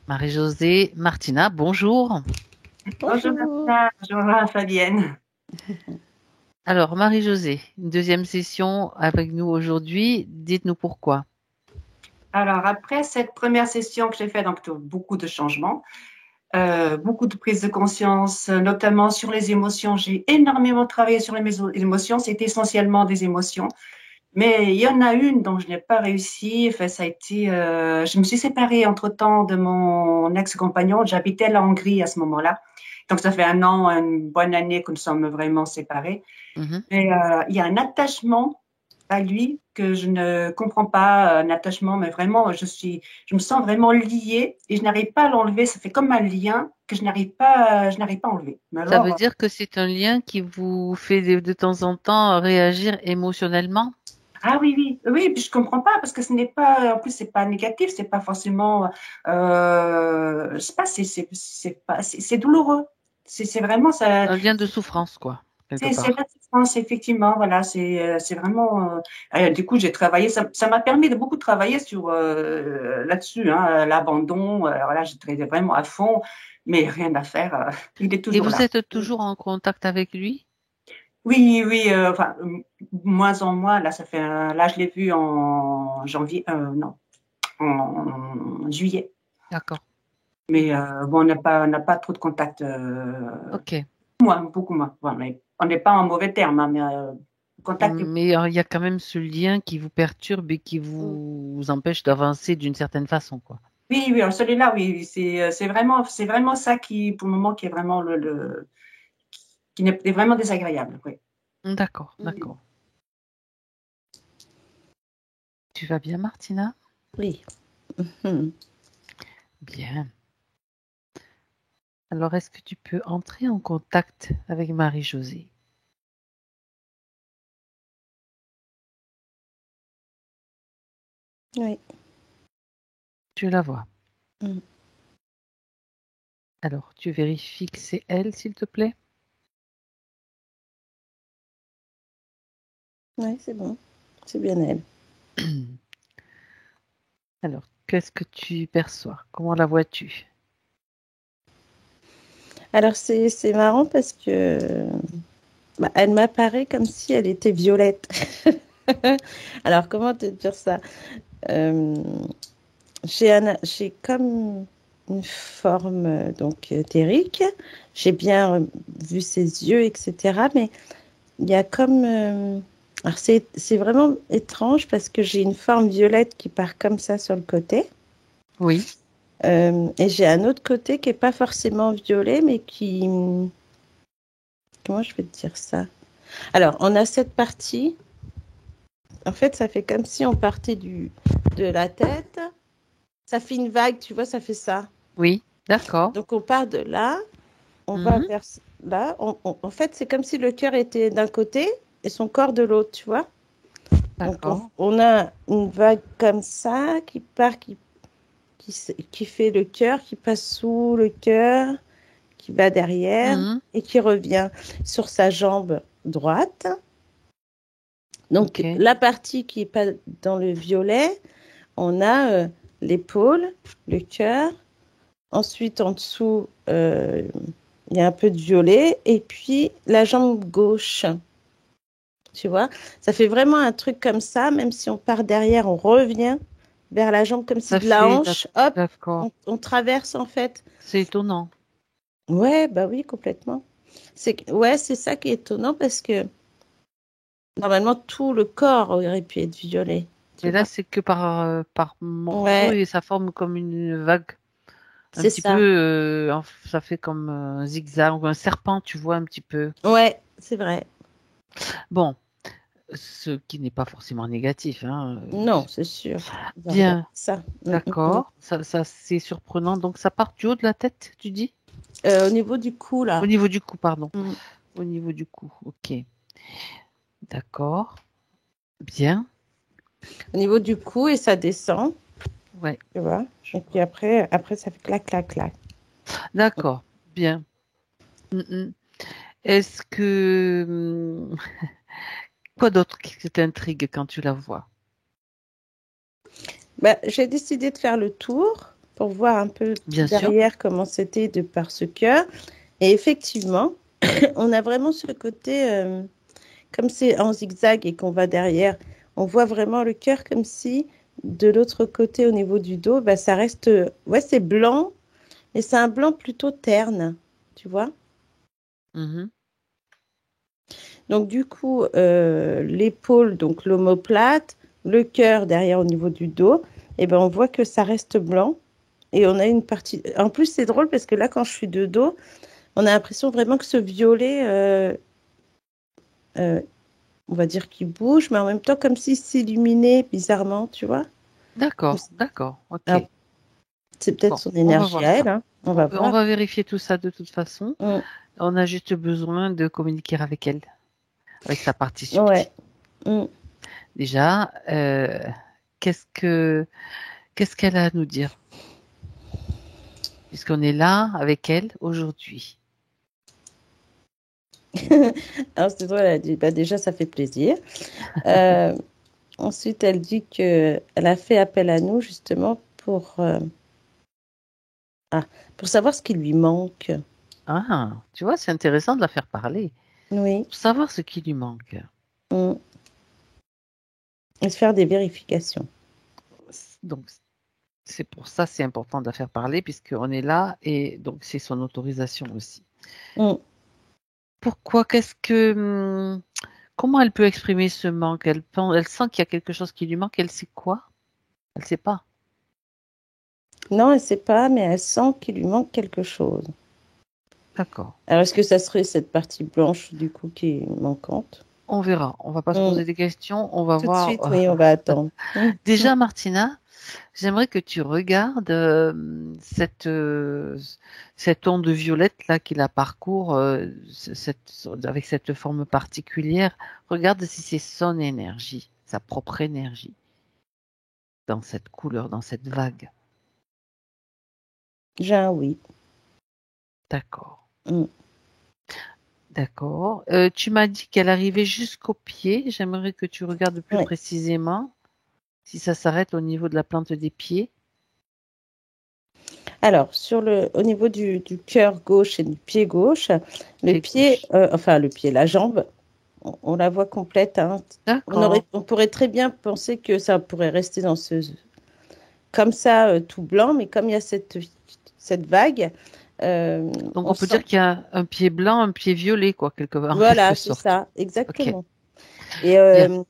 Marie-Josée, Martina, bonjour. Bonjour Bonjour. Martina, bonjour Fabienne. Alors, Marie-Josée, une deuxième session avec nous aujourd'hui. Dites-nous pourquoi. Alors après cette première session que j'ai faite, donc beaucoup de changements, beaucoup de prise de conscience, notamment sur les émotions. J'ai énormément travaillé sur les émotions, c'est essentiellement des émotions. Mais il y en a une dont je n'ai pas réussi. Enfin, ça a été, je me suis séparée entre-temps de mon ex-compagnon. J'habitais la Hongrie à ce moment-là. Donc ça fait un an, une bonne année que nous sommes vraiment séparés. Mhm. Mais il y a un attachement à lui que je ne comprends pas, un attachement, mais vraiment, je me sens vraiment liée et je n'arrive pas à l'enlever. Ça fait comme un lien que je n'arrive pas à enlever. Mais Ça veut alors, dire que c'est un lien qui vous fait de temps en temps réagir émotionnellement? ah oui, oui, oui, puis je comprends pas parce que ce n'est pas, en plus, c'est pas négatif, c'est pas forcément, je sais pas, c'est pas, c'est douloureux. C'est vraiment ça. Un lien de souffrance, quoi, quelque C'est part. la souffrance, effectivement, voilà, c'est vraiment. Du coup, j'ai travaillé, ça m'a permis de beaucoup travailler sur là-dessus, hein, l'abandon. Alors là, j'étais vraiment à fond, mais rien à faire. Il est Et toujours vous là. êtes toujours en contact avec lui? Oui, oui, enfin, moins en moins. Là, ça fait, là, je l'ai vu en janvier, non, en juillet. D'accord. Mais bon, on n'a pas trop de contact. Ok. Moins, beaucoup moins. Bon, on n'est pas en mauvais termes, hein, mais contact. Mais il y a quand même ce lien qui vous perturbe et qui vous empêche d'avancer d'une certaine façon, quoi. Oui, oui, alors celui-là, oui, oui, c'est vraiment ça qui, pour le moment, qui est vraiment qui est vraiment désagréable, oui. D'accord, Mm. d'accord. Tu vas bien, Martina? Oui. Mhm. Bien. Alors, est-ce que tu peux entrer en contact avec Marie-Josée? Oui. Tu la vois. Mhm. Alors, tu vérifies que c'est elle, s'il te plaît? Oui, c'est bon. C'est bien elle. Alors, qu'est-ce que tu perçois? Comment la vois-tu? Alors, c'est marrant parce que elle m'apparaît comme si elle était violette. Alors, comment te dire ça? Euh, j'ai comme une forme donc éthérique. J'ai bien vu ses yeux, etc. Mais il y a comme alors c'est vraiment étrange parce que j'ai une forme violette qui part comme ça sur le côté. Oui, Et j'ai un autre côté qui est pas forcément violet, mais qui... Comment je vais te dire ça? Alors, on a cette partie. En fait, ça fait comme si on partait de la tête. Ça fait une vague, tu vois, ça fait ça. oui, d'accord. Donc, on part de là, on va Mhm, vers là. En fait, c'est comme si le cœur était d'un côté et son corps de l'autre, tu vois. Donc, d'accord. on a une vague comme ça qui part, qui fait le cœur, qui passe sous le cœur, qui va derrière Mhm, et qui revient sur sa jambe droite. Donc ok. la partie qui est pas dans le violet, on a l'épaule, le cœur. Ensuite, en dessous, il y a un peu de violet. Et puis la jambe gauche, tu vois. Ça fait vraiment un truc comme ça. Même si on part derrière, on revient vers la jambe comme si Ça de la fait, hanche, hop, d'accord. on traverse en fait. C'est étonnant. Ouais, bah oui, complètement. Ouais, c'est ça qui est étonnant parce que normalement tout le corps aurait pu être violet, tu Et là, vois. c'est que par morceaux Ouais, et ça forme comme une vague. Un c'est petit peu, ça. ça fait comme un zigzag ou un serpent, tu vois, un petit peu. Ouais, c'est vrai. Bon, ce qui n'est pas forcément négatif, hein. Non, c'est sûr. On va regarder Bien, ça. d'accord. Ça c'est surprenant. Donc, ça part du haut de la tête, tu dis? Au niveau du cou, Au là. niveau du cou, pardon. Mm. Au niveau du cou, ok. D'accord. Bien. Au niveau du cou et ça descend, Ouais, tu vois. je Et puis vois. après ça fait clac, clac, clac. D'accord. Bien. Mm, mm. Est-ce que quoi d'autre qui t'intrigue quand tu la vois? Bah, j'ai décidé de faire le tour pour voir un peu Bien sûr. derrière comment c'était de par ce cœur. Et effectivement, on a vraiment ce côté, comme c'est en zigzag et qu'on va derrière, on voit vraiment le cœur comme si de l'autre côté au niveau du dos, bah, ça reste, ouais, c'est blanc, mais c'est un blanc plutôt terne, tu vois. Mhm. Donc du coup, l'épaule, donc l'omoplate, le cœur derrière au niveau du dos, et ben on voit que ça reste blanc. Et on a une partie. En plus, c'est drôle parce que là, quand je suis de dos, on a l'impression vraiment que ce violet, euh, on va dire qu'il bouge, mais en même temps comme s'il s'illuminait bizarrement, tu vois. D'accord, d'accord, Alors, ok. c'est peut-être Bon, son on va énergie voir à elle, ça. hein. On On, va on voir. va vérifier tout ça de toute façon. Mm. On a juste besoin de communiquer avec elle, avec sa partie subtile. Ouais. Mm. Déjà, qu'est-ce que qu'est-ce qu'elle a à nous dire, puisqu'on est là avec elle aujourd'hui. Alors, c'est drôle, elle a dit, bah, déjà, ça fait plaisir. Euh, ensuite, elle dit qu'elle a fait appel à nous justement pour savoir ce qui lui manque. Ah, tu vois, c'est intéressant de la faire parler, Oui. pour savoir ce qui lui manque. Mm. Et de faire des vérifications. Donc, c'est pour ça, c'est important de la faire parler, puisqu'on est là, et donc c'est son autorisation aussi. Mm. Pourquoi, comment elle peut exprimer ce manque? Elle sent qu'il y a quelque chose qui lui manque, elle sait quoi? Elle sait pas. Non, elle ne sait pas, mais elle sent qu'il lui manque quelque chose. D'accord. Alors, est-ce que ça serait cette partie blanche, du coup, qui est manquante? On verra. On va pas se Mm. poser des questions, on va Tout de suite, voir. oui, on va attendre. Mm. Déjà, Martina, j'aimerais que tu regardes cette onde violette là qui la parcourt avec cette forme particulière. Regarde si c'est son énergie, sa propre énergie dans cette couleur, dans cette vague. J'ai un oui. D'accord. Mm. D'accord. Tu m'as dit qu'elle arrivait jusqu'au pied. J'aimerais que tu regardes plus Ouais. précisément si ça s'arrête au niveau de la plante des pieds. Alors, au niveau du cœur gauche et du pied gauche, le Pied pied, gauche. la jambe, on la voit complète, hein. D'accord. On pourrait très bien penser que ça pourrait rester comme ça, tout blanc, mais comme il y a cette vague, Donc on on peut dire sent. qu'il y a un pied blanc, un pied violet, quoi, en quelque Voilà, c'est sorte. ça, Ok, exactement. Et bien.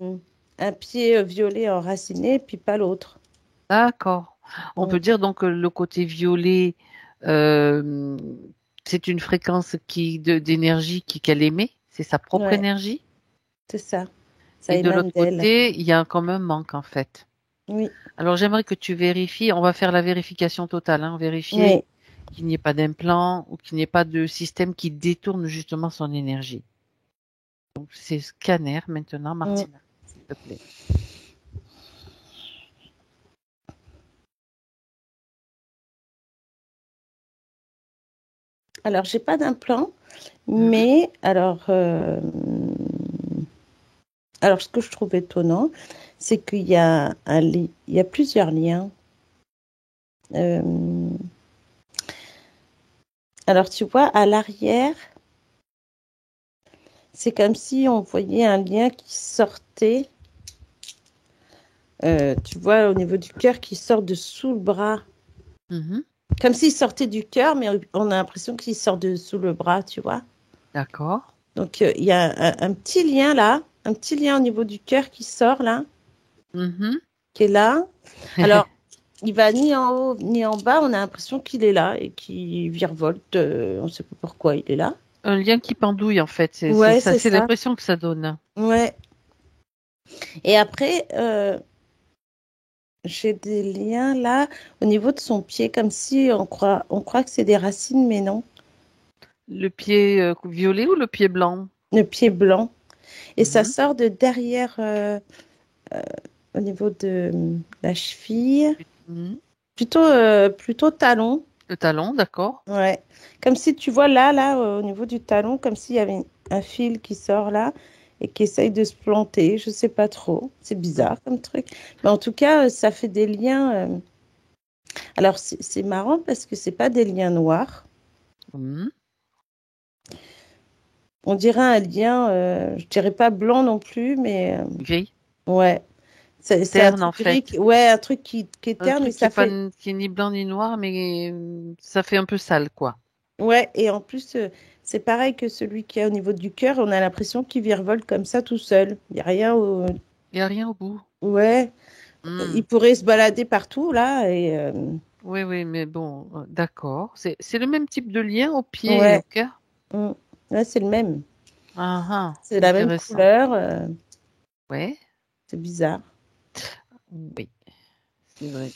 un pied violet enraciné, puis pas l'autre. D'accord. On Mm. peut dire donc que le côté violet, euh, c'est une fréquence d'énergie qu'elle émet, c'est sa propre Ouais, énergie. c'est ça. Ça Et de émane l'autre d'elle. côté, il y a comme un manque en fait. Oui, Alors j'aimerais que tu vérifies, on va faire la vérification totale, hein, vérifier oui. qu'il n'y ait pas d'implant ou qu'il n'y ait pas de système qui détourne justement son énergie. Donc c'est scanner maintenant, Mm. Martina, s'il te plaît. Alors, j'ai pas d'implant, Mhm. mais alors ce que je trouve étonnant, c'est qu'il y a il y a plusieurs liens. Euh, alors, tu vois, à l'arrière, c'est comme si on voyait un lien qui sortait, tu vois, au niveau du cœur, qui sort de sous le bras. Mhm. Comme s'il sortait du cœur, mais on a l'impression qu'il sort de sous le bras, tu vois. D'accord. Donc, il y a un petit lien là, un petit lien au niveau du cœur qui sort là, Mhm. qui est là. Alors, il va ni en haut ni en bas, on a l'impression qu'il est là et qu'il virevolte. On ne sait pas pourquoi il est là. Un lien qui pendouille en fait, c'est Ouais, ça, c'est c'est ça. l'impression que ça donne. Ouais. Et après, j'ai des liens là au niveau de son pied, comme si on croit que c'est des racines, mais non. Le pied violet ou le pied blanc? Le pied blanc. Et ça Mhm. sort de derrière, au niveau de la cheville, Mhm. plutôt talon. Le talon, d'accord. Ouais. Comme si tu vois là, au niveau du talon, comme s'il y avait un fil qui sort là et qui essaye de se planter. Je sais pas trop. C'est Mhm. bizarre comme truc. Mais en tout cas, ça fait des liens Alors, c'est marrant parce que c'est pas des liens noirs. Mhm. On dirait un lien, je dirais pas blanc non plus, mais Gris. ouais. C'est un Terne, en truc gris, fait. ouais, un truc qui est Un terne, mais truc qui est ça pas, fait, qui est ni blanc ni noir, mais ça fait un peu sale, quoi. ouais, et en plus, c'est pareil que celui qui est au niveau du cœur, on a l'impression qu'il virevolte comme ça tout seul. Il n'y a rien Il n'y a rien au bout. ouais, Hmm. il pourrait se balader partout, là, et Oui, oui, mais bon, d'accord. C'est le même type de lien au pied et au ouais, cœur? mm. Ouais, c'est le même. Ah, ah, C'est la même intéressant. couleur, Ouais, c'est bizarre. oui, c'est vrai.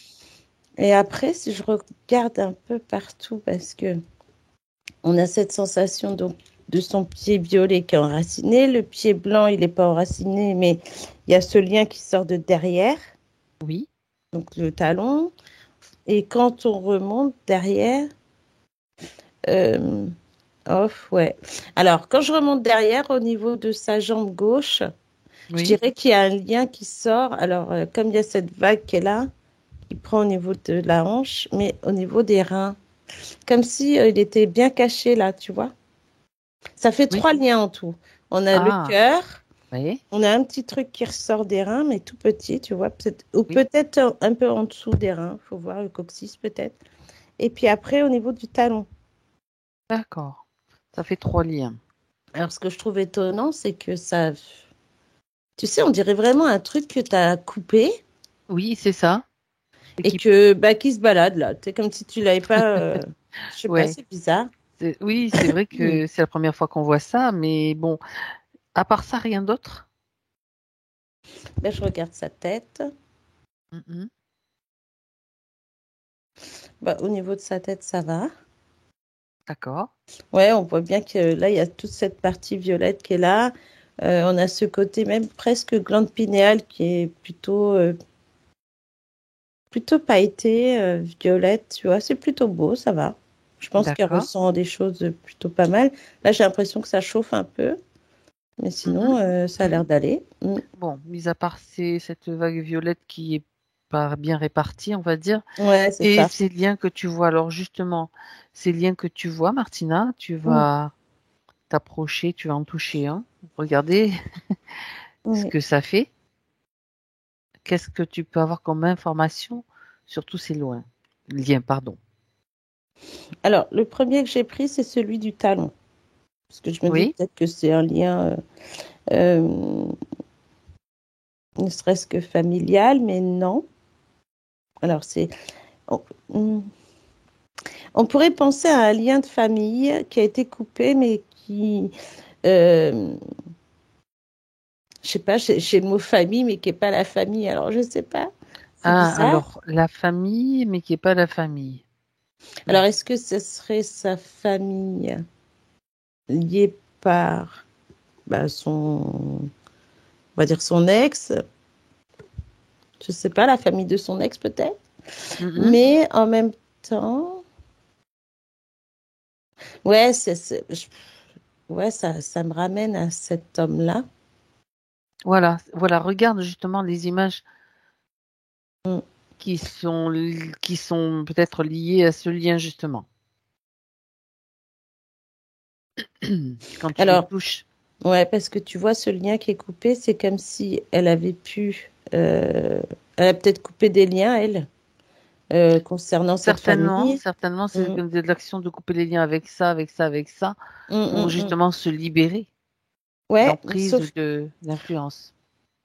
Et après, si je regarde un peu partout, parce que on a cette sensation donc de son pied violet qui est enraciné, le pied blanc, il n'est pas enraciné, mais il y a ce lien qui sort de derrière, Oui, donc le talon. Et quand on remonte derrière, euh, off, ouais. Alors, quand je remonte derrière, au niveau de sa jambe gauche, je oui, dirais qu'il y a un lien qui sort. Alors, comme il y a cette vague qui est là, il prend au niveau de la hanche, mais au niveau des reins. Comme si il était bien caché là, tu vois. Ça fait oui. 3 liens en tout. On a le Ah, cœur, oui, on a un petit truc qui ressort des reins, mais tout petit, tu vois, peut-être, ou oui, peut-être un peu en dessous des reins, faut voir le coccyx peut-être. Et puis après, au niveau du talon. d'accord. Ça fait 3 liens. Alors, ce que je trouve étonnant, c'est que ça, tu sais, on dirait vraiment un truc que tu as coupé Oui, c'est ça. Et et qui, que, bah, qui se balade là. C'est comme si tu l'avais pas, je sais pas, ouais. c'est bizarre. Oui, c'est vrai Hmm. que c'est la première fois qu'on voit ça, mais bon, à part ça, rien d'autre? Là, je regarde sa tête. Mhm. Bah, au niveau de sa tête, ça va. D'accord. Ouais, on voit bien que là, il y a toute cette partie violette qui est là. On a ce côté même presque glande pinéale qui est plutôt pailleté, violette, tu vois. C'est plutôt beau, ça va. Je pense qu'elle D'accord. ressent des choses plutôt pas mal. Là, j'ai l'impression que ça chauffe un peu, mais Mhm. sinon, ça a l'air d'aller. Mm. Bon, mis à part cette vague violette qui est pas bien répartie, on va dire, Ouais, c'est et ça. ces liens que tu vois. Alors justement, ces liens que tu vois, Martina, tu Mm. vas t'approcher, tu vas en toucher un. Regardez ce Oui. que ça fait. Qu'est-ce que tu peux avoir comme information sur tous ces liens, pardon. Alors, le premier que j'ai pris, c'est celui du talon. Parce que je me dis Oui, peut-être que c'est un lien, euh, ne serait-ce que familial, mais non. Alors, c'est. On, hmm, on pourrait penser à un lien de famille qui a été coupé, mais qui. Euh, je sais pas, j'ai le mot famille, mais qui n'est pas la famille. Alors, je sais pas. C'est ah, bizarre. alors la famille, mais qui est pas la famille. Hmm. Alors, est-ce que ce serait sa famille liée par bah, on va dire son ex? Je sais pas, la famille de son ex peut-être. Mhm. Mais en même temps, ouais, ouais, ça me ramène à cet homme-là. Voilà, voilà, regarde justement les images Mm. qui sont peut-être liées à ce lien justement. Quand tu les Alors, touches. ouais, parce que tu vois, ce lien qui est coupé, c'est comme si elle avait pu, elle a peut-être coupé des liens, elle, concernant cette Certainement, famille. certainement, c'est Mm, comme de l'action de couper les liens avec ça, avec ça, avec ça, mm, pour mm. justement se libérer Ouais, d'emprise ou de d'influence.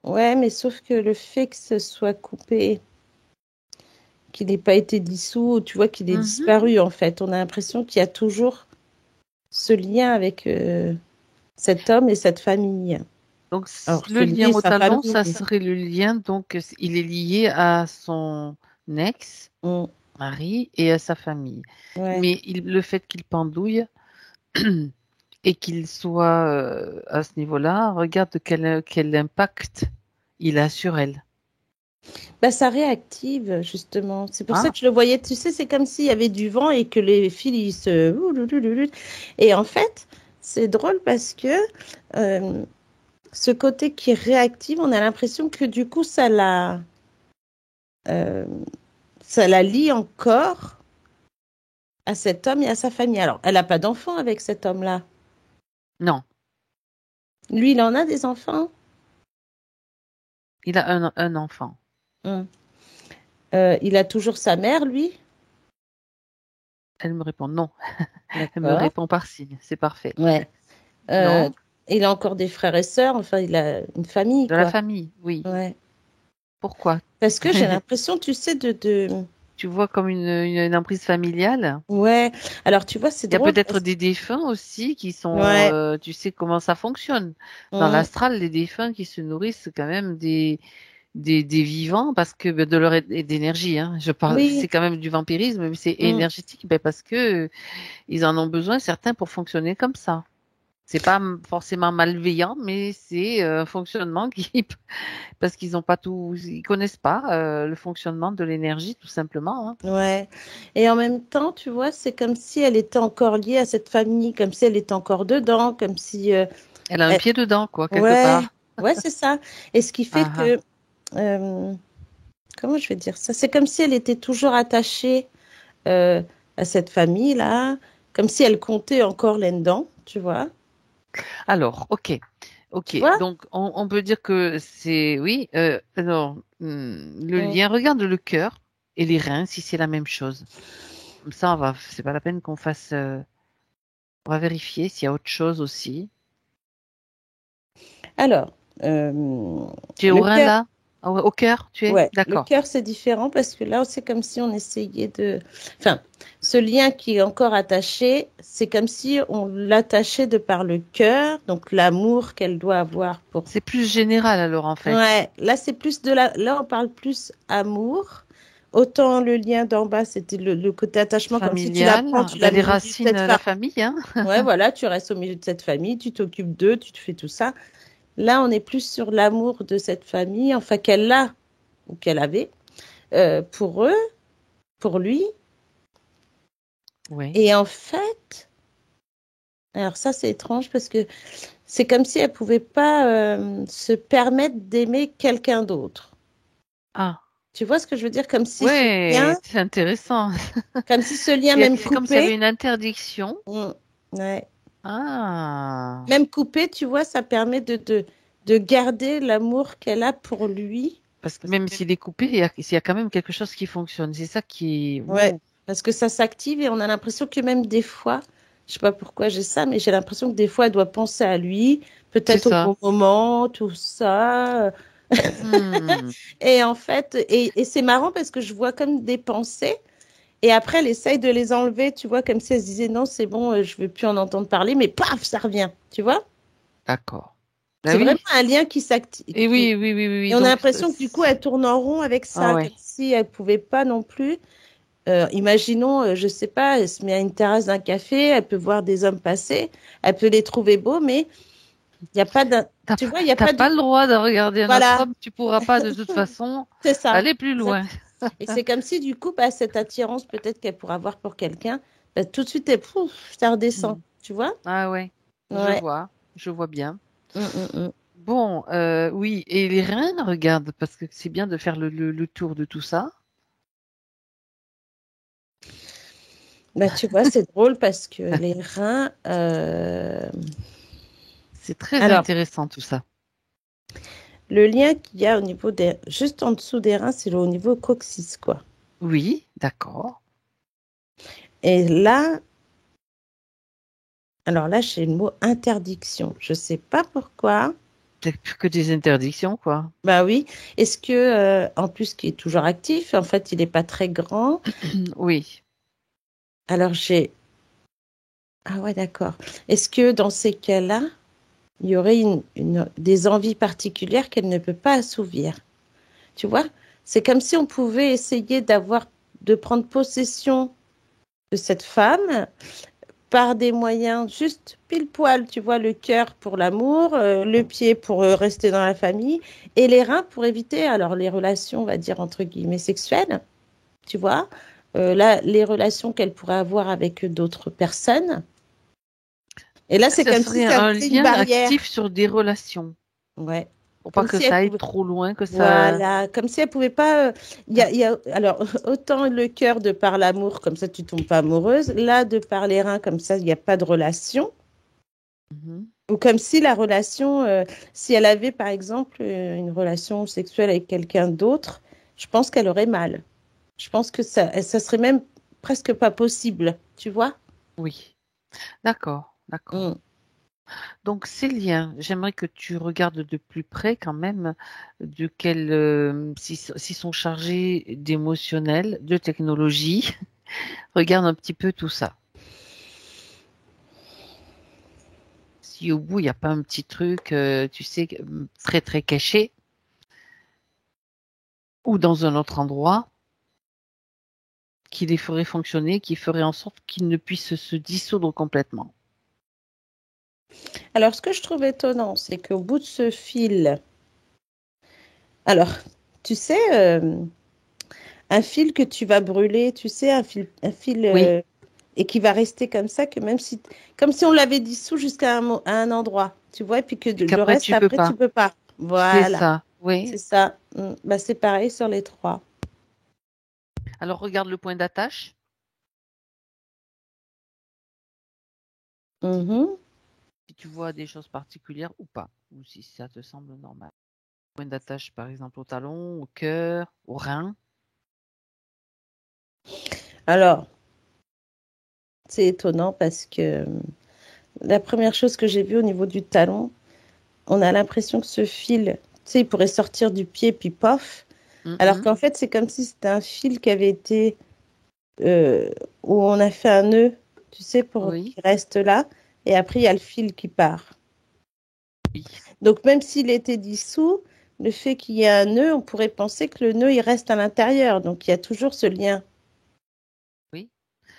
ouais, mais sauf que le fait que ce soit coupé, qu'il n'ait pas été dissous, tu vois, qu'il ait Mhm. disparu, en fait, on a l'impression qu'il y a toujours ce lien avec cet homme et cette famille. Donc Alors, le c'est lui lien et au sa talon, famille. ça serait le lien, donc il est lié à son ex, Mm, mari, et à sa famille. ouais. Mais le fait qu'il pendouille et qu'il soit à ce niveau-là, regarde quel impact il a sur elle. Bah, ça réactive, justement. C'est pour ça Ah, que je le voyais. Tu sais, c'est comme s'il y avait du vent et que les fils, ils se... ouloulouloulou. Et en fait, c'est drôle parce que euh, ce côté qui réactive, on a l'impression que du coup, euh, ça la lie encore à cet homme et à sa famille. Alors, elle n'a pas d'enfant avec cet homme-là. Non, Lui, il en a des enfants? il a un enfant. Hum. Il a toujours sa mère, lui? Elle me répond non. Elle me D'accord. répond par signe. C'est parfait. Ouais. Non, Il a encore des frères et sœurs, enfin, il a une famille, de la quoi. famille, oui. Ouais. Pourquoi? Parce que j'ai l'impression, tu sais, Tu vois comme une emprise familiale? Ouais. Alors, tu vois, c'est Il y a drôle peut-être parce des défunts aussi qui sont, Ouais. tu sais comment ça fonctionne. Dans Hum, l'astral, les défunts qui se nourrissent quand même des vivants parce que de leur d'énergie. Hein. Je parle, c'est Oui. quand même du vampirisme, mais c'est Hum, énergétique, parce que ils en ont besoin certains pour fonctionner comme ça. C'est pas forcément malveillant, mais c'est un fonctionnement qui, parce qu'ils ont pas tout, ils connaissent pas le fonctionnement de l'énergie tout simplement. Hein. ouais. Et en même temps, tu vois, c'est comme si elle était encore liée à cette famille, comme si elle était encore dedans, comme si... Elle a un elle- pied dedans, quoi, quelque Ouais. part. Ouais, c'est ça. Et ce qui fait Ah, ah. que... euh, comment je vais dire ça? C'est comme si elle était toujours attachée euh, à cette famille-là, comme si elle comptait encore là-dedans, tu vois? Alors, ok. Tu Ok, vois? donc on peut dire que c'est oui. Alors le Mm. lien, regarde le cœur et les reins si c'est la même chose. Comme ça, c'est pas la peine qu'on fasse. On va vérifier s'il y a autre chose aussi. Alors, Tu es au le rein cœur, là? Ah ouais, au cœur, tu es? ouais, le D'accord. cœur, c'est différent parce que là, c'est comme si on essayait de... Enfin, ce lien qui est encore attaché, c'est comme si on l'attachait de par le cœur, donc l'amour qu'elle doit avoir pour... C'est plus général alors en fait. Ouais, là, c'est plus de la... Là, on parle plus amour. Autant le lien d'en bas, c'était le côté attachement, comme si tu la Familial, prends, tu ben, la les mets au milieu de racines, cette la femme. famille, hein. Ouais, voilà, tu restes au milieu de cette famille, tu t'occupes d'eux, tu te fais tout ça. Là, on est plus sur l'amour de cette famille, enfin qu'elle a ou qu'elle avait pour eux, pour lui. Oui. Et en fait, alors ça c'est étrange parce que c'est comme si elle pouvait pas se permettre d'aimer quelqu'un d'autre. Ah, Tu vois ce que je veux dire? ouais, c'est intéressant. Comme si ce lien même C'est comme s'il y avait coupé, une interdiction. mm, ouais, Ah. même coupé, tu vois, ça permet de garder l'amour qu'elle a pour lui. Parce que même s'il est coupé, il y a quand même quelque chose qui fonctionne. C'est ça qui est... Ouais, Ouh, parce que ça s'active et on a l'impression que même des fois, je sais pas pourquoi j'ai ça, mais j'ai l'impression que des fois, elle doit penser à lui, c'est peut-être au ça. bon moment, tout ça. Hmm, Et en fait, et c'est marrant parce que je vois comme des pensées et après, elle essaye de les enlever, tu vois, comme si elle se disait non, c'est bon, je veux plus en entendre parler, mais paf, ça revient, tu vois? d'accord. Ah C'est vraiment oui. un lien qui s'active. Et oui, oui, oui, oui, Et oui. on a Donc, l'impression que du coup, elle tourne en rond avec ah ça, comme ouais. si elle pouvait pas non plus. Imaginons, je sais pas, elle se met à une terrasse d'un café, elle peut voir des hommes passer, elle peut les trouver beaux, mais il n'y a pas d'un, tu vois, il n'y a T'as pas de, pas le droit de regarder un autre voilà, homme. Tu pourras pas de toute façon c'est ça. aller plus loin. Exact. Et c'est comme si du coup, bah, cette attirance peut-être qu'elle pourra avoir pour quelqu'un, bah, tout de suite, pouf, ça redescend, Hmm. tu vois? Ah ouais. Ouais. Je vois bien. Mm. Bon, oui. Et les reines, regarde, parce que c'est bien de faire le tour de tout ça. Bah, tu vois, c'est drôle parce que les reins, C'est très alors, intéressant tout ça. le lien qu'il y a au niveau des, juste en dessous des reins, c'est au niveau coccyx, quoi. Oui, d'accord. Et là, alors là, j'ai le mot interdiction. Je sais pas pourquoi. C'est plus que des interdictions, quoi. Bah oui. Est-ce que, en plus, qui est toujours actif, en fait, il n'est pas très grand. Oui. Alors j'ai. Ah ouais, d'accord. Est-ce que dans ces cas-là, il y aurait des envies particulières qu'elle ne peut pas assouvir? Tu vois? C'est comme si on pouvait essayer de prendre possession de cette femme par des moyens juste pile poil, tu vois, le cœur pour l'amour, le pied pour rester dans la famille, et les reins pour éviter, alors les relations, on va dire, entre guillemets, sexuelles, tu vois, là, les relations qu'elle pourrait avoir avec d'autres personnes. Et là, c'est Ça comme si serait ça un faisait une lien barrière. actif sur des relations. Ouais. Pour pas Comme que si ça elle aille pouvait... trop loin, que ça. Voilà, comme si elle pouvait pas. Alors, autant le cœur de par l'amour, comme ça tu tombes pas amoureuse. Là, de par les reins, comme ça, il n'y a pas de relation. Mhm. Ou comme si la relation, si elle avait par exemple une relation sexuelle avec quelqu'un d'autre, je pense qu'elle aurait mal. Je pense que ça serait même presque pas possible, tu vois? Oui, d'accord, d'accord. Mm. Donc ces liens, j'aimerais que tu regardes de plus près quand même de quel, s'ils sont chargés d'émotionnel, de technologie. Regarde un petit peu tout ça. Si au bout il n'y a pas un petit truc, tu sais, très très caché, ou dans un autre endroit, qui les ferait fonctionner, qui ferait en sorte qu'ils ne puissent se dissoudre complètement. Alors, ce que je trouve étonnant, c'est qu'au bout de ce fil, alors, tu sais, un fil que tu vas brûler, tu sais, un fil Oui, et qui va rester comme ça, que même si, comme si on l'avait dissous jusqu'à à un endroit, tu vois, et puis que et le qu'après reste, tu peux après, tu pas. peux pas. C'est Voilà, ça, oui. c'est ça. Bah, c'est pareil sur les trois. Alors regarde le point d'attache. Mhm. Si tu vois des choses particulières ou pas, ou si ça te semble normal. Point d'attache, par exemple, au talon, au cœur, au rein. Alors, c'est étonnant parce que la première chose que j'ai vue au niveau du talon, on a l'impression que ce fil, tu sais, il pourrait sortir du pied puis pof. Alors Mhm. qu'en fait, c'est comme si c'était un fil qui avait été, euh, où on a fait un nœud, tu sais, pour Oui, qu'il reste là. Et après, il y a le fil qui part. oui, Donc, même s'il était dissous, le fait qu'il y ait un nœud, on pourrait penser que le nœud, il reste à l'intérieur. Donc, il y a toujours ce lien, oui.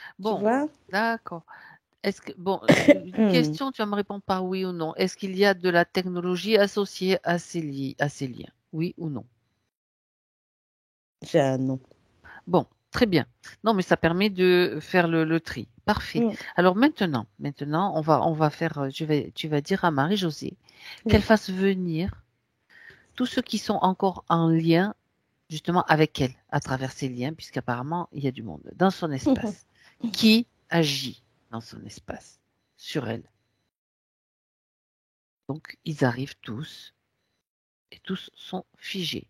tu Bon, vois? d'accord. Est-ce que, bon, une Hmm. question, tu vas me répondre par oui ou non. Est-ce qu'il y a de la technologie associée à ces liens? Oui ou non? J'ai un nom. Bon, très bien. Non, mais ça permet de faire le tri. Parfait. Hmm. Alors maintenant, on va faire, tu vas dire à Marie-Josée qu'elle Oui. fasse venir tous ceux qui sont encore en lien justement avec elle à travers ces liens, puisqu'apparemment il y a du monde dans son espace qui agit dans son espace sur elle. Donc ils arrivent tous et tous sont figés.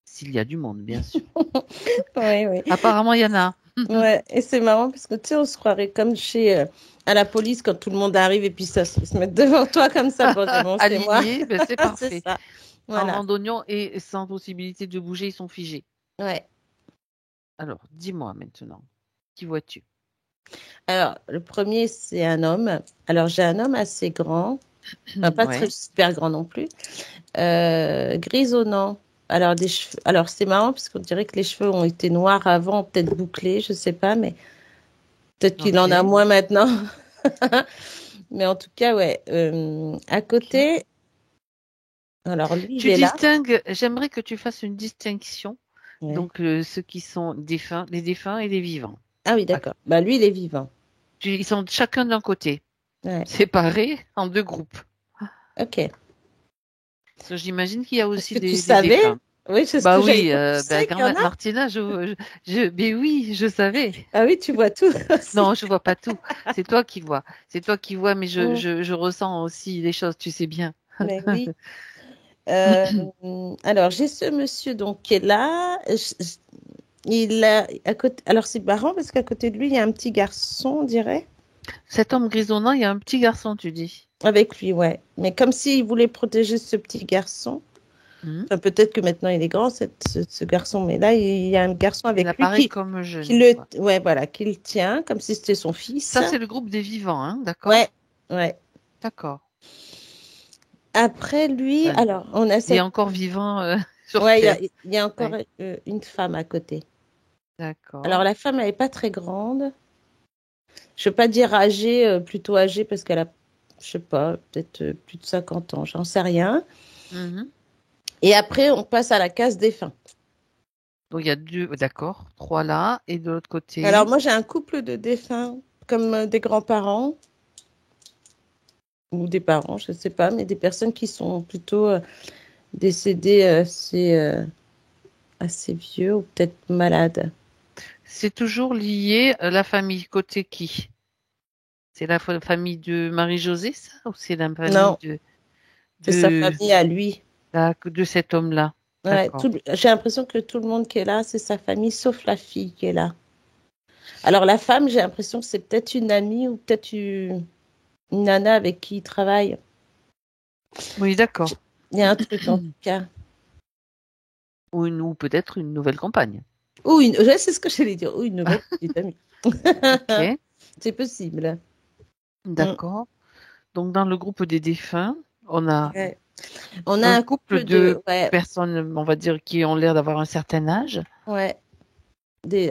S'il y a du monde, bien sûr. Oui, oui. Apparemment, il y en a. Ouais, et c'est marrant parce que tu sais, on se croirait comme chez à la police quand tout le monde arrive et puis ça se met devant toi comme ça pour dire bon, c'est moi. Alignés, ben c'est C'est parfait. ça. En Voilà. randonnion et sans possibilité de bouger, ils sont figés. Ouais. Alors, dis-moi maintenant, qui vois-tu? Alors, le premier, c'est un homme. Alors, j'ai un homme assez grand, enfin, pas très Ouais, super grand non plus, grisonnant. Alors, des cheveux. Alors, c'est marrant parce qu'on dirait que les cheveux ont été noirs avant, peut-être bouclés, je sais pas, mais peut-être qu'il en a ok. moins maintenant. Mais en tout cas, ouais. À Ok. côté, alors lui, il Tu est là. distingues, j'aimerais que tu fasses une distinction, Ouais. donc ceux qui sont défunts, les défunts et les vivants. Ah oui, Ah, d'accord. Bah, lui, il est vivant. ils sont chacun d'un côté, Ouais. séparés en deux groupes. Ok. Parce que j'imagine qu'il y a Est-ce aussi que tu des savais? défunts. Oui, c'est ce Bah que j'allais oui, dire. Tu bah, sais qu'il y en grand-mère a? Martina, mais oui, je savais. Ah oui, tu vois tout aussi. Non, je vois pas tout. C'est toi qui vois. C'est toi qui vois, mais Mm. je ressens aussi les choses, tu sais bien. Mais oui. Euh, alors, j'ai ce monsieur donc qui est là. Il a à côté. Alors, c'est marrant parce qu'à côté de lui, il y a un petit garçon, on dirait. Cet homme grisonnant, il y a un petit garçon, tu dis. Avec lui, ouais. Mais comme s'il voulait protéger ce petit garçon. Mhm. Enfin, peut-être que maintenant il est grand, ce garçon, mais là, il y a un garçon Il avec lui apparaît qui, comme qui jeune, le, quoi. ouais, voilà, qui le tient comme si c'était son fils. Ça, c'est le groupe des vivants, hein, Ouais, d'accord? ouais. D'accord. Après lui, Euh, alors, on a Il est cette. encore vivant sur Ouais, Terre. il y a encore Ouais, une femme à côté. Alors, d'accord. la femme, elle n'est pas très grande. Je ne veux pas dire âgée, plutôt âgée parce qu'elle a, je sais pas, peut-être plus de 50 ans, j'en sais rien. Mhm. Et après, on passe à la case défunt. Donc, il y a deux, d'accord, trois là, et de l'autre Alors, côté, moi, j'ai un couple de défunts, comme des grands-parents ou des parents, je ne sais pas, mais des personnes qui sont plutôt décédé assez vieux ou peut-être malade. C'est toujours lié à la famille côté qui? C'est la famille de Marie-Josée, ça? Ou c'est la famille Non, c'est sa de, famille à lui. de cet homme-là? Ouais, D'accord. j'ai l'impression que tout le monde qui est là, c'est sa famille, sauf la fille qui est là. Alors la femme, j'ai l'impression que c'est peut-être une amie ou peut-être une nana avec qui il travaille. Oui, d'accord. Il y a un truc en tout cas. Ou peut-être une nouvelle compagne. Ouais, c'est ce que j'allais dire. Ou une nouvelle petite amie. Ok, C'est possible. Mm. d'accord. Donc, dans le groupe des défunts, on a Ouais. On a un un couple couple de de... Ouais, personnes, on va dire, qui ont l'air d'avoir un certain âge. ouais.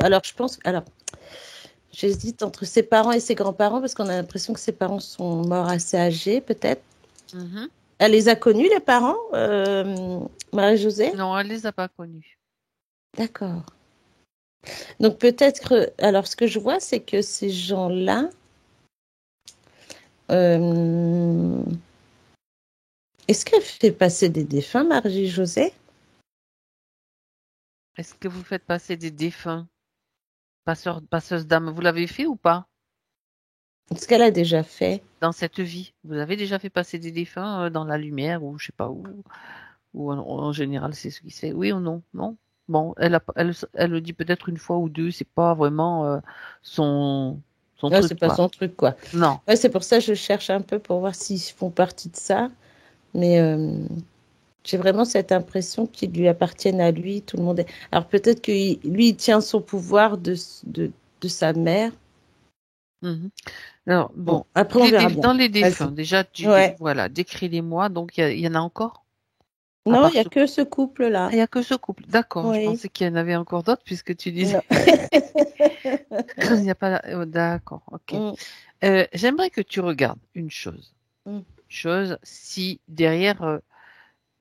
Alors, je pense... Alors, j'hésite entre ses parents et ses grands-parents parce qu'on a l'impression que ses parents sont morts assez âgés, peut-être. Mhm. Elle les a connus, les parents, Marie-Josée? Non, elle les a pas connus. D'accord. Donc, peut-être que... Alors, ce que je vois, c'est que ces gens-là... euh, Est-ce qu'elle fait passer des défunts, Marie-Josée? Est-ce que vous faites passer des défunts, passeuses d'âmes? Vous l'avez fait ou pas Ce qu'elle a déjà fait. dans cette vie? Vous avez déjà fait passer des défunts dans la lumière ou je sais pas où? Ou en général, c'est ce qui se fait. Oui ou non? Non? Bon, elle le dit peut-être une fois ou deux, c'est pas vraiment son Ouais, truc, c'est pas quoi. son truc, quoi. Non. Ouais, c'est pour ça que je cherche un peu pour voir s'ils font partie de ça. Mais j'ai vraiment cette impression qu'ils lui appartiennent à lui, tout le monde est... Alors peut-être que lui, il tient son pouvoir de sa mère. Mhm. Alors, Bon, bon, après, on verra bien. dans les défunts, Vas-y. déjà, Ouais. voilà, décris-les-moi. Donc, il y en a encore? À Non, il part n'y a ce que ce Ah, couple-là. il n'y a que ce couple. D'accord, je Oui. pensais qu'il y en avait encore d'autres puisque tu disais Non. il n'y a pas. D'accord, ok. Mm, J'aimerais que tu regardes une chose. mm. Chose, si derrière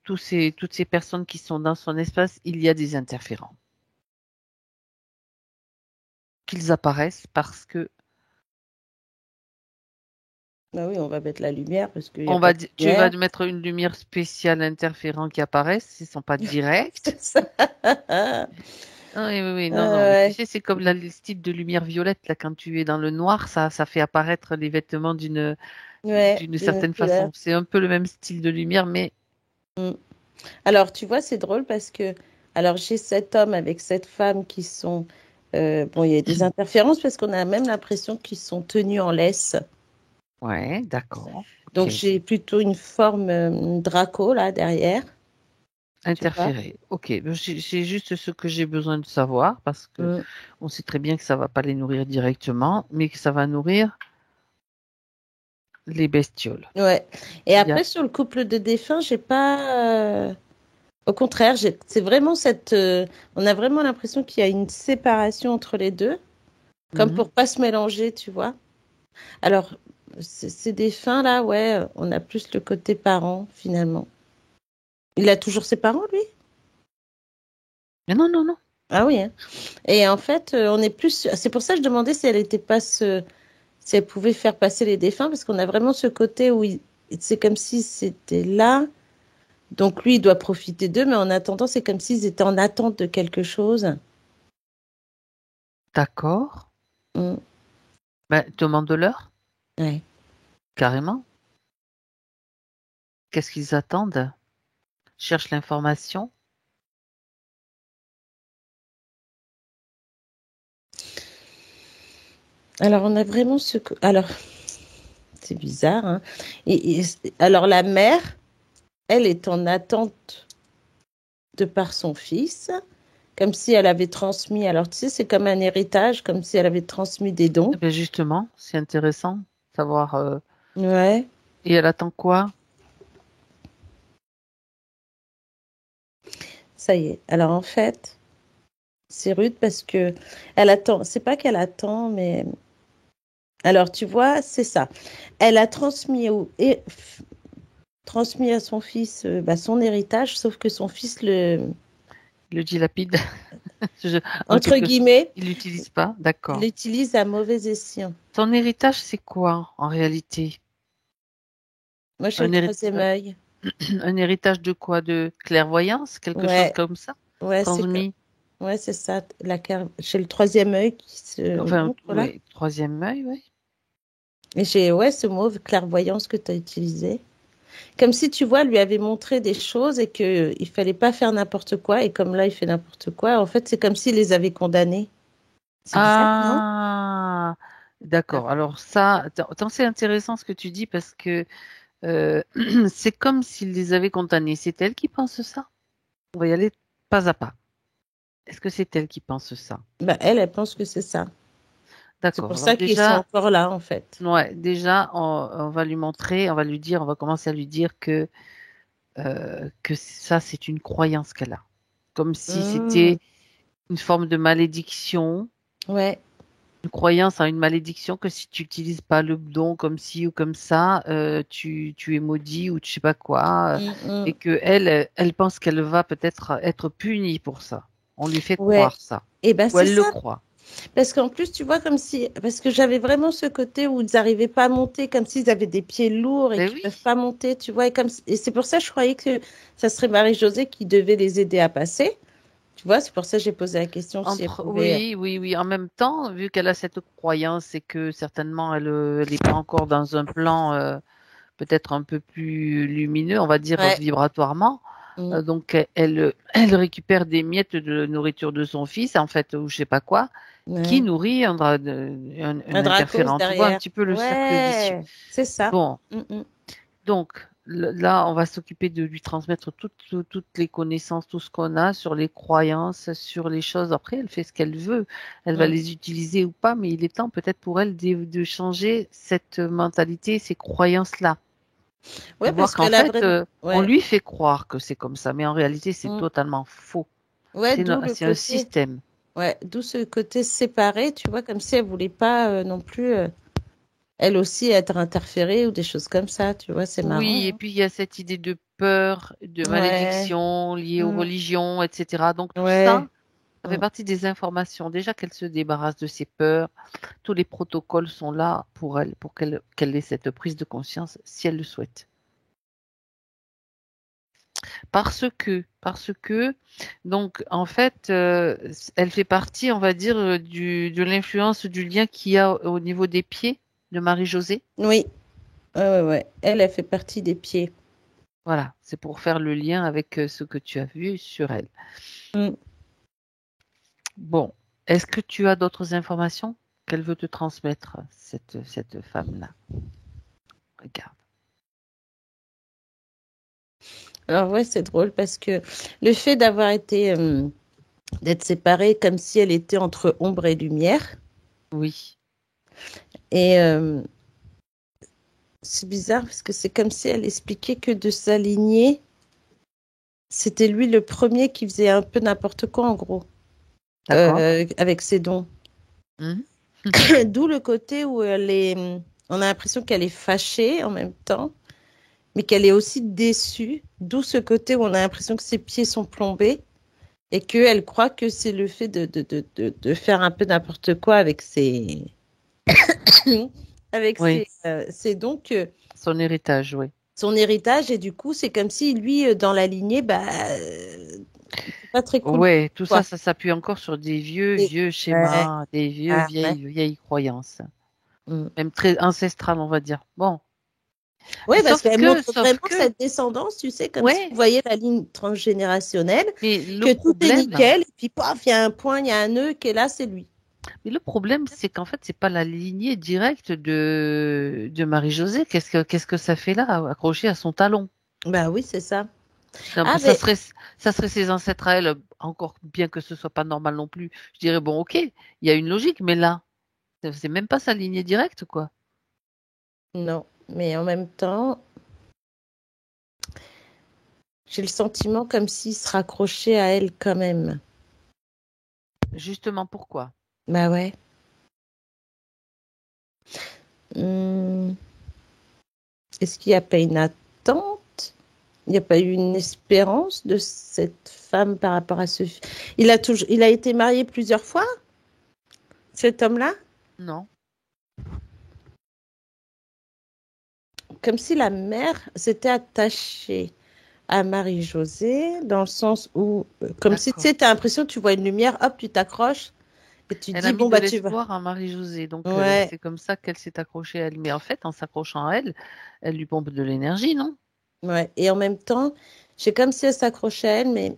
toutes ces personnes qui sont dans son espace, il y a des interférents, qu'ils apparaissent parce que Bah oui, on va mettre la lumière parce qu'il n'y a pas de tu vas lumière. mettre une lumière spéciale interférents qui apparaissent, ils sont pas directs. C'est ça. Ah, oui, oui, oui, non, non, mais tu Ouais. sais, c'est comme le style de lumière violette, là, quand tu es dans le noir, ça fait apparaître les vêtements Ouais, d'une d'une certaine couleur. façon. C'est un peu le même style de lumière, mais Mm. Alors, tu vois, c'est drôle parce que, alors, j'ai cet homme avec cette femme qui sont, bon, il y a des interférences parce qu'on a même l'impression qu'ils sont tenus en laisse. ouais, d'accord, Donc, ok. j'ai plutôt une forme Draco là derrière, tu vois. Interférer, ok. Ben, c'est juste ce que j'ai besoin de savoir parce que Mm. on sait très bien que ça va pas les nourrir directement, mais que ça va nourrir les bestioles. Ouais. Et Il y a, après, sur le couple de défunts, j'ai pas. Au contraire, c'est vraiment cette. On a vraiment l'impression qu'il y a une séparation entre les deux, comme Mhm. pour pas se mélanger, tu vois. Alors, ces défunts là, ouais, on a plus le côté parent finalement. Il a toujours ses parents, lui? Mais non, non, non. Ah oui, hein. Et en fait, on est plus. C'est pour ça que je demandais si elle était pas si elle pouvait faire passer les défunts, parce qu'on a vraiment ce côté où c'est comme si c'était là. Donc lui, il doit profiter d'eux, mais en attendant, c'est comme s'ils étaient en attente de quelque chose. D'accord. Mm. Ben, demande-leur, Ouais. carrément. Qu'est-ce qu'ils attendent? Cherche l'information. Alors on a vraiment Alors c'est bizarre, hein. Alors la mère, elle est en attente de par son fils, comme si elle avait transmis. Alors tu sais, c'est comme un héritage, comme si elle avait transmis des dons. Eh ben, justement, c'est intéressant de savoir. Ouais, Et elle attend quoi? ça y est. Alors en fait, c'est rude parce que elle attend. C'est pas qu'elle attend, mais alors tu vois, c'est ça. Elle a transmis à son fils son héritage, sauf que son fils Le dilapide. Je- en entre quelque sorte, guillemets, il l'utilise pas. D'accord. l'utilise à mauvais escient. Son héritage, c'est quoi en réalité? Moi, j'ai le Un troisième héritage. œil. Un héritage de quoi? De clairvoyance? Quelque chose Ouais, comme ça? ouais, Transmis? ouais, c'est ça. J'ai le troisième œil qui se Enfin, montre là. oui, troisième œil, oui. Et j'ai, ouais, ce mot clairvoyance que tu as utilisé. Comme si, tu vois, lui avait montré des choses et qu'il ne fallait pas faire n'importe quoi. Et comme là, il fait n'importe quoi, en fait, c'est comme s'il les avait condamnés. C'est bizarre, non? Ah, d'accord. Alors ça, attends, c'est intéressant ce que tu dis parce que euh, c'est comme s'il les avait condamnés. C'est elle qui pense ça? On va y aller pas à pas. Est-ce que c'est elle qui pense ça? Bah, elle pense que c'est ça. C'est D'accord. pour Alors ça qu'ils sont déjà, encore là, en fait. ouais, déjà, on va lui montrer, on va lui dire, on va commencer à lui dire que ça, c'est une croyance qu'elle a. Comme si Mmh. c'était une forme de malédiction, Ouais. une croyance en une malédiction que si tu n'utilises pas le don comme ci ou comme ça, tu es maudit ou je sais pas quoi, et Mm. que elle pense qu'elle va peut-être être punie pour ça. On lui fait Ouais. croire ça. Et ben Ou c'est elle le ça. croit. Parce qu'en plus, tu vois, comme si. Parce que j'avais vraiment ce côté où ils n'arrivaient pas à monter, comme s'ils avaient des pieds lourds et Ben qu'ils ne oui. peuvent pas monter, tu vois. Et c'est pour ça que je croyais que ça serait Marie-Josée qui devait les aider à passer. Tu vois, c'est pour ça que j'ai posé la question si elle pouvait. Oui, oui, oui. En même temps, vu qu'elle a cette croyance et que certainement elle n'est pas encore dans un plan peut-être un peu plus lumineux, on va dire Ouais. vibratoirement. Mm. Donc elle récupère des miettes de nourriture de son fils, en fait, ou je sais pas quoi, qui Ouais. nourrit un Un Dracos interférent. Tu vois un derrière. petit peu le cercle vicieux. Ouais. C'est ça. Bon, Mm. donc là, on va s'occuper de lui transmettre toutes les connaissances, tout ce qu'on a sur les croyances, sur les choses. Après, elle fait ce qu'elle veut. Elle va Mm. les utiliser ou pas, mais il est temps peut-être pour elle de changer cette mentalité, ces croyances-là. De Ouais, voir parce qu'en qu'elle a fait, vraiment. on Ouais. lui fait croire que c'est comme ça, mais en réalité, c'est Mm. totalement faux. Ouais, d'où le C'est un côté. système. Ouais, d'où ce côté séparé, tu vois, comme si elle voulait pas non plus, elle aussi, être interférée ou des choses comme ça, tu vois, c'est Oui, et marrant. puis il y a cette idée de peur, de Hein. Ouais, malédiction liée aux mm, religions, etc. Donc tout ça, ouais, ça fait mm. partie des informations. Déjà qu'elle se débarrasse de ses peurs, tous les protocoles sont là pour elle, pour qu'elle ait cette prise de conscience si elle le souhaite. Parce que, donc en fait, elle fait partie, on va dire, de l'influence du lien qu'il y a au niveau des pieds de Marie-Josée. Oui, ouais, ouais, ouais. Elle fait partie des pieds. Voilà, c'est pour faire le lien avec ce que tu as vu sur elle. Mm. Bon, est-ce que tu as d'autres informations qu'elle veut te transmettre, cette femme-là? Regarde. Alors ouais, c'est drôle parce que le fait d'avoir été, d'être séparée comme si elle était entre ombre et lumière, Oui, et c'est bizarre parce que c'est comme si elle expliquait que de s'aligner, c'était lui le premier qui faisait un peu n'importe quoi en gros, d'accord. avec ses dons. Mhm. D'où le côté où on a l'impression qu'elle est fâchée en même temps, mais qu'elle est aussi déçue. D'où ce côté où on a l'impression que ses pieds sont plombés et qu'elle croit que c'est le fait de faire un peu n'importe quoi avec avec Oui, ses dons, que son héritage, oui. son héritage. Et du coup, c'est comme si lui, dans la lignée, bah, c'est pas très cool, Ouais, tout ça, quoi. ça s'appuie encore sur des vieux, Et- vieux ouais, schémas, des vieux, ah, ouais. vieilles croyances, Mm. même très ancestrales, on va dire. Bon, Oui, parce qu'elle montre sauf vraiment que, cette descendance, tu sais, comme si ouais, vous voyez la ligne transgénérationnelle, mais le que tout est problème, nickel, et puis paf, il y a un point, il y a un nœud qui est là, c'est lui. c'est qu'en fait, c'est pas la lignée directe de Marie-Josée. Qu'est-ce que ça fait là, accroché à son talon? Bah oui, c'est ça. Non, Ah, ça mais serait, ça serait ses ancêtres à elle, encore bien que ce soit pas normal non plus. Je dirais, bon, ok, il y a une logique, mais là, c'est même pas sa lignée directe, quoi. non, mais en même temps, j'ai le sentiment comme s'il se raccrochait à elle quand même. Justement, pourquoi? Bah ouais. Hmm. Est-ce qu'il n'y a pas une attente? Il n'y a pas eu une espérance de cette femme par rapport à ce... Il a été marié plusieurs fois, cet homme-là? Non. comme si la mère s'était attachée à Marie-Josée, dans le sens où, comme si tu D'accord. sais, tu as l'impression que tu vois une lumière, hop, tu t'accroches et tu Elle a dis, mis bon, de bah, tu vas. l'espoir à Marie-Josée, donc Ouais, c'est comme ça qu'elle s'est accrochée à elle. Mais en fait, en s'accrochant à elle, elle lui pompe de l'énergie, non? ouais. Et en même temps, c'est comme si elle s'accrochait à elle, mais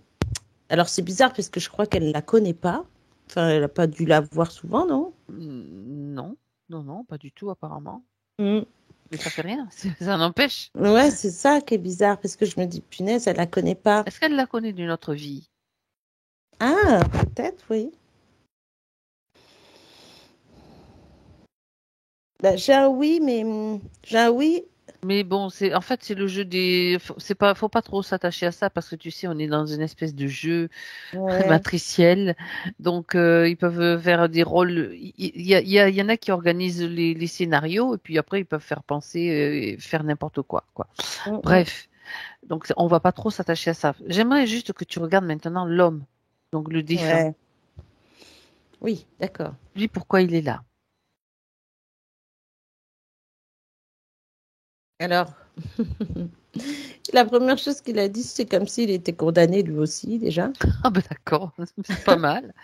alors c'est bizarre parce que je crois qu'elle ne la connaît pas. Enfin, elle n'a pas dû la voir souvent, non? Non, non, non, pas du tout apparemment. Mm. Mais ça fait rien, ça n'empêche. Ouais, c'est ça qui est bizarre parce que je me dis, punaise, elle la connaît pas. Est-ce qu'elle la connaît d'une autre vie? Ah, peut-être, oui. Bah, j'ai un oui, mais j'ai un oui. Mais bon, en fait, c'est le jeu des, faut pas trop s'attacher à ça parce que tu sais, on est dans une espèce de jeu Ouais. matriciel. Donc, ils peuvent faire des rôles. Il y en a qui organisent les scénarios et puis après, ils peuvent faire penser, faire n'importe quoi, quoi. Mm, mm. Bref. Donc, on va pas trop s'attacher à ça. J'aimerais juste que tu regardes maintenant l'homme, donc le défunt. Ouais. Oui, d'accord. Lui, pourquoi il est là? Alors, la première chose qu'il a dit, c'est comme s'il était condamné lui aussi déjà. Ah ben d'accord, c'est pas mal.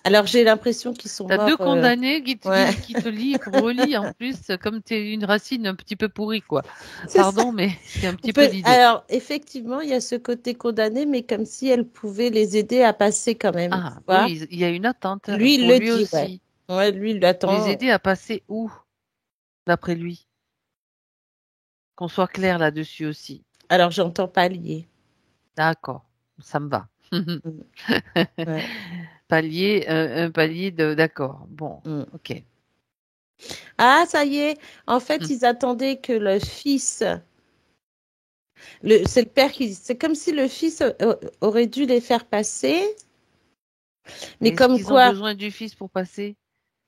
Alors, j'ai l'impression qu'ils sont T'as deux morts. condamnés Ouais, qui te lient, qui relient en plus, comme t'es une racine un petit peu pourrie, quoi. c'est ça. Pardon, mais c'est un petit peu l'idée. Alors, effectivement, il y a ce côté condamné, mais comme si elle pouvait les aider à passer quand même, tu Ah, vois. oui, il y a une attente Lui, il pour le lui dit, ouais. aussi. Ouais, lui, il Les l'attend. aider à passer où, d'après lui? Qu'on soit clair là-dessus aussi. Alors, j'entends palier. D'accord, ça me va. Mm. Ouais. Palier, un palier de, d'accord. Bon, Mm. ok. Ah, ça y est. En fait, Hmm. ils attendaient que le fils, c'est le père qui, c'est comme si le fils aurait dû les faire passer, mais Mais est-ce comme qu'ils ont quoi, besoin du fils pour passer?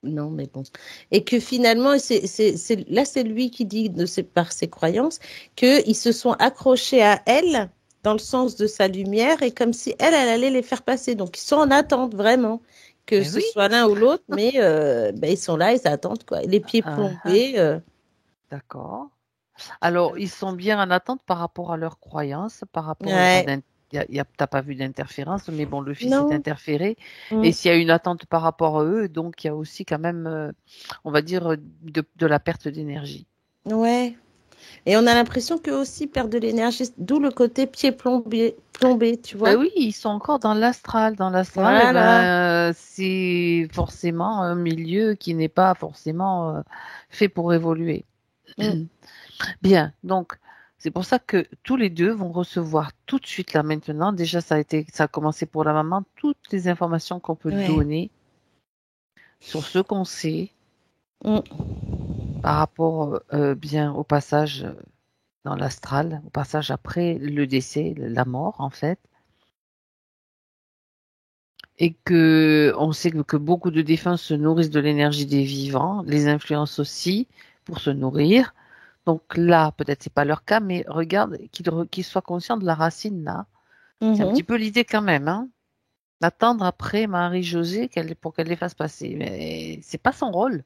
non, mais bon. Et que finalement, là, c'est lui qui dit par ses croyances qu'ils se sont accrochés à elle dans le sens de sa lumière et comme si elle allait les faire passer. Donc, ils sont en attente vraiment que Ben ce oui. soit l'un ou l'autre, mais ben, ils sont là, ils attendent quoi. Les pieds Ah, ah, plombés. d'accord. Alors, ils sont bien en attente par rapport à leurs croyances, par rapport, il n'y a pas Ouais. t'as pas vu d'interférence, mais bon, le fils est Non. interféré. Et Mm. s'il y a une attente par rapport à eux, donc il y a aussi quand même, on va dire, de la perte d'énergie. Ouais. Et on a l'impression qu'eux aussi perdent de l'énergie, d'où le côté pieds plombés, tu Ben vois. oui, ils sont encore dans l'astral. Dans l'astral, eh Voilà. ben, c'est forcément un milieu qui n'est pas forcément fait pour évoluer. Mm. Bien, donc c'est pour ça que tous les deux vont recevoir tout de suite là maintenant. Déjà, ça a commencé pour la maman, toutes les informations qu'on peut Ouais. donner sur ce qu'on sait Mm. par rapport bien au passage dans l'astral, au passage après le décès, la mort en fait, et que on sait que beaucoup de défunts se nourrissent de l'énergie des vivants, les influencent aussi pour se nourrir. Donc là, peut-être c'est pas leur cas, mais regarde qu'ils soient conscients de la racine là. C'est un Mhm. petit peu l'idée quand même, hein. D'attendre après Marie-Josée pour qu'elle les fasse passer. Mais c'est pas son rôle.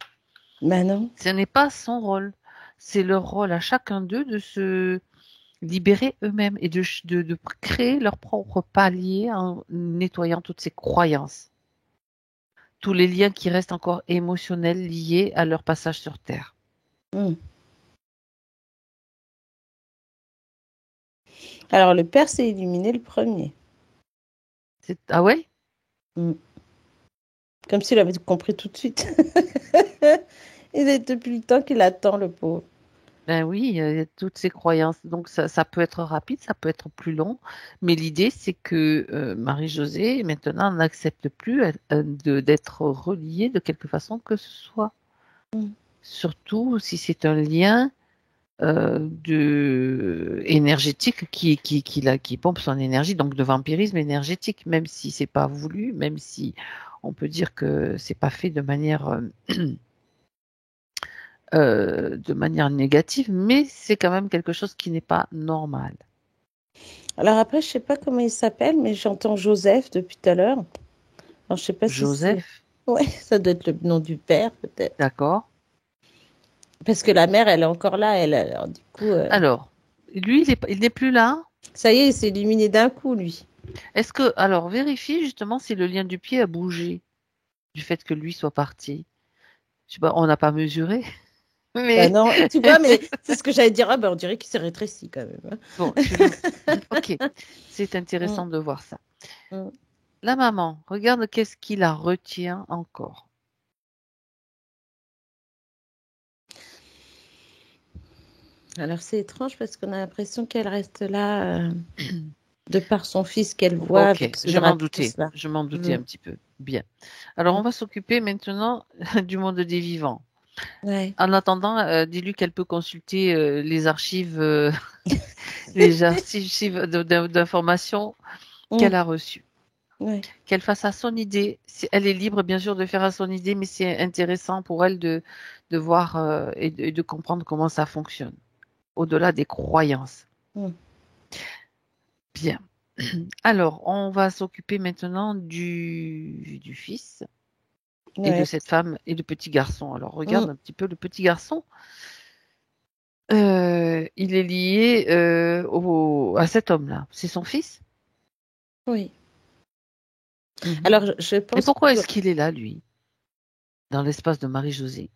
Ben non. Ce n'est pas son rôle. C'est leur rôle à chacun d'eux de se libérer eux-mêmes et de créer leur propre palier en nettoyant toutes ces croyances. Tous les liens qui restent encore émotionnels liés à leur passage sur Terre. Mm. Alors, le père s'est illuminé le premier. Ah ouais? Mm. Comme s'il avait compris tout de suite. Il est depuis le temps qu'il attend, le pauvre. Ben oui, il y a toutes ces croyances. Donc ça peut être rapide, ça peut être plus long, mais l'idée c'est que Marie-Josée maintenant n'accepte plus d'être reliée de quelque façon que ce soit. Mm. Surtout si c'est un lien énergétique qui pompe son énergie, donc de vampirisme énergétique, même si c'est pas voulu, même si on peut dire que c'est pas fait de manière négative, mais c'est quand même quelque chose qui n'est pas normal. Alors après, je sais pas comment il s'appelle, mais j'entends Joseph depuis tout à l'heure. Alors, je sais pas si c'est... Joseph, Ouais, ça doit être le nom du père, peut-être. d'accord. Parce que la mère, elle est encore là. Alors, du coup, Alors, lui, il n'est plus là. ça y est, il s'est éliminé d'un coup, lui. Alors, vérifie justement si le lien du pied a bougé du fait que lui soit parti. Je sais pas, on n'a pas mesuré, mais Non, tu vois, mais c'est ce que j'allais dire. On dirait qu'il s'est rétréci quand même. Hein. bon, ok, c'est intéressant de voir ça. Mm. La maman, regarde qu'est-ce qui la retient encore. Alors, c'est étrange parce qu'on a l'impression qu'elle reste là de par son fils qu'elle voit Ok, avec ce je m'en drapeau doutais. là. Je m'en doutais un petit peu. Bien. Alors, on va s'occuper maintenant du monde des vivants. Ouais. En attendant, dis-lui qu'elle peut consulter les archives, les archives d'informations qu'elle a reçues. Ouais. Qu'elle fasse à son idée. Elle est libre, bien sûr, de faire à son idée, mais c'est intéressant pour elle de voir et de comprendre comment ça fonctionne, au-delà des croyances. Mm. Bien. Alors, on va s'occuper maintenant du fils et de cette femme et du petit garçon. Alors, regarde un petit peu le petit garçon. Il est lié à cet homme-là. C'est son fils? Oui. Mhm. Alors, je pense. Mais pourquoi est-ce qu'il est là, lui, dans l'espace de Marie-Josée?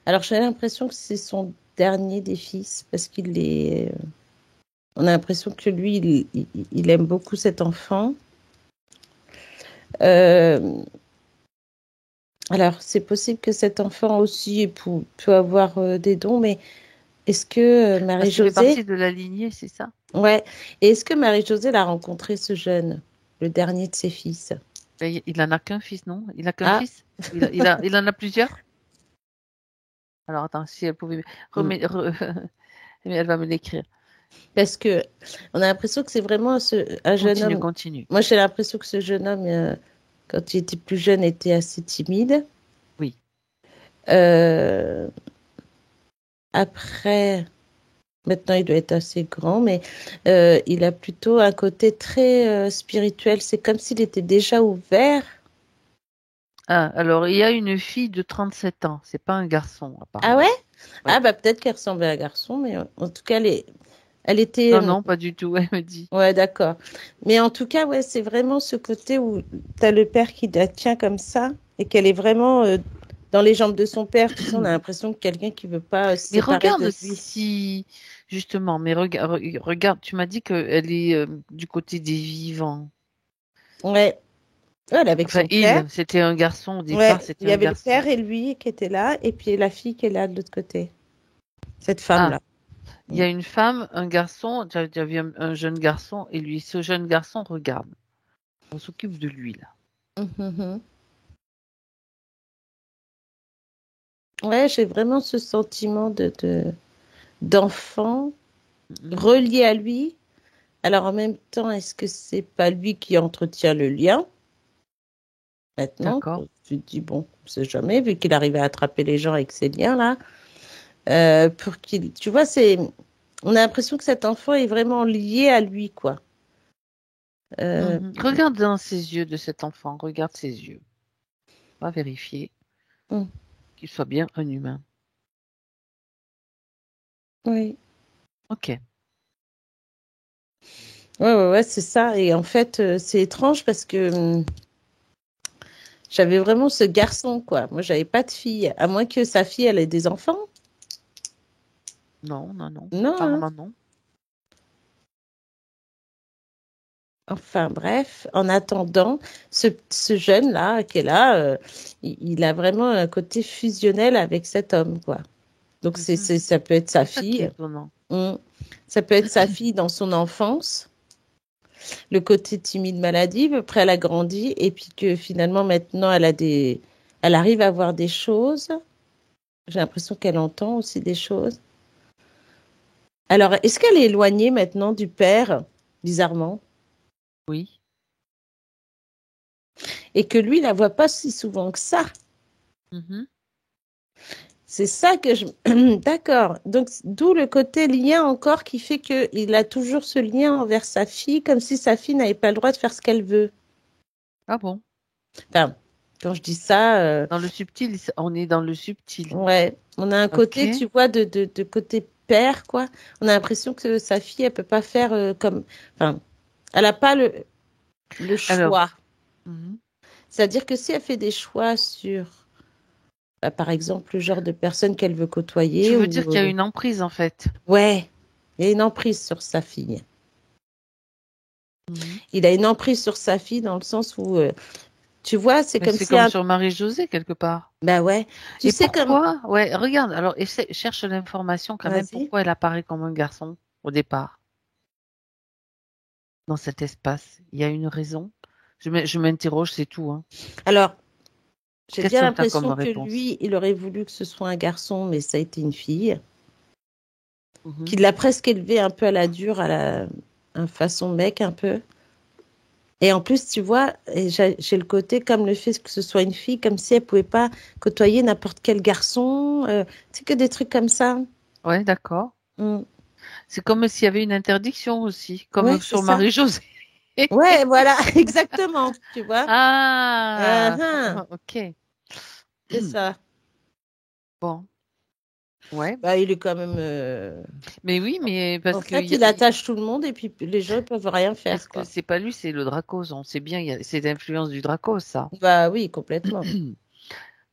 Alors, j'ai l'impression que c'est son dernier des fils parce qu'il est. On a l'impression que lui, il aime beaucoup cet enfant. Alors, c'est possible que cet enfant aussi peut avoir des dons, mais est-ce que Marie-Josée... Ça fait partie de la lignée, c'est ça? Ouais. Et est-ce que Marie-Josée l'a rencontré, ce jeune, le dernier de ses fils? Il en a qu'un fils, non? Il a qu'un fils? Il en a plusieurs? Alors, attends, si elle pouvait... Elle va me l'écrire. Parce que on a l'impression que c'est vraiment un jeune homme. Continue. Moi, j'ai l'impression que ce jeune homme, quand il était plus jeune, était assez timide. Oui. Après, maintenant, il doit être assez grand, mais il a plutôt un côté très spirituel. C'est comme s'il était déjà ouvert. Ah, alors, il y a une fille de 37 ans. C'est pas un garçon, apparemment. Ah ouais? Ah, bah peut-être qu'elle ressemblait à un garçon, mais en tout cas, elle était... Non, pas du tout, elle me dit. Ouais, d'accord. Mais en tout cas, ouais, c'est vraiment ce côté où tu as le père qui la tient comme ça et qu'elle est vraiment dans les jambes de son père. Tu sais, on a l'impression que quelqu'un qui veut pas se séparer regarde de lui. Si, justement, mais regarde, tu m'as dit qu'elle est du côté des vivants. Ouais. Elle avec son père. C'était un garçon au départ. Ouais, il y avait le père et lui qui étaient là, et puis la fille qui est là de l'autre côté. Cette femme-là. Il y a une femme, un garçon, tu as vu un jeune garçon, et lui, ce jeune garçon, regarde. On s'occupe de lui, là. Ouais, j'ai vraiment ce sentiment d'enfant relié à lui. Alors en même temps, est-ce que c'est pas lui qui entretient le lien? Maintenant, tu te dis, bon, on sait jamais, vu qu'il arrive à attraper les gens avec ses liens-là. Pour qu'il, tu vois, on a l'impression que cet enfant est vraiment lié à lui, quoi. Regarde dans ses yeux de cet enfant, regarde ses yeux. On va vérifier qu'il soit bien un humain. Oui. Ok. Ouais, c'est ça. Et en fait, c'est étrange parce que j'avais vraiment ce garçon, quoi. Moi, j'avais pas de fille, à moins que sa fille, elle ait des enfants. Non. Non. Apparemment, non. Enfin, bref, en attendant, ce jeune-là, qui est là, il a vraiment un côté fusionnel avec cet homme, quoi. Donc, ça peut être sa fille. Ça peut être sa fille dans son enfance. Le côté timide maladive, après elle a grandi, et puis que finalement, maintenant, elle arrive à voir des choses. J'ai l'impression qu'elle entend aussi des choses. Alors, est-ce qu'elle est éloignée maintenant du père, bizarrement? Oui. Et que lui, il la voit pas si souvent que ça. C'est ça que je... D'accord. Donc, d'où le côté lien encore qui fait qu'il a toujours ce lien envers sa fille, comme si sa fille n'avait pas le droit de faire ce qu'elle veut. Ah bon? Enfin, Quand je dis ça, Dans le subtil, on est dans le subtil. ouais, on a un côté, Ok. tu vois, de côté père, quoi. On a l'impression que sa fille, elle peut pas faire comme, enfin, elle n'a pas le Alors, choix. mhm. C'est-à-dire que si elle fait des choix sur, bah, par exemple, le genre de personne qu'elle veut Tu côtoyer, veux dire ou qu'il y a une emprise en fait. ouais, il y a une emprise sur sa fille. Mhm. Il a une emprise sur sa fille dans le sens où, tu vois, c'est Mais comme c'est si comme sur Marie-Josée quelque part. bah ouais, tu Et sais comme, pourquoi? Ouais, regarde. Alors, cherche l'information quand même. vas-y. Pourquoi elle apparaît comme un garçon au départ dans cet espace? Il y a une raison. Je m'interroge, c'est tout. Hein. Alors, j'ai Qu'est-ce bien que tu as comme l'impression que réponse? lui, il aurait voulu que ce soit un garçon, mais ça a été une fille. Mhm. Qu'il l'a presque élevée un peu à la dure, un façon mec un peu. Et en plus, tu vois, et j'ai le côté comme le fait que ce soit une fille, comme si elle pouvait pas côtoyer n'importe quel garçon. C'est que des trucs comme ça. Ouais, d'accord. Mm. C'est comme s'il y avait une interdiction aussi, Ouais, comme c'est sur ça. Marie-Josée. Ouais, voilà, exactement, tu vois. Ah, Uh-huh, ok. c'est ça. Bon, ouais. Bah, il est quand même. Mais oui, mais En parce que, fait, il attache tout le monde et puis les gens ils peuvent rien faire, parce que quoi. c'est pas lui, c'est le Dracos. On sait bien, c'est l'influence du Dracos, ça. Bah oui, complètement.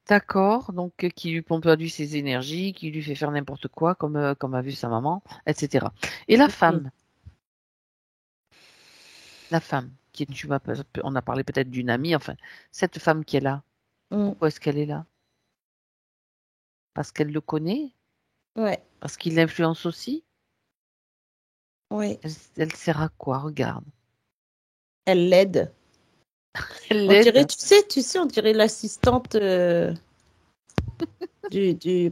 D'accord, donc qui lui pompe à lui ses énergies, qui lui fait faire n'importe quoi, comme a vu sa maman, etc. Et Mm. la femme, on a parlé peut-être d'une amie, enfin, cette femme qui est là, Mm. pourquoi est-ce qu'elle est là? Parce qu'elle le connaît? Ouais, Parce qu'il l'influence aussi? ouais. Elle sert à quoi? Regarde. Elle l'aide. Elle On dirait, l'aide. tu sais, on dirait l'assistante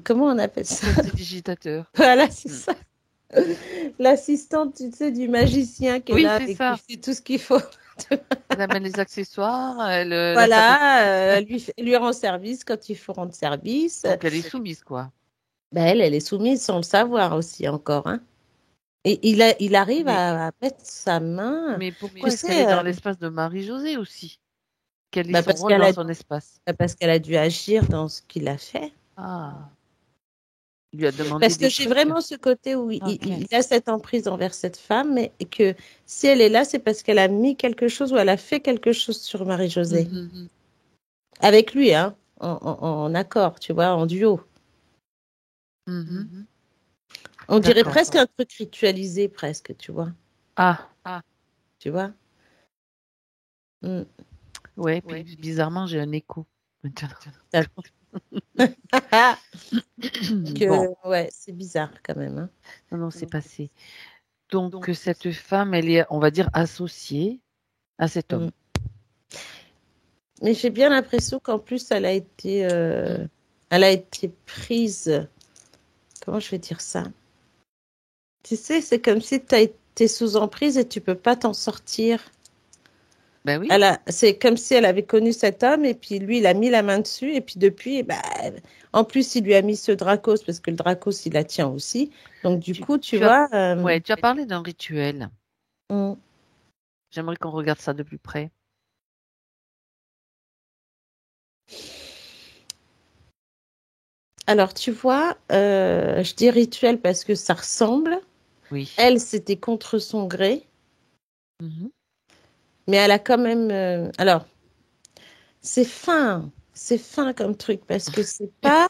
comment on appelle ça? Prestidigitateur. Voilà, c'est Hmm. ça. L'assistante, tu sais, du magicien qui est Oui, là c'est et qui ça. fait tout ce qu'il faut. Elle amène les accessoires, la Voilà, capacité. elle lui rend service quand il faut rendre service. Donc elle est soumise, quoi. Ben, elle est soumise sans le savoir aussi encore, hein. Et il arrive Mais, à mettre sa main, mais tu pourquoi est-ce qu'elle est sais, dans l'espace de Marie-Josée aussi? Quel est ben, son rôle dans son espace? parce qu'elle a dû agir dans ce qu'il a fait. Ah, il lui a demandé Parce que des j'ai trucs. vraiment ce côté où Ok. il a cette emprise envers cette femme, mais que si elle est là, c'est parce qu'elle a mis quelque chose ou elle a fait quelque chose sur Marie-Josée. Mhm. Avec lui, hein, en accord, tu vois, en duo. Mhm. On dirait D'accord. presque un truc ritualisé, presque, tu vois. Ah, Tu vois. Mm. ouais, puis bizarrement, j'ai un écho maintenant. Ça- Bon, ouais, c'est bizarre quand même, hein. non, non, c'est passé. Donc, cette femme, elle est, on va dire, associée à cet Mm. homme. Mais j'ai bien l'impression qu'en plus, elle a été prise. Comment je vais dire ça? Tu sais, c'est comme si tu as été sous emprise et tu peux pas t'en sortir. Ben oui, C'est comme si elle avait connu cet homme et puis lui, il a mis la main dessus et puis depuis, bah, en plus, il lui a mis ce Dracos parce que le Dracos, il la tient aussi. Donc du coup, tu tu as, vois, ouais, tu as parlé d'un rituel. mm. J'aimerais qu'on regarde ça de plus près. Alors tu vois, je dis rituel parce que ça ressemble. Oui. Elle, c'était contre son gré, Mhm. mais elle a quand même. Alors, c'est fin comme truc parce que c'est pas,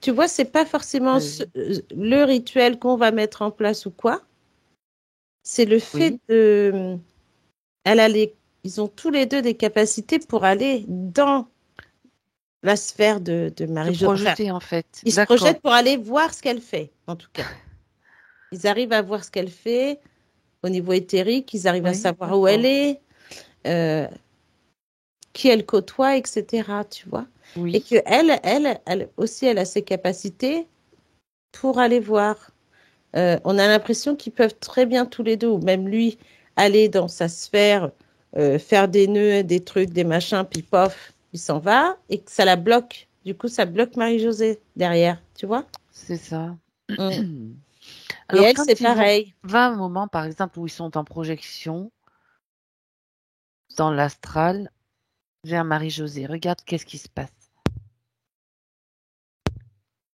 tu vois, c'est pas forcément Vas-y. le rituel qu'on va mettre en place ou quoi. C'est le fait Oui. de, elle a ils ont tous les deux des capacités pour aller dans la sphère de Se Marie-Jo. Enfin, projeter, en fait. ils se D'accord. projettent pour aller voir ce qu'elle fait, en tout cas. Ils arrivent à voir ce qu'elle fait au niveau éthérique, ils arrivent à Oui, savoir où elle d'accord. est, euh, qui elle côtoie, etc. Tu vois. Et Oui. que elle aussi, elle a ses capacités pour aller voir. On a l'impression qu'ils peuvent très bien tous les deux, ou même lui, aller dans sa sphère, faire des nœuds, des trucs, des machins, puis pof, il s'en va, et que ça la bloque. Du coup, ça bloque Marie-Josée derrière, tu vois. C'est ça. Mm. Et Alors, elle, c'est quand ils vont, pareil. va un moment, par exemple, où ils sont en projection dans l'astral, vers Marie-Josée. Regarde qu'est-ce qui se passe.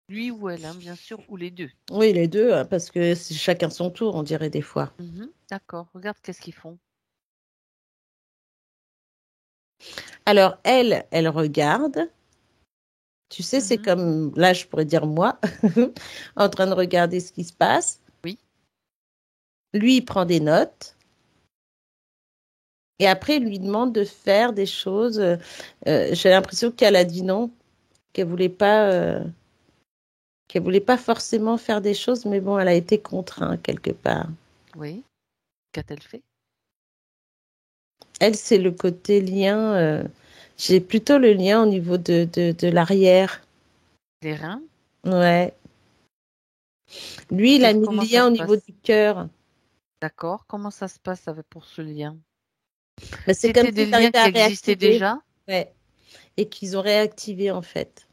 Lui ou elle, hein, bien sûr, ou les deux. Oui, les deux, hein, parce que c'est chacun son tour, on dirait des fois. D'accord, regarde qu'est-ce qu'ils font. Alors, elle regarde. Tu sais, c'est Mhm. comme, là, je pourrais dire moi, en train de regarder ce qui se passe. Oui. Lui, il prend des notes. Et après, il lui demande de faire des choses. J'ai l'impression qu'elle a dit non, qu'elle voulait pas forcément faire des choses, mais bon, elle a été contrainte quelque part. Oui. Qu'a-t-elle fait? Elle, c'est le côté lien. J'ai plutôt le lien au niveau de l'arrière. Les reins? Ouais. Lui, il a mis le Comment ça lien se au niveau passe? du cœur. D'accord. Comment ça se passe pour ce lien? Mais c'est comme C'était des s'ils liens arrivaient qui à existaient réactiver. déjà? Ouais. Et qu'ils ont réactivé, en fait.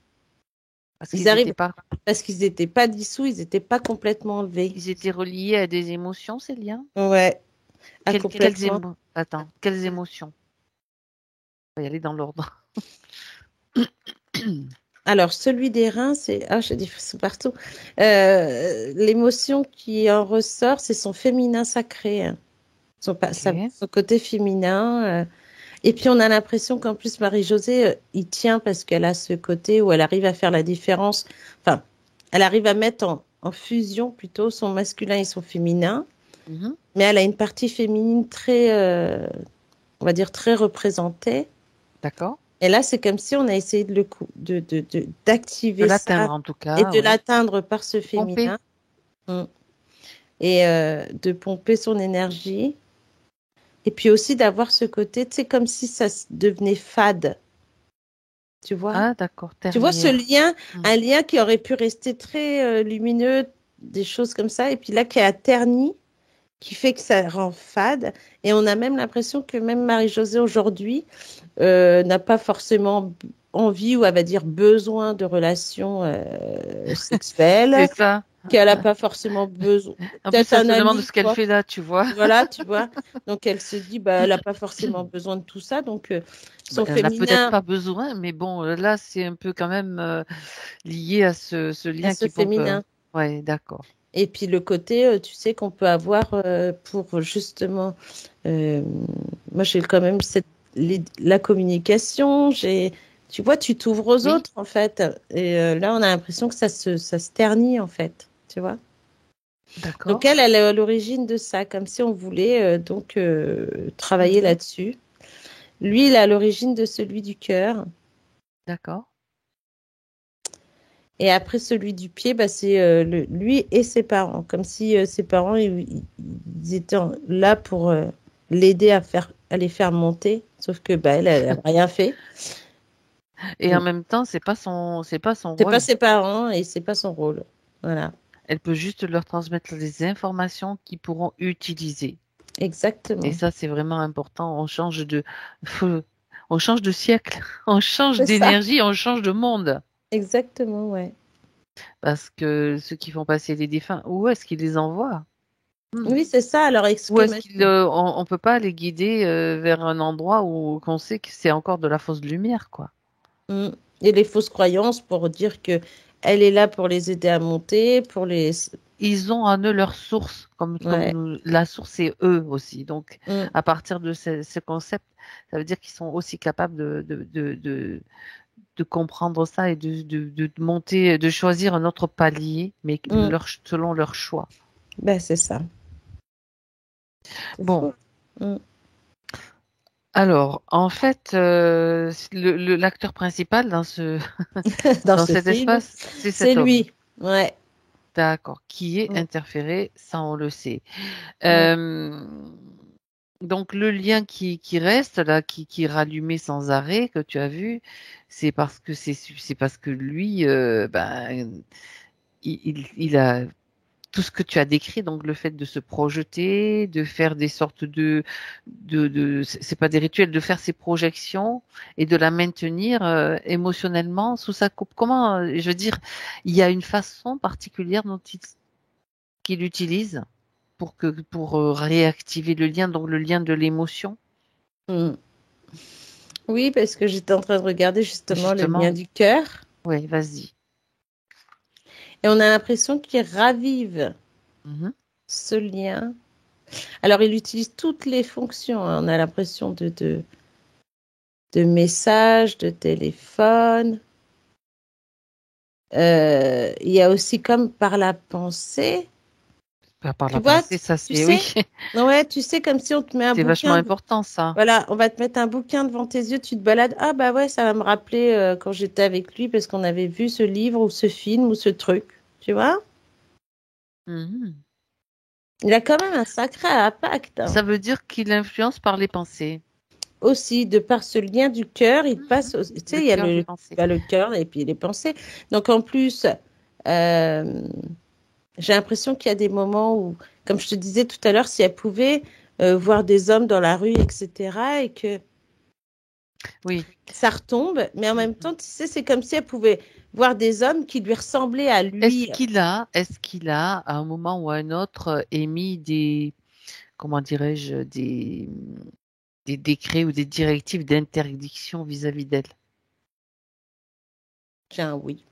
Parce Ils qu'ils arrivent n'étaient pas, parce qu'ils n'étaient pas dissous, ils n'étaient pas complètement enlevés. ils étaient reliés à des émotions, ces liens? Ouais. Ah, complètement. Attends, quelles émotions? On va y aller dans l'ordre. Alors, celui des reins, c'est... Ah, j'ai des frissons partout. L'émotion qui en ressort, c'est son féminin sacré, hein. Ok. Son côté féminin. Et puis, on a l'impression qu'en plus, Marie-Josée, il tient parce qu'elle a ce côté où elle arrive à faire la différence. Enfin, elle arrive à mettre en fusion plutôt son masculin et son féminin. Mhm. Mais elle a une partie féminine très, on va dire, très représentée. D'accord. Et là, c'est comme si on a essayé De d'activer ça l'atteindre en tout et cas, de oui. l'atteindre par ce Pomper. féminin. Mm. Et de pomper son énergie. Et puis aussi d'avoir ce côté, tu sais, comme si ça devenait fade, tu vois? Ah, d'accord. Tu vois ce Ternière. lien, Mm. un lien qui aurait pu rester très lumineux, des choses comme ça, et puis là qui a terni, qui fait que ça rend fade. Et on a même l'impression que même Marie-Josée aujourd'hui n'a pas forcément envie ou elle va dire besoin de relations sexuelles, C'est ça. qu'elle n'a pas forcément besoin. En plus, Peut-être elle un se demande ami, ce qu'elle quoi. fait là, tu vois. Voilà, tu vois. Donc elle se dit, bah, elle n'a pas forcément besoin de tout ça. Donc Bah, son elle n'a peut-être féminin pas besoin, mais bon, là, c'est un peu quand même lié à ce à lien ce qui pompe. féminin. Ouais, d'accord. Et puis le côté, tu sais, qu'on peut avoir pour justement, euh, moi j'ai quand même la communication, tu vois, tu t'ouvres aux Oui, autres en fait. Et là, on a l'impression que ça se ternit en fait, tu vois. Donc d'accord. elle est à l'origine de ça, comme si on voulait donc travailler Mhm. là-dessus. Lui, il est à l'origine de celui du cœur. D'accord. Et après, celui du pied, bah, c'est lui et ses parents. Comme si ses parents, ils étaient là pour l'aider à les faire monter. Sauf que bah, elle n'a rien fait. Et en Mm. même temps, c'est pas son C'est pas rôle. ses parents et c'est pas son rôle. Voilà, Elle peut juste leur transmettre les informations qu'ils pourront utiliser. Et exactement. ça, c'est vraiment important. Feu. On change de siècle, on change C'est ça. d'énergie, on change de monde. Exactement, ouais. Parce que ceux qui font passer les défunts, où est-ce qu'ils les envoient? Hmm. Oui, c'est ça. Alors, Où est-ce qu'ils, imagine. on peut pas les guider vers un endroit où qu'on sait que c'est encore de la fausse lumière, quoi. Mm. Et les fausses croyances pour dire que elle est là pour les aider à monter, pour les. Ils ont en eux leur source, Ouais. la source c'est eux aussi. Donc, Mm. à partir de ce concept, ça veut dire qu'ils sont aussi capables de comprendre ça et de monter, de choisir un autre palier, mais Mm. selon leur choix. Ben, c'est ça. C'est Bon, fou. Mm. alors, en fait, l'acteur principal Dans dans ce cet film, espace, c'est c'est cet homme. lui. Ouais. D'accord, qui est Mm. interféré, ça on le sait. Mm. Euh, donc le lien qui reste là, qui est rallumé sans arrêt, que tu as vu, c'est parce que lui, ben, il a tout ce que tu as décrit, donc le fait de se projeter, de faire des sortes c'est pas des rituels, de faire ses projections et de la maintenir émotionnellement sous sa coupe. Comment, je veux dire, il y a une façon particulière qu'il utilise pour réactiver le lien, donc le lien de l'émotion. Mm. Oui, parce que j'étais en train de regarder justement le lien du cœur. Oui, vas-y. Et on a l'impression qu'il ravive ce lien. Alors, il utilise toutes les fonctions. Hein. On a l'impression de messages, de téléphone. Il y a aussi comme par la pensée. Par la pensée, ça c'est oui. Ouais, tu sais, comme si on te met un bouquin. C'est vachement important ça. Voilà, on va te mettre un bouquin devant tes yeux, tu te balades. Ah bah ouais, ça va me rappeler quand j'étais avec lui parce qu'on avait vu ce livre ou ce film ou ce truc. Tu vois? Il a quand même un sacré impact. Hein. Ça veut dire qu'il influence par les pensées. Aussi, de par ce lien du cœur, il passe. Tu sais, il y a le cœur et puis les pensées. Donc en plus, j'ai l'impression qu'il y a des moments où, comme je te disais tout à l'heure, si elle pouvait voir des hommes dans la rue, etc., et que ça retombe, mais en même temps, tu sais, c'est comme si elle pouvait voir des hommes qui lui ressemblaient à lui. Est-ce qu'il a, à un moment ou à un autre, émis des, comment dirais-je, des décrets ou des directives d'interdiction vis-à-vis d'elle? J'ai un oui.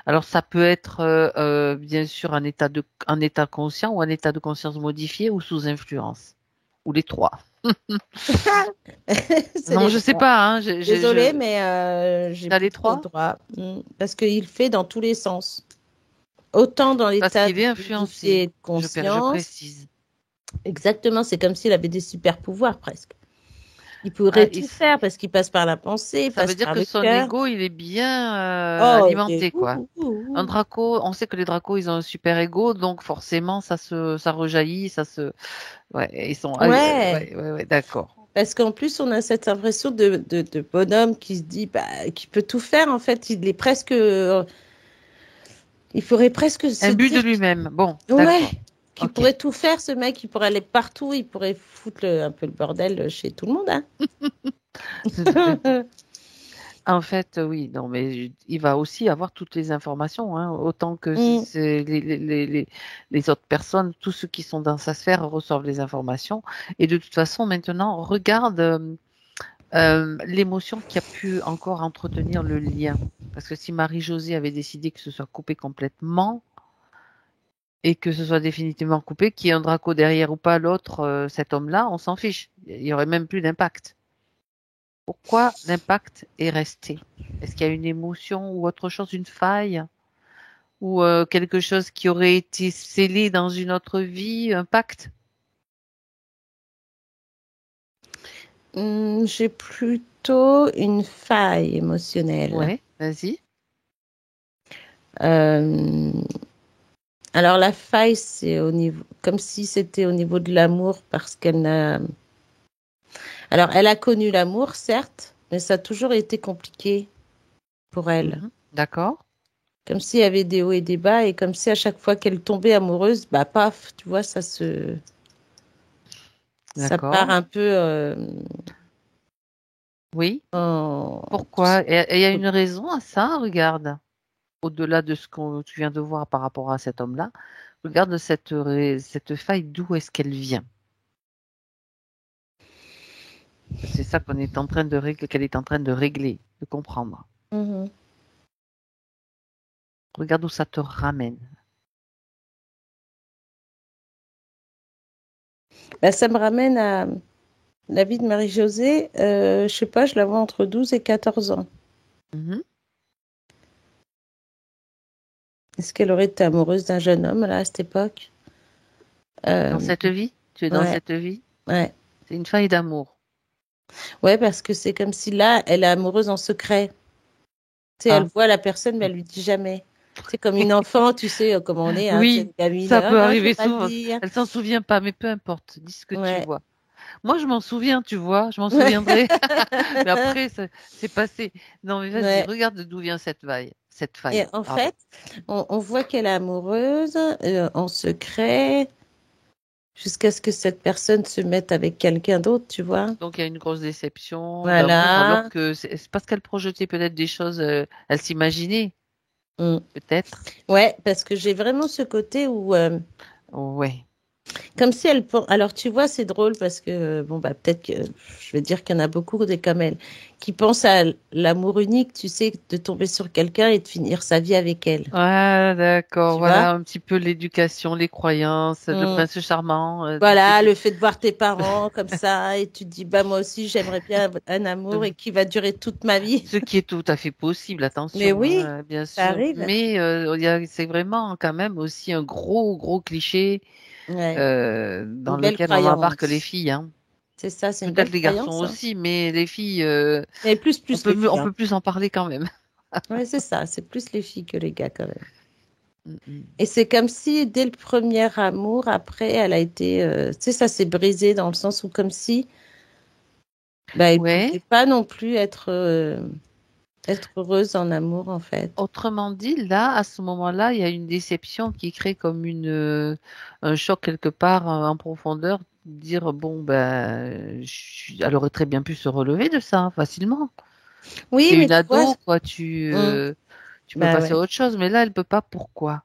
Alors ça peut être bien sûr un état conscient ou un état de conscience modifié ou sous influence, ou les trois. Non, je sais pas. Hein, désolée, mais j'ai pas les trois. Droit, parce qu'il fait dans tous les sens. Autant dans l'état de conscience. Je précise. Exactement, c'est comme s'il avait des super pouvoirs presque. Il pourrait tout faire parce qu'il passe par la pensée, ça veut dire que son ego, il est bien alimenté, quoi. Un Draco, on sait que les Dracos, ils ont un super ego, donc forcément, ça rejaillit, ils sont. Ouais, d'accord. Parce qu'en plus, on a cette impression de bonhomme qui se dit, qui peut tout faire. En fait, il est presque. Il pourrait presque. Un but de lui-même. Bon. Ouais. Qui pourrait tout faire, ce mec. Il pourrait aller partout. Il pourrait foutre un peu le bordel chez tout le monde. Hein. En fait, oui, non, mais il va aussi avoir toutes les informations, hein, autant que les autres personnes, tous ceux qui sont dans sa sphère reçoivent les informations. Et de toute façon, maintenant, regarde l'émotion qui a pu encore entretenir le lien. Parce que si Marie-Josée avait décidé que ce soit coupé complètement et que ce soit définitivement coupé, qu'il y ait un Draco derrière ou pas l'autre, cet homme-là, on s'en fiche. Il y aurait même plus d'impact. Pourquoi l'impact est resté? Est-ce qu'il y a une émotion ou autre chose, une faille? Ou quelque chose qui aurait été scellé dans une autre vie, un pacte? J'ai plutôt une faille émotionnelle. Ouais, vas-y. Alors la faille, c'est au niveau, comme si c'était au niveau de l'amour, parce qu'elle n'a. Alors elle a connu l'amour, certes, mais ça a toujours été compliqué pour elle. D'accord. Comme s'il y avait des hauts et des bas, et comme si à chaque fois qu'elle tombait amoureuse, paf, tu vois, ça part un peu. Oui. Pourquoi? Il y a une raison à ça, regarde. Au-delà de ce que tu viens de voir par rapport à cet homme-là, regarde cette faille, d'où est-ce qu'elle vient? C'est ça qu'elle est en train de régler, de comprendre. Regarde où ça te ramène. Ça me ramène à la vie de Marie-Josée. Je sais pas, je la vois entre 12 et 14 ans. Est-ce qu'elle aurait été amoureuse d'un jeune homme là, à cette époque? Dans cette vie? Tu es dans cette vie? Ouais. C'est une faille d'amour. Ouais, parce que c'est comme si là, elle est amoureuse en secret. Tu sais, elle voit la personne, mais elle lui dit jamais. C'est comme une enfant, tu sais comment on est. Oui, ça peut arriver souvent. Elle s'en souvient pas, mais peu importe. Dis ce que tu vois. Moi, je m'en souviens, tu vois. Je m'en souviendrai. Mais après, c'est passé. Non, mais vas-y, regarde d'où vient cette faille. Et en fait, on voit qu'elle est amoureuse en secret jusqu'à ce que cette personne se mette avec quelqu'un d'autre, tu vois. Donc, il y a une grosse déception. Voilà. Alors que c'est parce qu'elle projetait peut-être des choses, elle s'imaginait. Peut-être. Ouais, parce que j'ai vraiment ce côté où. Ouais. Comme si elle... Alors, tu vois, c'est drôle parce que, bon, bah, peut-être que je vais dire qu'il y en a beaucoup des comme elle qui pensent à l'amour unique, tu sais, de tomber sur quelqu'un et de finir sa vie avec elle. Ouais, d'accord. Tu vois? Voilà un petit peu l'éducation, les croyances, le Mm. prince charmant, tout ce que Voilà, tu... le fait de voir tes parents comme ça et tu te dis, bah, moi aussi, j'aimerais bien un amour et qui va durer toute ma vie. Ce qui est tout à fait possible, Mais attention, oui, hein, bien ça sûr. arrive. Mais c'est vraiment quand même aussi un gros cliché Ouais, dans une belle lequel on embarque les croyance. filles, hein. C'est ça, c'est une Peut-être belle les garçons croyance, hein. aussi, mais les filles, Mais plus les on filles, hein. peut plus en parler quand même. Ouais, c'est ça, c'est plus les filles que les gars quand même. Mm, mm. Et c'est comme si dès le premier amour, après, elle a été, tu sais, ça s'est brisé dans le sens où comme si, bah, elle Ouais. pouvait pas non plus être heureuse en amour en fait. Autrement dit, là, à ce moment-là, il y a une déception qui crée comme un choc quelque part en profondeur. Dire, bon, ben, elle aurait très bien pu se relever de ça facilement. Oui, T'es mais une tu vois, ado, quoi, hum, tu peux bah passer à ouais. autre chose, mais là, elle peut pas. Pourquoi?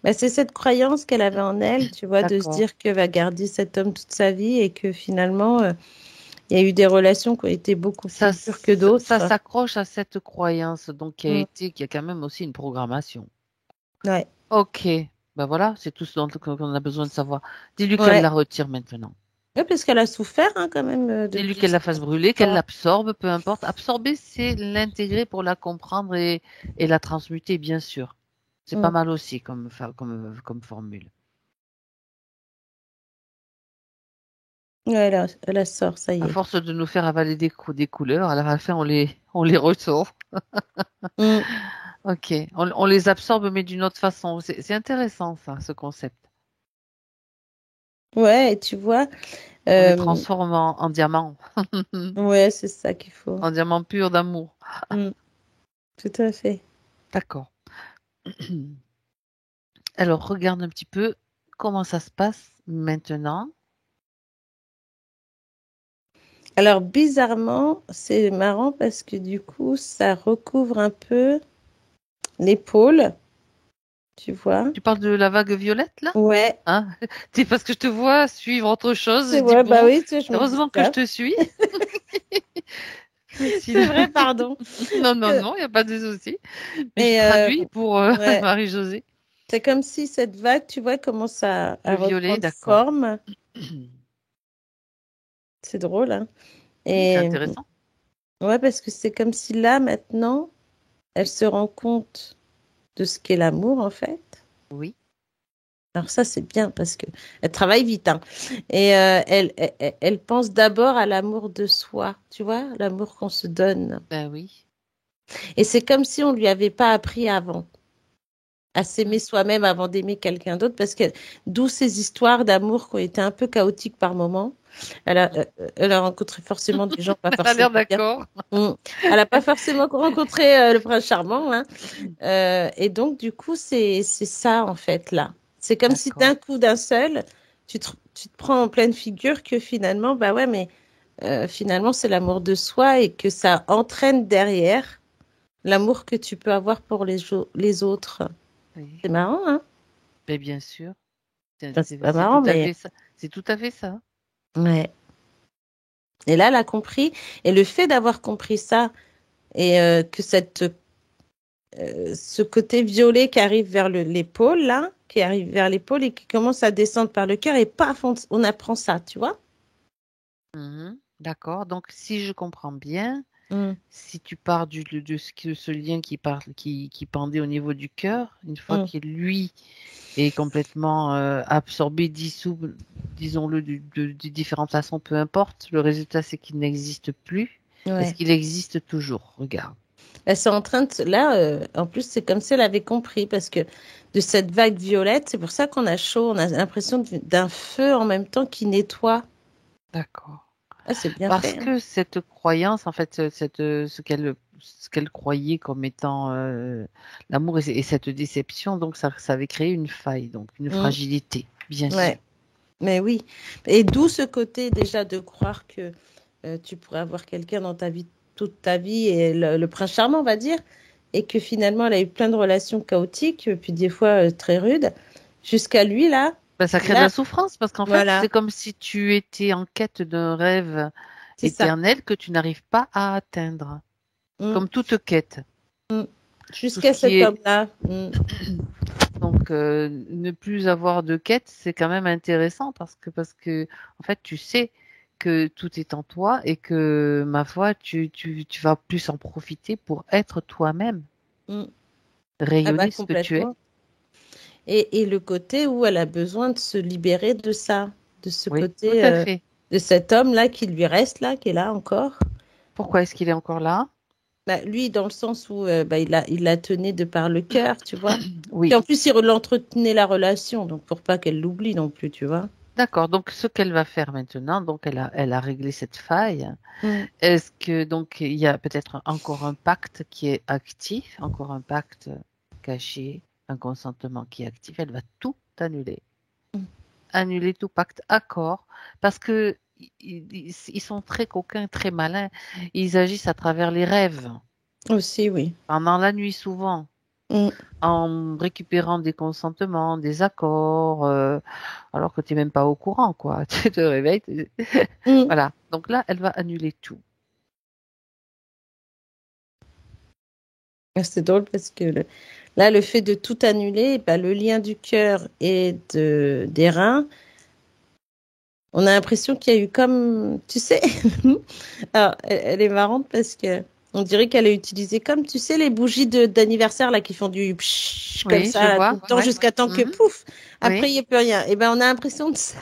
Bah, c'est cette croyance qu'elle avait en elle, tu vois, de se D'accord. dire qu'elle va garder cet homme toute sa vie et que finalement, il y a eu des relations qui ont été beaucoup plus dures que Ça d'autres. s'accroche à cette croyance, donc Hum, qui a quand même aussi une programmation. ouais, Ok, ben voilà, c'est tout ce dont on a besoin de savoir. Dis-lui qu'elle ouais. la retire maintenant. Ouais, parce qu'elle a souffert hein, quand même Dis-lui depuis qu'elle la ce fasse brûler, qu'elle temps. l'absorbe, peu importe. Absorber, c'est l'intégrer pour la comprendre et la transmuter, bien sûr. C'est pas Hum. mal aussi comme formule. Ouais, elle la sort, ça y À est. force de nous faire avaler des couleurs, à la fin, on les ressort. Hum. Ok, on les absorbe, mais d'une autre façon. C'est intéressant, ça, ce concept. Ouais, et tu vois, On les euh, transforme en diamants, ouais, c'est ça qu'il faut. en diamants purs d'amour. Hum, tout à fait. D'accord. Alors, regarde un petit peu comment ça se passe maintenant. Alors, bizarrement, c'est marrant parce que du coup, ça recouvre un peu l'épaule, tu vois. Tu parles de la vague violette, là? Ouais, Hein? C'est parce que je te vois suivre autre chose. c'est Je dis, vrai, bah bon, oui, tu sais, je me dis heureusement que je ça. te suis. C'est Sinon... vrai, pardon. Non, non, Euh, non, il n'y a pas de souci. Mais je Et traduis pour ouais, Marie-Josée. c'est comme si cette vague, tu vois, commence Le à violet, reprendre d'accord. forme. C'est drôle, hein. C'est Et intéressant. ouais, parce que c'est comme si là, maintenant, elle se rend compte de ce qu'est l'amour, en fait. Oui. Alors ça, c'est bien parce que elle travaille vite, hein. Et elle pense d'abord à l'amour de soi, tu vois, l'amour qu'on se donne. Ben oui. Et c'est comme si on lui avait pas appris avant à Mm. s'aimer soi-même avant d'aimer quelqu'un d'autre, parce que d'où ces histoires d'amour qui ont été un peu chaotiques par moments. Elle a rencontré forcément des gens pas Elle a l'air forcément bien. d'accord. Mm. Elle n'a pas forcément rencontré le prince charmant, hein. Et donc, du coup, c'est ça, en fait, là. C'est comme si D'accord. d'un coup, d'un seul, tu te prends en pleine figure que finalement, bah ouais, mais finalement, c'est l'amour de soi et que ça entraîne derrière l'amour que tu peux avoir pour les autres. Oui. C'est marrant, hein? Ben, bien sûr. Enfin, c'est pas C'est marrant, tout à mais fait ça. C'est tout à fait ça. ouais. Et là, elle a compris. Et le fait d'avoir compris ça et que ce côté violet qui arrive vers l'épaule, là, qui arrive vers l'épaule et qui commence à descendre par le cœur, et paf, on apprend ça, tu vois? Mhm. D'accord. Donc, si je comprends bien, Mm, si tu pars ce lien qui pendait au niveau du cœur, une fois mm, qu'il lui est complètement absorbé, dissous, disons-le de différentes façons, peu importe, le résultat c'est qu'il n'existe plus. Est-ce ouais. qu'il existe toujours? Regarde. Elle est en train de... Là, en plus, c'est comme si elle avait compris, parce que de cette vague violette, c'est pour ça qu'on a chaud, on a l'impression d'un feu en même temps qui nettoie. D'accord. Ah, c'est bien Parce fait, hein. que cette croyance, en fait, ce qu'elle croyait comme étant l'amour et cette déception, donc ça avait créé une faille, donc une Mm, fragilité, bien sûr. ouais, mais oui. Et d'où ce côté déjà de croire que tu pourrais avoir quelqu'un dans ta vie toute ta vie et le prince charmant, on va dire, et que finalement elle a eu plein de relations chaotiques, puis des fois très rudes, jusqu'à lui là. Ça crée de Là, la souffrance parce qu'en fait, voilà, c'est comme si tu étais en quête d'un rêve c'est ça. éternel que tu n'arrives pas à atteindre. Mm, Comme toute quête. mm. Tout ce Jusqu'à qui cet est homme-là. donc ne plus avoir de quête, c'est quand même intéressant parce que en fait, tu sais que tout est en toi et que ma foi, tu vas plus en profiter pour être toi-même, Mm. Ah bah rayonner ce que tu es. complètement. Et le côté où elle a besoin de se libérer de ça, de ce Oui, tout côté à fait. de cet homme-là qui lui reste là, qui est là encore. Pourquoi est-ce qu'il est encore là? Bah, lui, dans le sens où il la tenait de par le cœur, tu vois. Puis Oui. en plus, il entretenait la relation, donc pour pas qu'elle l'oublie non plus, tu vois. D'accord. Donc, ce qu'elle va faire maintenant, donc elle a réglé cette faille. Mm. Est-ce que donc il y a peut-être encore un pacte qui est actif, encore un pacte caché, un consentement qui est actif? Elle va tout annuler, Mm. annuler tout pacte, accord, parce que ils sont très coquins, très malins. Ils agissent à travers les rêves, Aussi, oui. pendant la nuit souvent, Mm. en récupérant des consentements, des accords, alors que tu n'es même pas au courant, quoi. Tu te réveilles. Mm. Voilà. Donc là, elle va annuler tout. C'est drôle parce que là, le fait de tout annuler, bah, le lien du cœur et des reins, on a l'impression qu'il y a eu comme, tu sais, alors elle est marrante parce que on dirait qu'elle a utilisé comme, tu sais, les bougies d'anniversaire là qui font du pshhh comme Oui, je ça là, tout vois. le temps Ouais. jusqu'à temps que Mhm. pouf, après Oui. il n'y a plus rien. Et ben on a l'impression de ça,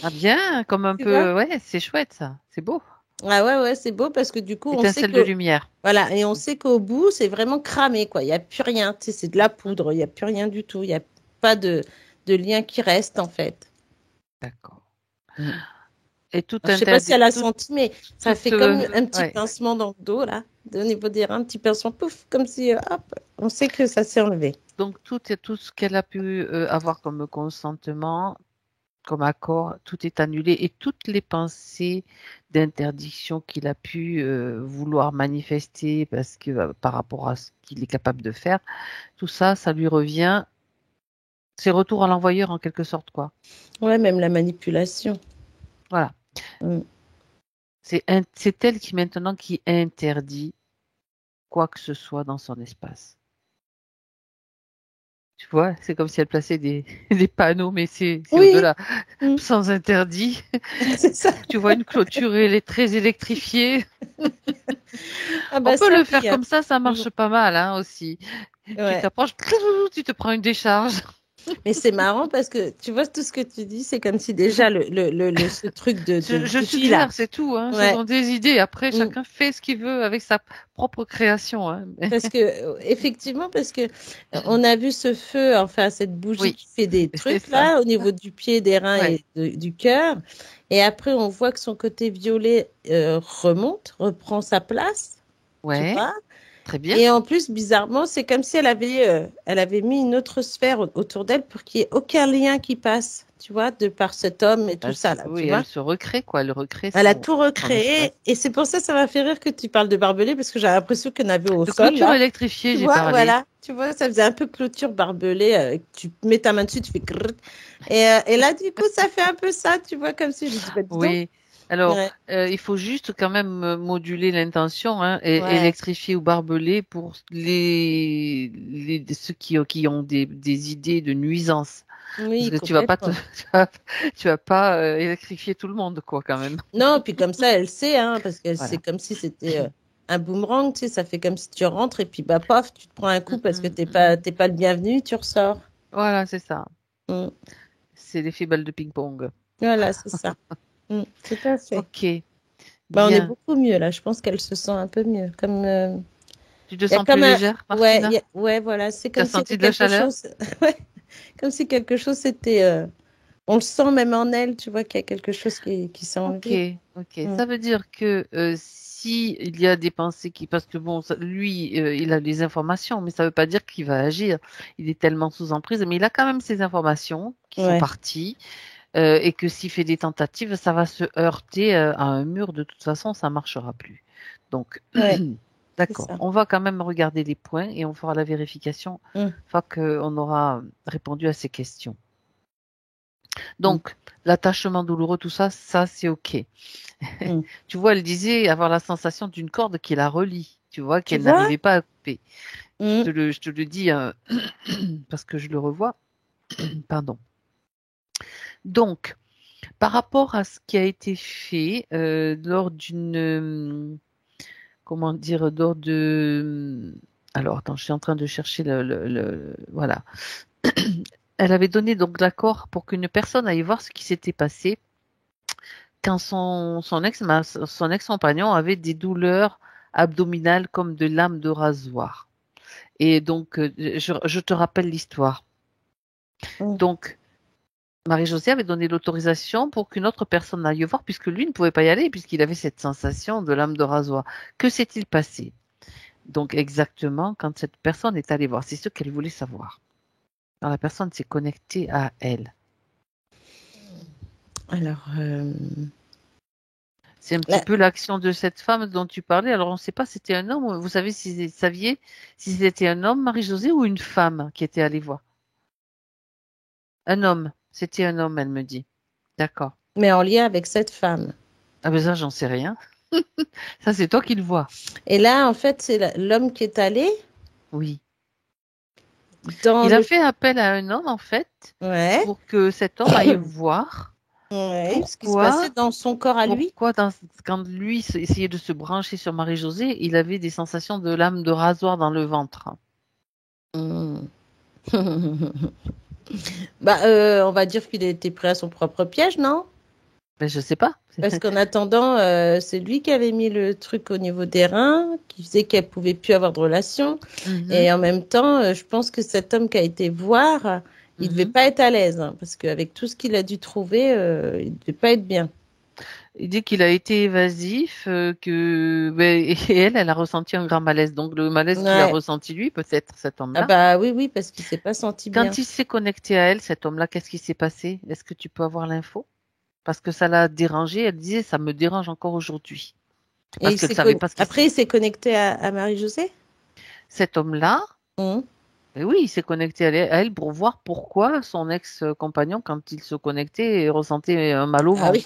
Ah bien, comme un tu vois? peu, ouais, c'est chouette ça, c'est beau. Ah ouais ouais, c'est beau parce que du coup on sait Étincelle de que lumière. voilà et on sait qu'au bout c'est vraiment cramé quoi. Il n'y a plus rien, tu sais, c'est de la poudre, il n'y a plus rien du tout, il n'y a pas de lien qui reste en fait. D'accord. Mm. Et tout Alors, je sais pas si interdit, elle a senti, mais ça toute, fait comme un petit ouais. pincement dans le dos, là, au niveau des reins, un petit pincement, pouf, comme si, hop, on sait que ça s'est enlevé. Donc tout ce qu'elle a pu avoir comme consentement, comme accord, tout est annulé et toutes les pensées d'interdiction qu'il a pu vouloir manifester parce que par rapport à ce qu'il est capable de faire, tout ça, ça lui revient. C'est retour à l'envoyeur en quelque sorte, quoi. Ouais, même la manipulation. Voilà. Mm. C'est elle qui maintenant qui interdit quoi que ce soit dans son espace. Tu vois, c'est comme si elle plaçait des panneaux, mais c'est Oui, au-delà, mm. sans interdit. C'est ça. Tu vois une clôture, elle est très électrifiée. Ah On bah peut ça, le oui. faire comme ça Mm. marche pas mal hein, aussi. Tu Ouais. t'approches, tu te prends une décharge. Mais c'est marrant parce que tu vois tout ce que tu dis, c'est comme si déjà ce truc de Je bougie là. suggère, c'est tout. Hein. Ce Ouais. sont des idées. Après, Mm. chacun fait ce qu'il veut avec sa propre création. Hein. Parce que, effectivement, parce que on a vu ce feu, enfin, cette bougie Oui, qui fait des c'est trucs ça. là, au niveau du pied, des reins Ouais, et du cœur. Et après, on voit que son côté violet remonte, reprend sa place, tu ouais, vois. très bien. Et en plus, bizarrement, c'est comme si elle avait mis une autre sphère autour d'elle pour qu'il n'y ait aucun lien qui passe, tu vois, de par cet homme et tout ça là, Oui, tu vois. elle se recrée, quoi. Elle recrée Elle a son, tout son espace. recréé. Et c'est pour ça m'a fait rire que tu parles de barbelé, parce que j'ai l'impression qu'on avait au De sol, clôture là. électrifiée, Tu j'ai vois, parlé. voilà. Tu vois, ça faisait un peu clôture barbelée. Tu mets ta main dessus, tu fais grrrt. Et là, du coup, ça fait un peu ça, tu vois, comme si je dis, bah, dis donc. Oui. Alors, Ouais, il faut juste quand même moduler l'intention, hein, et ouais. électrifier ou barbeler pour ceux qui ont des idées de nuisance. Parce Oui, que tu vas pas te, complètement. tu vas pas électrifier tout le monde, quoi, quand même. Non, puis comme ça, elle sait, hein, parce que c'est Voilà. comme si c'était un boomerang, tu sais, ça fait comme si tu rentres et puis, bah, paf, tu te prends un coup Mm, parce que mm, mm. t'es pas le bienvenu, tu ressors. Voilà, c'est ça. Mm. C'est l'effet balle de ping-pong. Voilà, c'est ça. Mm, tout à fait. Ok, Bah, on est bien. beaucoup mieux là. Je pense qu'elle se sent un peu mieux. Comme Tu te il y a sens comme plus un légère, ouais, Martina? ouais, voilà. C'est Tu as comme s'il y senti avait de la quelque chaleur? chose. Ouais, comme si quelque chose c'était. On le sent même en elle. Tu vois qu'il y a quelque chose qui s'est Ok, enlevé. ok. Mm. Ça veut dire que si il y a des pensées qui, parce que bon, lui, il a les informations, mais ça veut pas dire qu'il va agir. Il est tellement sous emprise, mais il a quand même ces informations qui sont Ouais, parties, et que s'il fait des tentatives, ça va se heurter à un mur. De toute façon, ça marchera plus. Donc, ouais, c'est d'accord. ça. On va quand même regarder les points et on fera la vérification Mm. une fois qu'on aura répondu à ces questions. Donc, l'attachement douloureux, tout ça, c'est OK. Mm. Tu vois, elle disait avoir la sensation d'une corde qui la relie. Tu vois, Tu qu'elle vois? n'arrivait pas à couper. Mm. Je te le dis parce que je le revois. Pardon. Donc, par rapport à ce qui a été fait lors d'une, comment dire, lors de, alors attends, je suis en train de chercher voilà. Elle avait donné donc l'accord pour qu'une personne aille voir ce qui s'était passé quand son ex-compagnon avait des douleurs abdominales comme de lames de rasoir. Et donc, je te rappelle l'histoire. Mm. Donc, Marie-Josée avait donné l'autorisation pour qu'une autre personne aille voir, puisque lui ne pouvait pas y aller, puisqu'il avait cette sensation de lame de rasoir. Que s'est-il passé? Donc, exactement, quand cette personne est allée voir, c'est ce qu'elle voulait savoir. Alors, la personne s'est connectée à elle. Alors, C'est un petit peu l'action de cette femme dont tu parlais. Alors, on ne sait pas si c'était un homme. Vous saviez si c'était un homme, Marie-Josée, ou une femme qui était allée voir? Un homme. C'était un homme, elle me dit. D'accord. mais en lien avec cette femme. Ah ben ça, j'en sais rien. Ça, c'est toi qui le vois. Et là, en fait, c'est l'homme qui est allé Oui. dans Il a fait appel à un homme, en fait, Ouais, pour que cet homme aille voir ouais, ce qui se passait dans son corps à lui. pourquoi quand lui essayait de se brancher sur Marie-Josée, il avait des sensations de lame de rasoir dans le ventre. Mm. On va dire qu'il a été pris à son propre piège, non? Ben, je sais pas. Parce qu'en attendant, c'est lui qui avait mis le truc au niveau des reins, qui faisait qu'elle pouvait plus avoir de relation. Mhm. Et en même temps, je pense que cet homme qui a été voir, il devait pas être à l'aise, hein, parce qu'avec tout ce qu'il a dû trouver, il devait pas être bien. Il dit qu'il a été évasif, et elle a ressenti un grand malaise. Donc le malaise qu'il a Ouais. ressenti lui, peut-être cet homme-là. Ah bah oui, parce qu'il s'est pas senti bien. Quand il s'est connecté à elle, cet homme-là, qu'est-ce qui s'est passé? Est-ce que tu peux avoir l'info? Parce que ça l'a dérangée. Elle disait, ça me dérange encore aujourd'hui. Et Parce qu'elle savait pas ce qui après, il s'est connecté à Marie-Josée? Cet homme-là, Mmh. oui, il s'est connecté à elle pour voir pourquoi son ex-compagnon, quand il se connectait, ressentait un mal au Ah ventre. oui,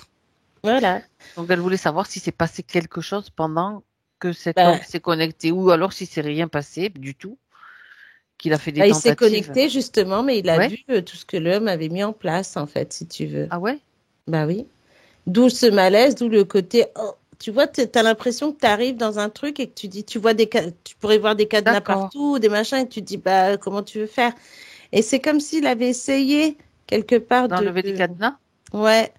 voilà. Donc elle voulait savoir si s'est passé quelque chose pendant que cet Bah, homme s'est connecté, ou alors si c'est rien passé du tout, qu'il a fait des il s'est tentatives. connecté justement, mais il a Ouais. vu tout ce que l'homme avait mis en place, en fait, si tu veux. Ah ouais? Bah oui. D'où ce malaise, d'où le côté. Oh, tu vois, tu as l'impression que tu arrives dans un truc et que tu dis, tu pourrais voir des cadenas D'accord. partout, des machins, et tu te dis, bah, comment tu veux faire? Et c'est comme s'il avait essayé quelque part D'enlever des cadenas? Ouais,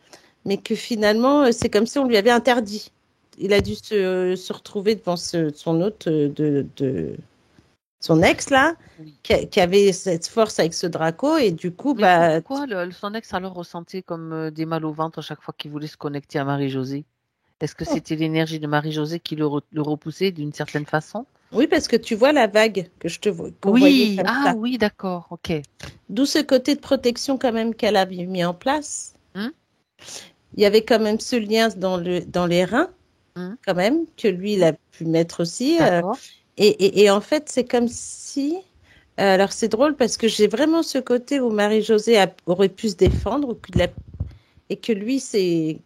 mais que finalement, c'est comme si on lui avait interdit. Il a dû se retrouver devant son hôte son ex là, Oui. qui avait cette force avec ce Draco et du coup, Mais pourquoi son ex alors ressentait comme des mal au ventre à chaque fois qu'il voulait se connecter à Marie-Josée? Est-ce que c'était l'énergie de Marie-Josée qui le repoussait d'une certaine façon? oui, parce que tu vois la vague que je te qu'on voyait Oui, comme ah ça. oui, d'accord, ok. D'où ce côté de protection quand même qu'elle avait mis en place. Hum, Il y avait quand même ce lien dans les reins, hum, quand même, que lui, il a pu mettre aussi. d'accord. Et en fait, c'est comme si. Alors, c'est drôle parce que j'ai vraiment ce côté où Marie-Josée aurait pu se défendre et que lui, c'est.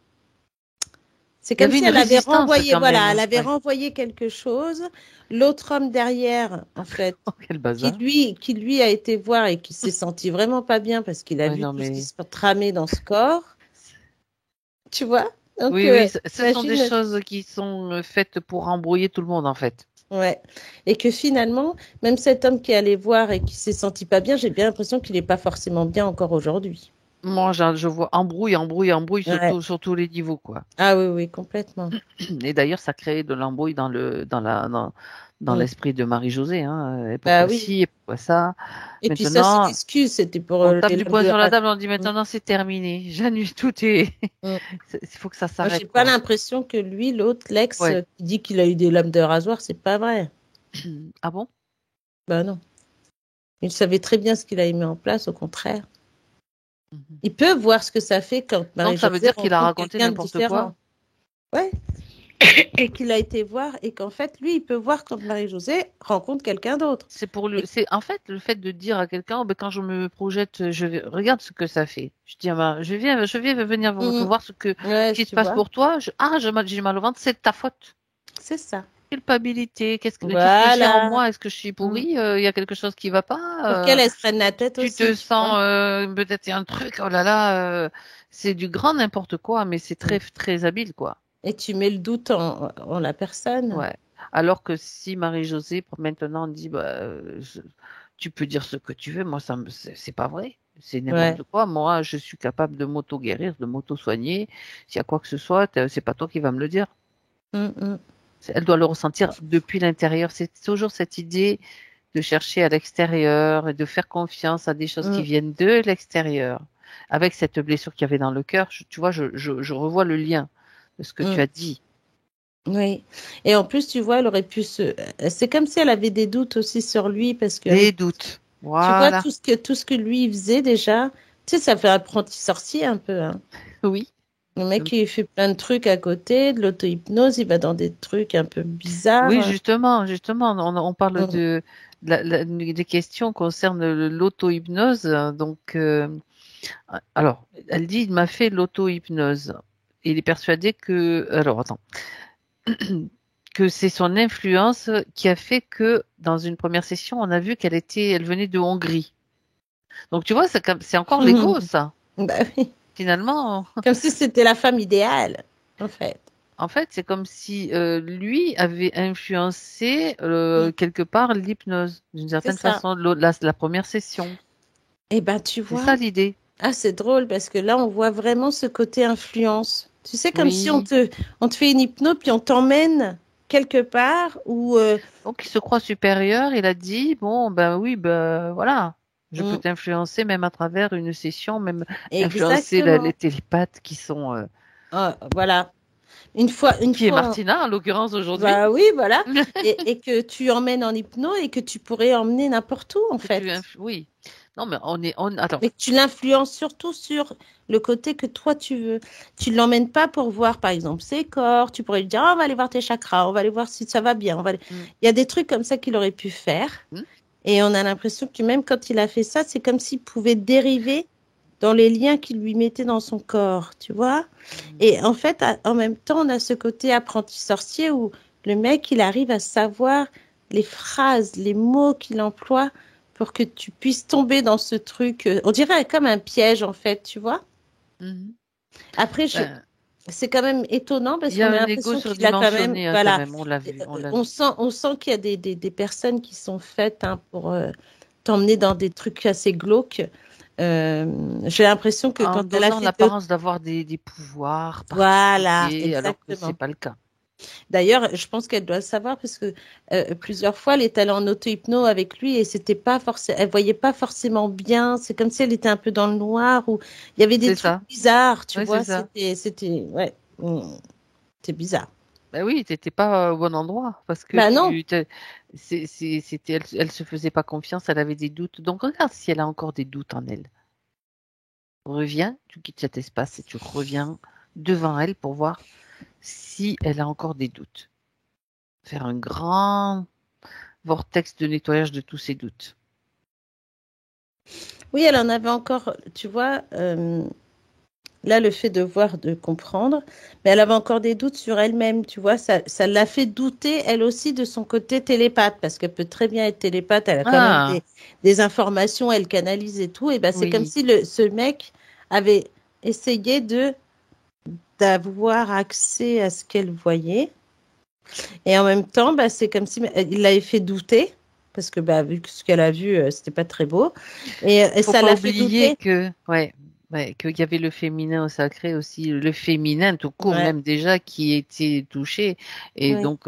C'est Il y comme avait si une elle avait résistance renvoyé, quand voilà, même. elle avait Ouais. renvoyé quelque chose. L'autre homme derrière, en fait, Oh, quel bazar. qui lui a été voir et qui s'est senti vraiment pas bien parce qu'il a Ouais, vu non, tout ce qui mais... se tramait dans ce corps. Tu vois? Donc, Oui, ce sont des imagine. choses qui sont faites pour embrouiller tout le monde, en fait. Ouais. Et que finalement, même cet homme qui est allé voir et qui s'est senti pas bien, j'ai bien l'impression qu'il n'est pas forcément bien encore aujourd'hui. Moi, je vois embrouille Ouais. sur tous les niveaux, quoi. Ah oui, oui, complètement. Et d'ailleurs, ça crée de l'embrouille dans Mm. l'esprit de Marie-Josée, hein. Et Bah pourquoi oui. ci, et pourquoi ça? Et puis ça, c'est Maintenant, l'excuse, c'était pour on tape les du lames poing de sur la race. table, on dit maintenant c'est terminé. J'annule tout et Mm. il faut que ça Moi, s'arrête, j'ai pas quoi. l'impression que lui, l'autre, l'ex, Ouais. qui dit qu'il a eu des lames de rasoir, c'est pas vrai. Ah bon? Bah non. Il savait très bien ce qu'il a mis en place, au contraire. Mhm. Il peut voir ce que ça fait quand Donc ça veut Marie-Josée dire qu'il a rencontre raconté quelqu'un de n'importe différent. quoi? Ouais. et qu'il a été voir et qu'en fait, lui, il peut voir quand Marie-Josée rencontre quelqu'un d'autre. C'est en fait le fait de dire à quelqu'un, oh, ben, quand je me projette, regarde ce que ça fait. Je dis, je vais venir voir ce Ouais, qui se tu passe vois, pour toi. J'ai mal au ventre, c'est de ta faute. c'est ça. Culpabilité, qu'est-ce que j'ai en Voilà. moi? Est-ce que je suis pourrie? Il y a quelque chose qui va Pour pas? qu'elle se prenne la tête Tu aussi, te tu vois. sens peut-être il y a un truc, oh là là, c'est du grand n'importe quoi, mais c'est très très habile quoi. Et tu mets le doute en la personne. Ouais. Alors que si Marie-Josée maintenant dit bah tu peux dire ce que tu veux, moi c'est pas vrai, c'est Ouais. n'importe quoi. Moi je suis capable de m'auto-guérir, de m'auto-soigner. S'il y a quoi que ce soit, c'est pas toi qui vas me le dire. Mm. Elle doit le ressentir depuis l'intérieur. C'est toujours cette idée de chercher à l'extérieur et de faire confiance à des choses qui Mm. viennent de l'extérieur. Avec cette blessure qu'il y avait dans le cœur, tu vois, je revois le lien de ce que tu Mm. as dit. Oui. Et en plus, tu vois, elle aurait pu se. C'est comme si elle avait des doutes aussi sur lui parce que Des doutes. tu vois Voilà. tout ce que lui il faisait déjà. Tu sais, ça fait apprenti sorcier un peu. Hein. Oui. Le mec, il fait plein de trucs à côté, de l'auto-hypnose, il va dans des trucs un peu Oui, bizarres. justement, on parle Mm. des questions concernant l'auto-hypnose. Donc, alors, elle dit, il m'a fait l'auto-hypnose. Il est persuadé que, alors, attends, que c'est son influence qui a fait que, dans une première session, on a vu elle venait de Hongrie. Donc, tu vois, c'est encore l'ego, ça. Bah oui. Finalement, Comme si c'était la femme idéale, en fait. en fait, c'est comme si lui avait influencé Mm. quelque part l'hypnose, d'une C'est certaine ça. façon, la première session. Eh ben, tu C'est vois. ça l'idée. Ah, c'est drôle parce que là, on voit vraiment ce côté influence. Tu sais, comme si Oui. on te fait une hypnose, puis on t'emmène quelque part où... Donc, il se croit supérieur. Il a dit, bon, ben oui, ben voilà. Je peux mm, t'influencer même à travers une session, même influencer les exactement. télépathes qui sont, Ah, voilà. Une qui est fois, Martina, en l'occurrence aujourd'hui. bah oui, voilà. Et que tu emmènes en hypnose et que tu pourrais emmener n'importe où, en fait. Oui. Non, mais attends. Mais que tu l'influences surtout sur le côté que toi tu veux. Tu ne l'emmènes pas pour voir, par exemple, ses corps. Tu pourrais lui dire, ah, on va aller voir tes chakras, on va aller voir si ça va bien. Mm, Il y a des trucs comme ça qu'il aurait pu faire. mm, Et on a l'impression que même quand il a fait ça, c'est comme s'il pouvait dériver dans les liens qu'il lui mettait dans son corps, tu vois. mm. Et en fait, en même temps, on a ce côté apprenti sorcier où le mec, il arrive à savoir les phrases, les mots qu'il emploie pour que tu puisses tomber dans ce truc. On dirait comme un piège, en fait, tu vois. Mhm. Après, Ben, c'est quand même étonnant parce il y a qu'on a un ego l'impression qu'il a quand même, surdimensionné hein, quand voilà, même. On l'a vu, on l'a on vu. sent qu'il y a des personnes qui sont faites hein, pour t'emmener dans des trucs assez glauques. J'ai l'impression que En quand elle a donnant fait l'apparence d'avoir des pouvoirs voilà, particuliers, alors que c'est exactement. pas le cas. D'ailleurs, je pense qu'elle doit le savoir parce que plusieurs fois, elle est allée en auto-hypnose avec lui et c'était pas forcément, elle voyait pas forcément bien. C'est comme si elle était un peu dans le noir ou il y avait des C'est trucs ça. bizarres, tu Oui, c'est vois. ça. Ouais, c'était bizarre. Ben oui, t'étais pas au bon endroit parce que Bah non. elle se faisait pas confiance, elle avait des doutes. Donc regarde si elle a encore des doutes en elle. Reviens, tu quittes cet espace et tu reviens devant elle pour voir si elle a encore des doutes. Faire un grand vortex de nettoyage de tous ses doutes. Oui, elle en avait encore, tu vois. Là, le fait de voir, de comprendre, mais elle avait encore des doutes sur elle-même, tu vois, ça l'a fait douter, elle aussi, de son côté télépathe, parce qu'elle peut très bien être télépathe, elle a quand même Ah, des informations, elle canalise et tout, et ben c'est comme oui. si ce mec avait essayé d'avoir accès à ce qu'elle voyait, et en même temps, bah, c'est comme si il l'avait fait douter, parce que bah, vu que ce qu'elle a vu, c'était pas très beau, et Faut ça pas l'a fait oublier douter. que, ouais, qu'il y avait le féminin au sacré aussi, le féminin tout court Ouais, même déjà qui était touché, et ouais, donc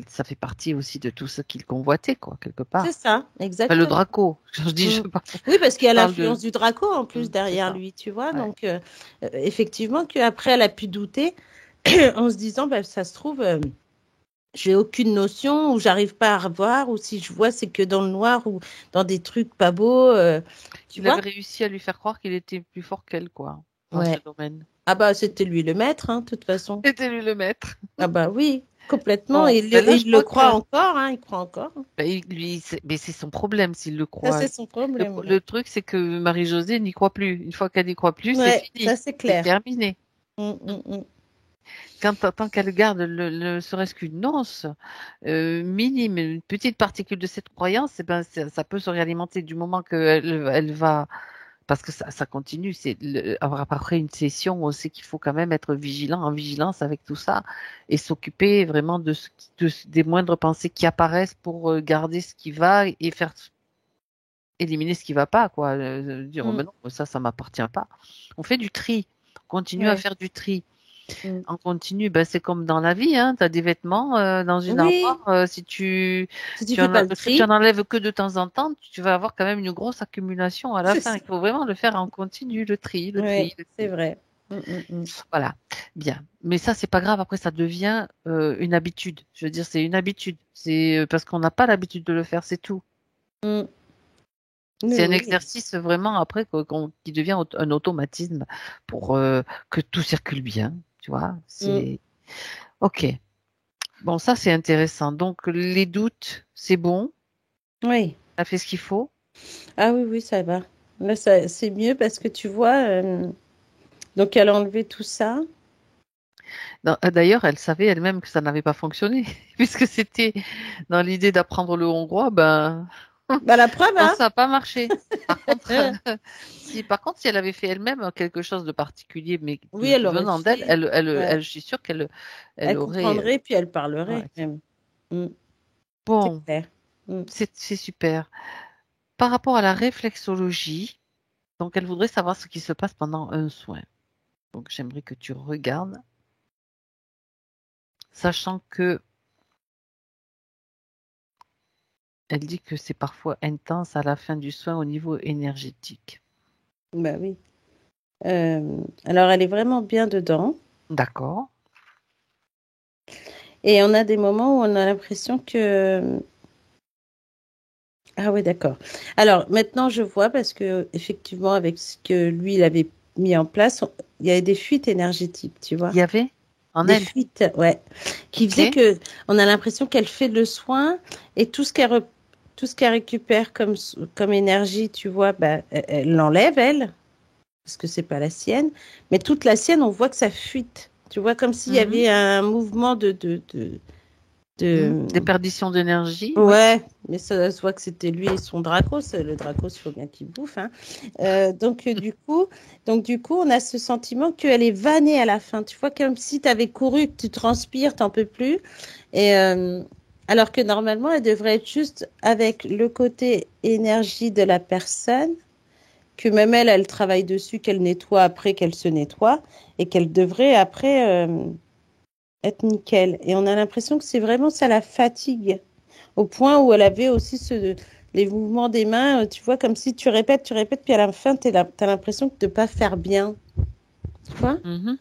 ça fait partie aussi de tout ce qu'il convoitait quoi quelque c'est part. ça, Enfin, le exactement. Draco, je dis, Mm. Oui, parce qu'il y je a parle de, l'influence du Draco en plus c'est derrière ça. lui, tu vois. Ouais. Donc, effectivement, qu'après, elle a pu douter en se disant, bah, ça se trouve, j'ai aucune notion ou j'arrive pas à revoir ou si je vois, c'est que dans le noir ou dans des trucs pas beaux, tu Il avait vois. réussi à lui faire croire qu'il était plus fort qu'elle quoi. dans Ouais. ce domaine. Ah bah, c'était lui le maître, hein, de toute façon. C'était lui le maître. Ah bah oui, complètement. Bon, Et ben là, je il le crois croit que encore, hein, il croit encore. ben, mais c'est son problème s'il le Ça, croit. c'est son problème. Le truc, c'est que Marie-Josée n'y croit plus. Une fois qu'elle n'y croit plus, c'est Ouais, fini. ça, c'est C'est clair. terminé. Mm, mm, mm. Tant qu'elle garde ne serait-ce qu'une once minime, une petite particule de cette croyance, eh ben, ça peut se réalimenter du moment qu'elle va, parce que ça continue. Après une session, on sait qu'il faut quand même être vigilant, en vigilance avec tout ça, et s'occuper vraiment des moindres pensées qui apparaissent pour garder ce qui va et faire éliminer ce qui va pas, quoi. Dire, oh, Mm. mais non, ça m'appartient pas. On fait du tri. On continue à Ouais. faire du tri. Mm. En continu, ben, c'est comme dans la vie, hein. Tu as des vêtements dans une Oui, armoire. Si si tu fais pas le si tu en tri, enlèves que de temps en temps, tu vas avoir quand même une grosse accumulation à la c'est fin. ça. Il faut vraiment le faire en continu, le tri, le Ouais, tri, le c'est tri. vrai. Mm, mm, mm. Voilà, bien. Mais ça, c'est pas grave. Après, ça devient une habitude. Je veux dire, c'est une habitude. C'est parce qu'on n'a pas l'habitude de le faire, c'est tout. Mm. Mais C'est un oui. exercice vraiment après qui devient un automatisme pour que tout circule bien. Tu vois, Mm. c'est ok. Bon, ça c'est intéressant. Donc les doutes, c'est bon, Oui. on a fait ce qu'il faut. Ah oui, oui, ça va. Là, ça, c'est mieux parce que tu vois, donc elle a enlevé tout ça. D'ailleurs, elle savait elle-même que ça n'avait pas fonctionné, puisque c'était dans l'idée d'apprendre le hongrois, ben Bah, la preuve, non, hein? ça n'a pas marché. Par contre, si elle avait fait elle-même quelque chose de particulier, mais Oui, elle l'aurait venant d'elle, fait. Ouais. je suis sûre qu'elle Elle aurait. comprendrait, puis elle Ouais. parlerait même. Mm. C'est Bon, clair. Mm. c'est super. Par rapport à la réflexologie, donc elle voudrait savoir ce qui se passe pendant un soin. Donc j'aimerais que tu regardes, sachant que elle dit que c'est parfois intense à la fin du soin au niveau énergétique. Bah oui. Alors, elle est vraiment bien dedans. D'accord. Et on a des moments où on a l'impression que... Ah oui, d'accord. Alors, maintenant, je vois parce que, effectivement, avec ce que lui, il avait mis en place, il y avait des fuites énergétiques, tu vois. Il y avait en Des elle. fuites, ouais. Qui Ok. faisaient que on a l'impression qu'elle fait le soin et tout ce qu'elle récupère comme énergie, tu vois, bah, elle l'enlève, elle, parce que c'est pas la sienne. Mais toute la sienne, on voit que ça fuite. Tu vois, comme s'il y Mhm. avait un mouvement de... Déperdition d'énergie, oui. Ouais, mais ça se voit que c'était lui et son Dracos. Le Dracos, il faut bien qu'il bouffe, hein. Du coup, on a ce sentiment qu'elle est vannée à la fin. Tu vois, comme si tu avais couru, que tu transpires, t'en peux plus. Et alors que normalement, elle devrait être juste avec le côté énergie de la personne, que même elle, elle travaille dessus, qu'elle nettoie après qu'elle se nettoie, et qu'elle devrait après être nickel. Et on a l'impression que c'est vraiment ça la fatigue au point où elle avait aussi les mouvements des mains, tu vois, comme si tu répètes, puis à la fin, tu as l'impression de ne pas faire bien. Tu vois? Mhm.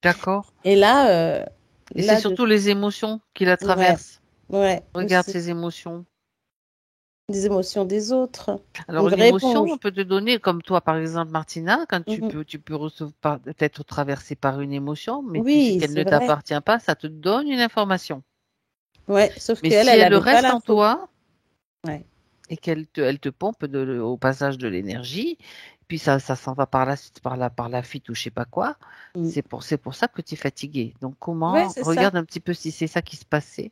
D'accord. Et là, Et c'est là de... surtout les émotions qui la ouais, traversent. ouais, Regarde aussi. ces émotions. Des émotions des autres. Alors, Une une vraie émotion, éponge. on peut te donner, comme toi, par exemple, Martina, quand Mhm. tu peux recevoir, peut-être traversé par une émotion, mais tu sais Oui, qu'elle c'est ne vrai. t'appartient pas, ça te donne une information. Ouais, sauf Mais qu'elle, si elle elle n'avait pas reste en l'info. toi Ouais. et elle te pompe au passage de l'énergie, puis ça s'en va par la suite, par la fuite ou je sais pas quoi, Mm. c'est pour ça que tu es fatigué. Donc, Ouais, comment, c'est ça. regarde un petit peu si c'est ça qui se passait.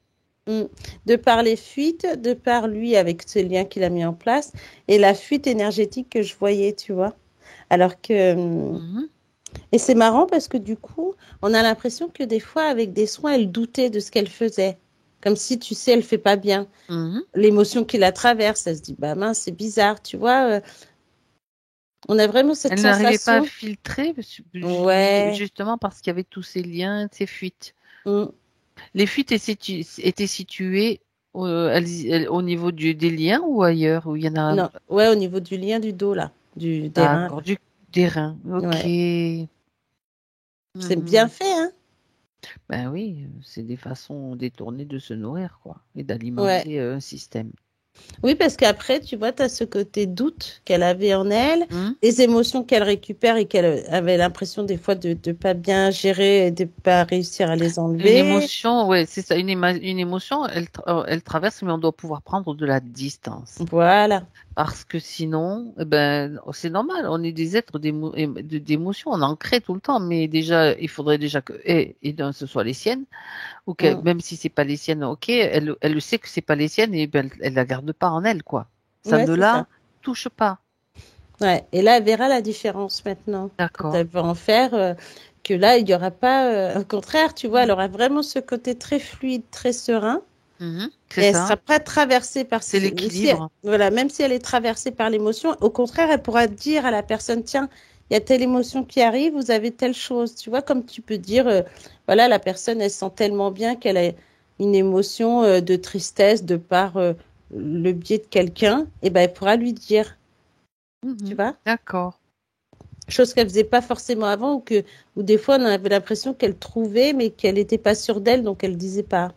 Mm. De par les fuites, de par lui avec ce lien qu'il a mis en place, et la fuite énergétique que je voyais, tu vois. Alors que Mhm. et c'est marrant parce que du coup, on a l'impression que des fois, avec des soins, elle doutait de ce qu'elle faisait. Comme si, tu sais, elle fait pas bien. Mhm. L'émotion qui la traverse, elle se dit, bah mince, c'est bizarre, tu vois. On a vraiment cette Elle n'arrivait pas à sensation. filtrer, Ouais. justement parce qu'il y avait tous ces liens, ces fuites. Mm. Les fuites étaient situées au niveau des liens ou ailleurs, où il y en a. Non, ouais, au niveau du lien du dos, là, des reins, D'accord, là. des reins. Ok. Ouais. C'est bien Mhm. fait, hein? Ben oui, c'est des façons détournées de se nourrir, quoi, et Ouais. d'alimenter un système. Oui, parce qu'après, tu vois, tu as ce côté doute qu'elle avait en elle, Hmm. les émotions qu'elle récupère et qu'elle avait l'impression des fois de ne pas bien gérer et de ne pas réussir à les Une enlever. émotion, ouais, c'est ça. Une émotion, elle traverse, mais on doit pouvoir prendre de la distance. Voilà, Parce que sinon, eh ben, c'est normal. On est des êtres d'émotions. On en crée tout le temps. Mais déjà, il faudrait déjà que, et d'un, ce soit les siennes. Ou que, mm. même si c'est pas les siennes, ok, elle le sait que c'est pas les siennes et ben, elle la garde pas en elle, quoi. Ça Ouais, ne c'est ça. la touche pas. Ouais. Et là, elle verra la différence maintenant. Quand D'accord. elle va en faire, que là, il n'y aura pas. Au contraire, tu vois, elle aura vraiment ce côté très fluide, très serein. Mhm, Et c'est elle ça. sera pas traversée par C'est ces... l'équilibre. voilà, même si elle est traversée par l'émotion, au contraire, elle pourra dire à la personne, tiens, il y a telle émotion qui arrive, vous avez telle chose. Tu vois, comme tu peux dire, voilà, la personne, elle sent tellement bien qu'elle a une émotion de tristesse de par le biais de quelqu'un, et ben, elle pourra lui dire, tu Mhm, vois. d'accord. Chose qu'elle faisait pas forcément avant ou des fois on avait l'impression qu'elle trouvait mais qu'elle n'était pas sûre d'elle donc elle disait pas.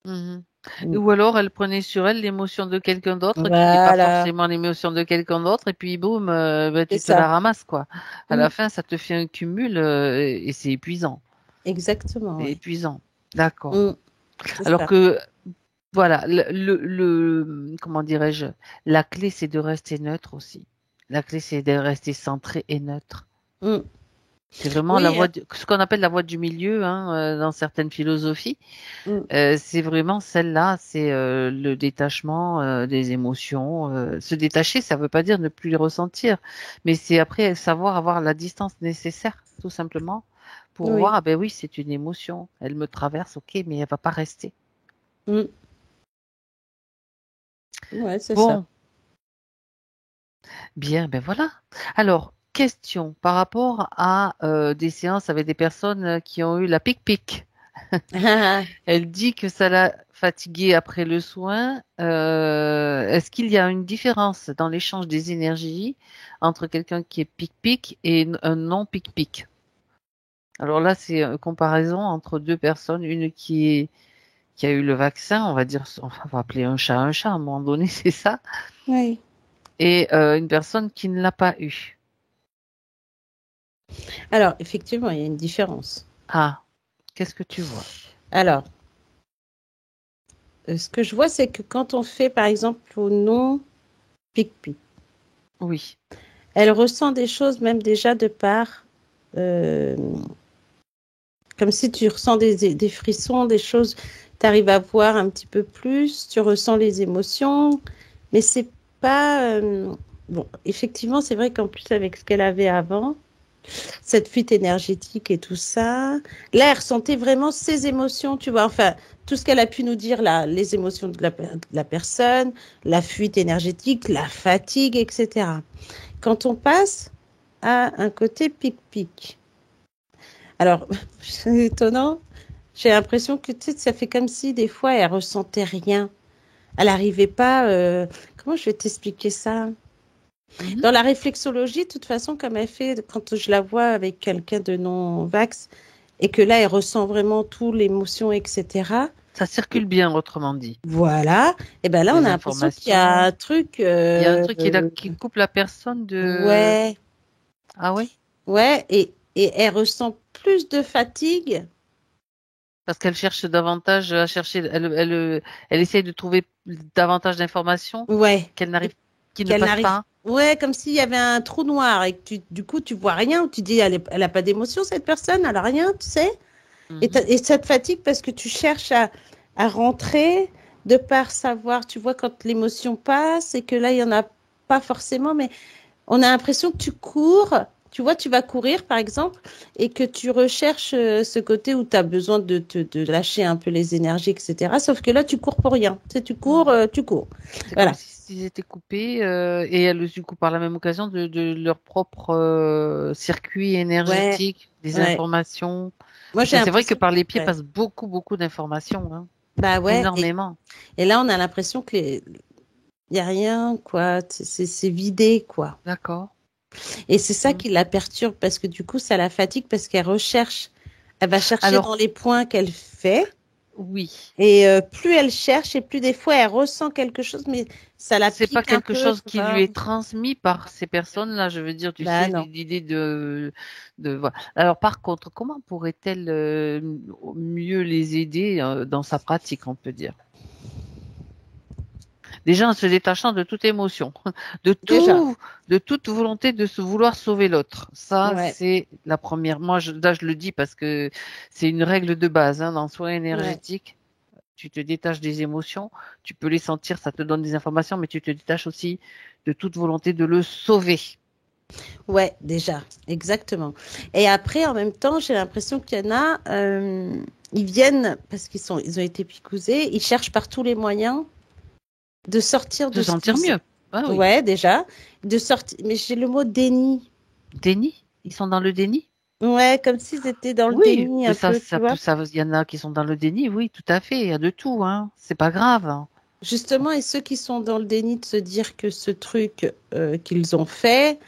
Mhm. Mm. Ou alors elle prenait sur elle l'émotion de quelqu'un d'autre qui n'était pas Voilà, forcément l'émotion de quelqu'un d'autre et puis boum, ben, c'est tu te la ça. ramasses quoi. À la Mm. fin, ça te fait un cumul et c'est épuisant. Exactement, C'est oui. épuisant. D'accord. Mm. C'est Alors ça. que voilà, comment dirais-je, la clé c'est de rester neutre aussi. La clé c'est de rester centré et neutre. Mm. C'est vraiment Oui, hein. ce qu'on appelle la voie du milieu hein, dans certaines philosophies. Mm. C'est vraiment celle-là, c'est le détachement des émotions. Se détacher, ça ne veut pas dire ne plus les ressentir, mais c'est après savoir avoir la distance nécessaire, tout simplement, pour voir, Oui. ah ben oui, c'est une émotion, elle me traverse, ok, mais elle va pas rester. Mm. Ouais, c'est ça. Bon, bien, ben voilà. Alors, question par rapport à des séances avec des personnes qui ont eu la pic-pic. Elle dit que ça l'a fatiguée après le soin. Est-ce qu'il y a une différence dans l'échange des énergies entre quelqu'un qui est pic-pic et un non pic-pic? Alors là, c'est une comparaison entre deux personnes, qui a eu le vaccin, on va dire, enfin, on va appeler un chat à un moment donné, c'est ça, Oui. et une personne qui ne l'a pas eu. Alors, effectivement, il y a une différence. Ah, qu'est-ce que tu vois? Alors, ce que je vois, c'est que quand on fait, par exemple, au non pic-pic, Oui. elle ressent des choses même déjà de par euh, comme si tu ressens des frissons, des choses, tu arrives à voir un petit peu plus, tu ressens les émotions, mais c'est pas... bon, effectivement, c'est vrai qu'en plus avec ce qu'elle avait avant, cette fuite énergétique et tout ça, là, elle ressentait vraiment ses émotions, tu vois, enfin, tout ce qu'elle a pu nous dire, là, les émotions de la personne, la fuite énergétique, la fatigue, etc. Quand on passe à un côté pic-pic, alors, c'est étonnant. J'ai l'impression que tu sais, ça fait comme si des fois elle ressentait rien. Elle n'arrivait pas. Comment je vais t'expliquer ça? Mhm. Dans la réflexologie, de toute façon, comme elle fait quand je la vois avec quelqu'un de non-vax et que là elle ressent vraiment tout, l'émotion, etc. Ça circule bien, autrement dit. Voilà. Et ben là, on Les a l'impression qu'il y a informations. un truc. Il y a un truc qui coupe la personne de... Ouais, Ah oui? ouais, et elle ressent plus de fatigue. Parce qu'elle cherche davantage à chercher, elle essaye de trouver davantage d'informations Ouais. qu'elle Et n'arrive, qui ne qu'elle passent n'arrive. pas. Ouais, comme s'il y avait un trou noir et que du coup, tu vois rien, ou tu dis, elle a pas d'émotion, cette personne, elle a rien, tu sais. Mhm. Et ça te fatigue parce que tu cherches à rentrer de par savoir, tu vois, quand l'émotion passe et que là, il y en a pas forcément, mais on a l'impression que tu cours, tu vois, tu vas courir par exemple, et que tu recherches ce côté où tu as besoin de lâcher un peu les énergies, etc. Sauf que là, tu cours pour rien. Tu sais, tu cours, Mhm. tu cours. C'est comme Voilà. si s'ils étaient coupés et elles, du coup, par la même occasion, de leur propre circuit Ouais, énergétique, des ouais. informations. Moi, Parce j'ai que c'est vrai que l'impression par les que, pieds ouais. passent beaucoup, beaucoup d'informations, hein. Bah ouais. Énormément. Et là, on a l'impression que il y a rien, quoi. C'est vidé, quoi. D'accord. Et c'est ça Mhm. qui la perturbe parce que du coup, ça la fatigue parce qu'elle recherche. Elle va chercher dans Alors, les points qu'elle fait. Oui. Et plus elle cherche et plus des fois elle ressent quelque chose, mais ça la C'est pas pique un quelque peu, chose tu qui vois. lui est transmis par ces personnes-là, je veux dire, tu Bah sais, non. l'idée voilà. Alors, par contre, comment pourrait-elle mieux les aider dans sa pratique, on peut dire? Déjà en se détachant de toute émotion, de Déjà. tout, de toute volonté de se vouloir sauver l'autre. Ça, Ouais. c'est la première. Moi, là, je le dis parce que c'est une règle de base, hein, dans le soin Ouais. énergétique. Tu te détaches des émotions, tu peux les sentir, ça te donne des informations, mais tu te détaches aussi de toute volonté de le sauver. Ouais, déjà. Exactement. Et après, en même temps, j'ai l'impression qu'il y en a, ils viennent parce ils ont été picousés, ils cherchent par tous les moyens de sortir Se de ce sentir qu'ils ont. mieux. Ah oui. Ouais, déjà. De sortir. Mais j'ai le mot déni. Déni. Ils sont dans le déni. Ouais, comme s'ils étaient dans le Oui, déni mais un peu, tu vois. il y en a qui sont dans le déni, oui, tout à fait, il y a de tout, hein. C'est pas grave, hein. Justement, et ceux qui sont dans le déni de se dire que ce truc qu'ils ont fait,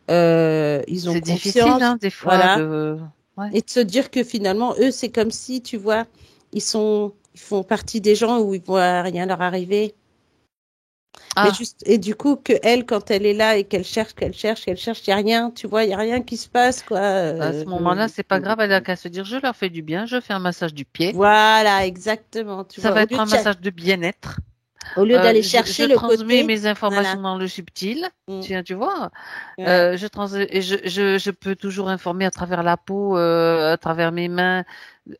ils ont C'est difficile, conscience, hein, des fois, voilà, ouais. et de se dire que finalement, eux, c'est comme si, tu vois, ils font partie des gens où il ne va rien leur arriver. Mais Ah, juste, et du coup, que elle, quand elle est là et qu'elle cherche, il n'y a rien, tu vois, il n'y a rien qui se passe, quoi. à ce moment-là, c'est pas grave, elle a qu'à se dire, je leur fais du bien, je fais un massage du pied. Voilà, exactement, tu Ça vois, va être un massage de bien-être. au lieu d'aller Je chercher le transmets côté, mes voilà. informations dans le subtil. Mm. Tu vois, Ouais, je peux toujours informer à travers la peau, à travers mes mains,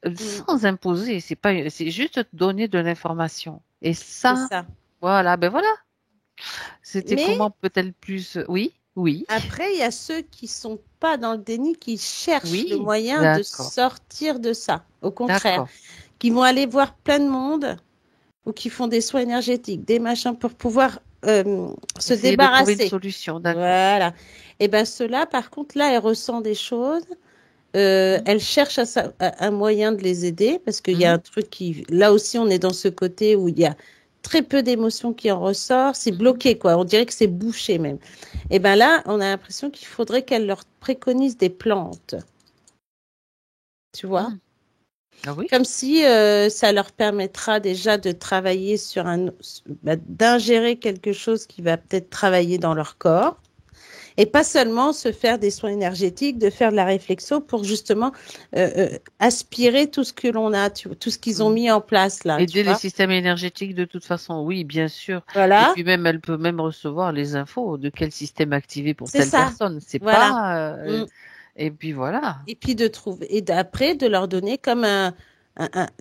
mm. sans imposer. C'est juste donner de l'information. Et C'est ça, ça. voilà, ben voilà. C'était Mais comment peut-elle plus, oui, oui, après, il y a ceux qui sont pas dans le déni, qui cherchent le oui, moyen de d'accord, sortir de ça. Au contraire, d'accord. qui vont aller voir plein de monde ou qui font des soins énergétiques, des machins pour pouvoir se Essayer de trouver une débarrasser. solution, d'accord. Voilà. Et ben ceux-là, par contre, là, elle ressent des choses. Elle cherche un moyen de les aider parce qu'il y a Mhm, un truc qui, là aussi, on est dans ce côté où il y a très peu d'émotions qui en ressort. C'est mhm, bloqué, quoi. On dirait que c'est bouché même. Et ben là, on a l'impression qu'il faudrait qu'elle leur préconise des plantes, tu vois, mhm. Ah oui, comme si ça leur permettra déjà de travailler d'ingérer quelque chose qui va peut-être travailler dans leur corps. Et pas seulement se faire des soins énergétiques, de faire de la réflexion pour justement aspirer tout ce que l'on a, tout ce qu'ils ont mhm. mis en place là, tu Aider les vois. systèmes énergétiques de toute façon, oui, bien sûr. Et Voilà, puis même, elle peut même recevoir les infos de quel système activer pour c'est telle ça. personne. C'est Voilà. pas, Mm. et puis voilà. Et puis de trouver, et d'après de leur donner comme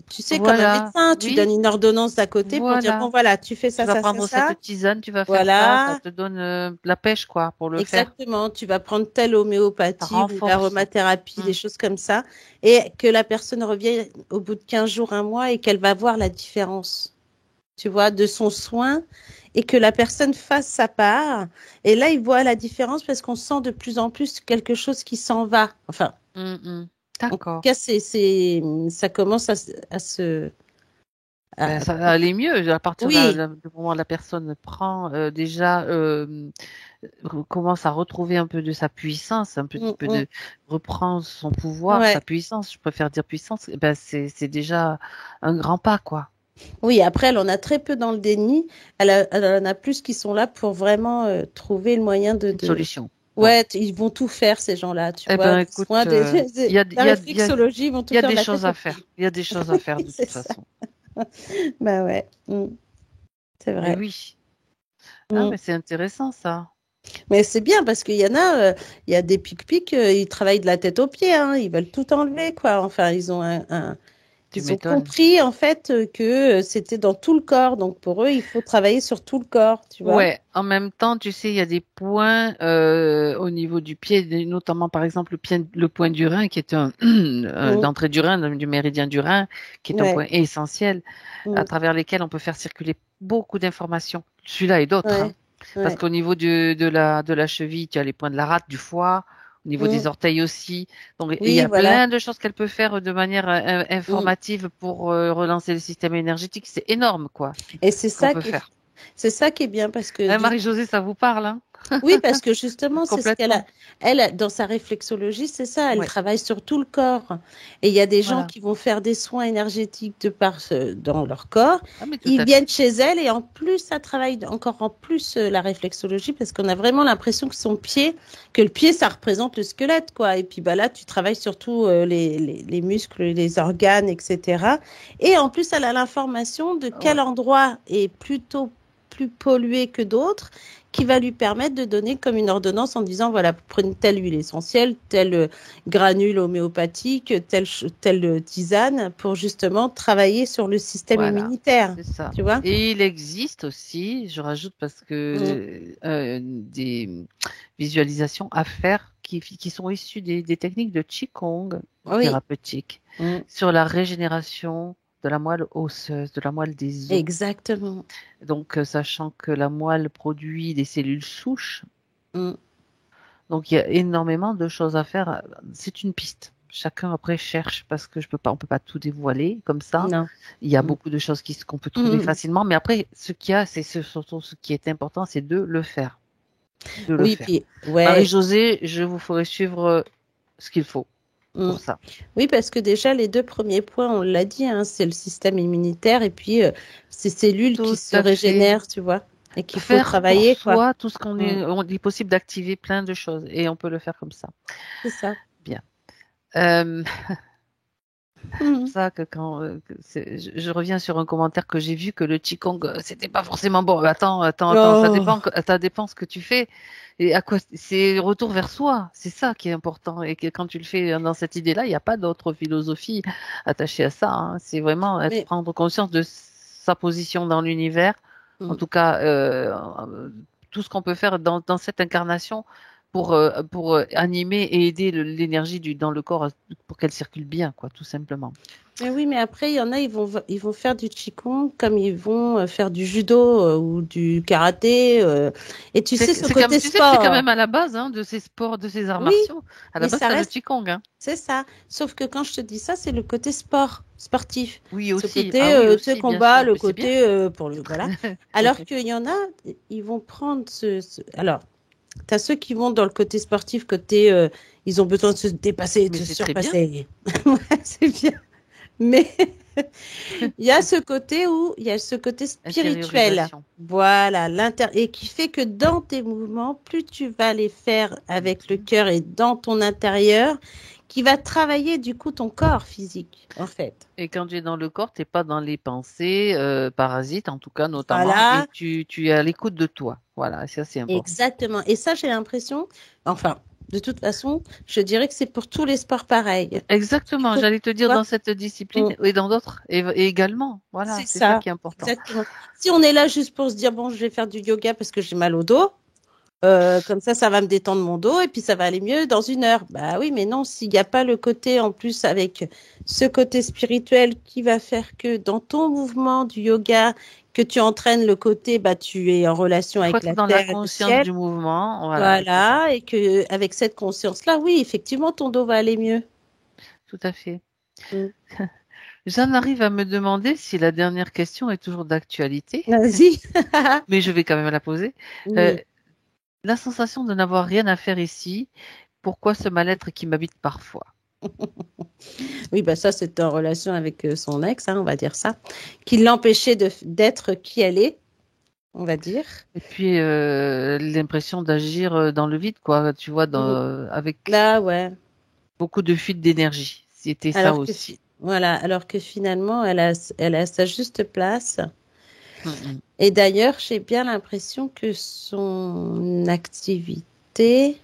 tu sais, comme un Voilà, médecin, tu donnes oui, une ordonnance d'à côté pour dire, bon voilà. voilà, tu fais Tu ça, vas ça, ça, prendre ça. cette tisane, tu vas faire ça, ça Voilà, te donne la pêche, quoi, pour le faire. exactement. Tu vas prendre telle Ça homéopathie ou renforce. l'aromathérapie, Mm. des choses comme ça, et que la personne revienne au bout de 15 jours, un mois, et qu'elle va voir la différence, tu vois, de son soin, et que la personne fasse sa part. Et là, il voit la différence parce qu'on sent de plus en plus quelque chose qui s'en va. Enfin, Mm, mm. en tout D'accord. cas, ça commence à se... Ben, à- ça va aller mieux à partir Oui, du moment où la personne prend déjà commence à retrouver un peu de sa puissance, un petit mm, peu mm. de reprend son pouvoir, sa Ouais. puissance. Je préfère dire puissance. Eh ben c'est déjà un grand pas quoi. Oui, après, elle en a très peu dans le déni. Elle en a plus qui sont là pour vraiment trouver le moyen Une solution. Bon. Ouais, ils vont tout faire, ces gens-là, tu Eh vois, ben des soins, écoute, la réflexologie, ils vont tout il y a faire de des la choses tête à aux faire. pieds. Il y a des choses à faire de C'est toute ça. façon. Bah ouais, c'est Mais vrai. oui. Ah Mm. mais c'est intéressant ça. Mais c'est bien parce qu'il y en a, il y a des pic-pic, ils travaillent de la tête aux pieds, hein, ils veulent tout enlever, quoi. Enfin, Tu ils ont m'étonnes. compris, en fait, que c'était dans tout le corps. Donc, pour eux, il faut travailler sur tout le corps, tu vois. Ouais, en même temps, tu sais, il y a des points au niveau du pied, notamment par exemple le point du rein, qui est Mm. d'entrée du rein, du méridien du rein, qui est un Ouais. point essentiel à Mm. travers lesquels on peut faire circuler beaucoup d'informations. Celui-là et d'autres, hein. Ouais. Parce Ouais. qu'au niveau de la cheville, tu as les points de la rate, du foie, au niveau des Mm. orteils aussi. Donc, il y Oui, a voilà. plein de choses qu'elle peut faire de manière Mm. informative pour relancer le système énergétique. C'est énorme, quoi, Et ce qu'on peut faire. c'est ça qui est bien parce que Hein, du coup, Marie-Josée, ça vous parle, hein? Oui, parce que justement, c'est ce qu'elle a. Complètement. Elle, dans sa réflexologie, c'est ça. Elle Ouais, travaille sur tout le corps. Et il y a des gens voilà. qui vont faire des soins énergétiques dans leur corps. Ah, mais tout Ils à fait. viennent chez elle et en plus, ça travaille encore en plus la réflexologie parce qu'on a vraiment l'impression que le pied, ça représente le squelette, quoi. Et puis bah là, tu travailles surtout les muscles, les organes, etc. Et en plus, elle a l'information de quel Ouais. endroit est plutôt plus pollué que d'autres qui va lui permettre de donner comme une ordonnance en disant, voilà, prenez telle huile essentielle, tel granule homéopathique, telle tisane pour justement travailler sur le système Voilà, immunitaire. c'est ça. Tu vois? Et il existe aussi, je rajoute parce Mm. que des visualisations à faire qui sont issues des techniques de Qigong Oui. thérapeutique Mm. sur la régénération de la moelle osseuse, de la moelle des os. Exactement. Donc, sachant que la moelle produit des cellules souches, Mm. donc il y a énormément de choses à faire. C'est une piste. Chacun après cherche parce que on peut pas tout dévoiler comme ça. Non. Il y a Mm. beaucoup de choses qu'on peut trouver Mm. facilement, mais après, ce qu'il y a, surtout ce qui est important, c'est de le faire. De le Oui, faire. puis, ouais. Marie-Josée, je vous ferai suivre ce qu'il faut Mm. pour ça. Oui, parce que déjà, les deux premiers points, on l'a dit, hein, c'est le système immunitaire et puis ces cellules qui Tout se à fait. régénèrent, tu vois, et qu'il faut Faire pour travailler, quoi. soi tout ce Mm. on est possible d'activer plein de choses et on peut le faire comme ça. C'est ça. Bien. Euh, Mm. ça que je reviens sur un commentaire que j'ai vu que le Qigong c'était pas forcément bon. Attends, Oh. ça dépend ce que tu fais et à quoi c'est retour vers soi, c'est ça qui est important et que quand tu le fais dans cette idée-là, il n'y a pas d'autre philosophie attachée à ça, hein. C'est vraiment Mais prendre conscience de sa position dans l'univers, en mm. tout cas tout ce qu'on peut faire dans cette incarnation pour animer et aider l'énergie dans le corps pour qu'elle circule bien, quoi, tout simplement. Mais oui, mais après, il y en a, ils vont faire du qigong comme ils vont faire du judo ou du karaté. Et tu sais, ce C'est comme, côté tu sais que c'est quand sport. même à la base hein, de ces sports, de ces arts Oui, martiaux. À la mais base, ça c'est le reste, Qigong. Hein. c'est ça. Sauf que quand je te dis ça, c'est le côté sport, sportif. Oui, Ce aussi. côté, Ah oui, tu sais, aussi, bien combat, sûr. le Mais c'est bien. côté pour le. Voilà. Alors qu'il y en a, ils vont prendre alors, tu as ceux qui vont dans le côté sportif, côté, ils ont besoin de se dépasser, de Mais se c'est très bien. surpasser. Ouais, c'est bien. Mais il y a ce côté où il y a ce côté spirituel. Intériorisation. Voilà, et qui fait que dans tes mouvements, plus tu vas les faire avec le cœur et dans ton intérieur, qui va travailler du coup ton corps physique, en fait. Et quand tu es dans le corps, tu n'es pas dans les pensées parasites, en tout cas, notamment, et Voilà, tu es à l'écoute de toi. Voilà, ça, c'est important. exactement. Et ça, j'ai l'impression, enfin, de toute façon, je dirais que c'est pour tous les sports pareils. Il Exactement. faut, J'allais te tu dire vois, dans cette discipline on- et dans d'autres et également. Voilà, c'est c'est ça ça, qui est important. exactement. Si on est là juste pour se dire, bon, je vais faire du yoga parce que j'ai mal au dos, comme ça va me détendre mon dos et puis ça va aller mieux dans une heure. Bah oui, mais non, s'il n'y a pas le côté en plus avec ce côté spirituel qui va faire que dans ton mouvement du yoga, que tu entraînes le côté, bah tu es en relation Il faut avec être la dans la terre et le conscience ciel. du mouvement. Voilà, etc. Voilà, et que avec cette conscience-là, oui, effectivement, ton dos va aller mieux. Tout à fait. Mm. J'en arrive à me demander si la dernière question est toujours d'actualité, Vas-y. mais je vais quand même la poser. Euh, Oui. la sensation de n'avoir rien à faire ici, pourquoi ce mal-être qui m'habite parfois? Oui, bah ça, c'est en relation avec son ex, hein, on va dire ça, qui l'empêchait d'être qui elle est, on va dire. Et puis l'impression d'agir dans le vide, quoi, tu vois, Mm. avec Là, ouais. beaucoup de fuite d'énergie. C'était ça Alors que, aussi. voilà, alors que finalement, elle a sa juste place. Mm. Et d'ailleurs, j'ai bien l'impression que son activité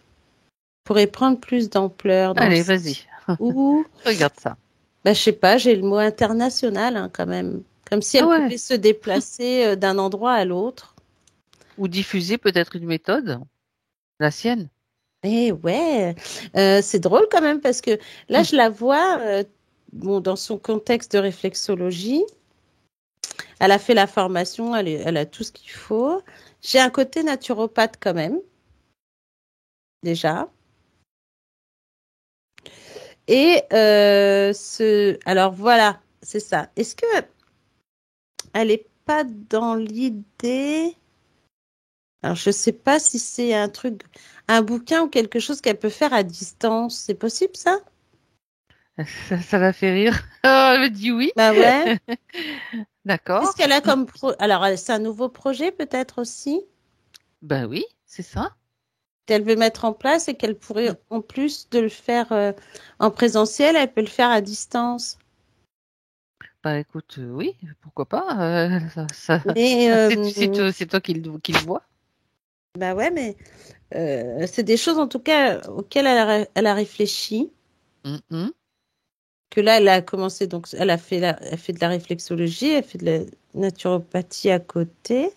pourrait prendre plus d'ampleur dans le Allez, sens vas-y, où, regarde ça. bah, je sais pas, j'ai le mot international hein, quand même. Comme si Ah elle ouais. pouvait se déplacer d'un endroit à l'autre. Ou diffuser peut-être une méthode, la sienne. Eh ouais, c'est drôle quand même parce que là, Mm. je la vois bon, dans son contexte de réflexologie. Elle a fait la formation, elle a tout ce qu'il faut. J'ai un côté naturopathe quand même, déjà. Et alors voilà, c'est ça. Est-ce que elle est pas dans l'idée? Alors, je ne sais pas si c'est un bouquin ou quelque chose qu'elle peut faire à distance. C'est possible, ça? Ça l'a fait rire. Oh, elle me dit oui. Bah ouais. D'accord. Qu'est-ce qu'elle a comme Alors, c'est un nouveau projet peut-être aussi Ben oui, c'est ça. qu'elle veut mettre en place et qu'elle pourrait, en plus de le faire en présentiel, elle peut le faire à distance. Bah écoute, oui, pourquoi pas. Mais, C'est toi qui le vois. bah ouais, mais c'est des choses en tout cas auxquelles elle a réfléchi. Mhm. Que là, elle a commencé, donc elle fait de la réflexologie, elle fait de la naturopathie à côté.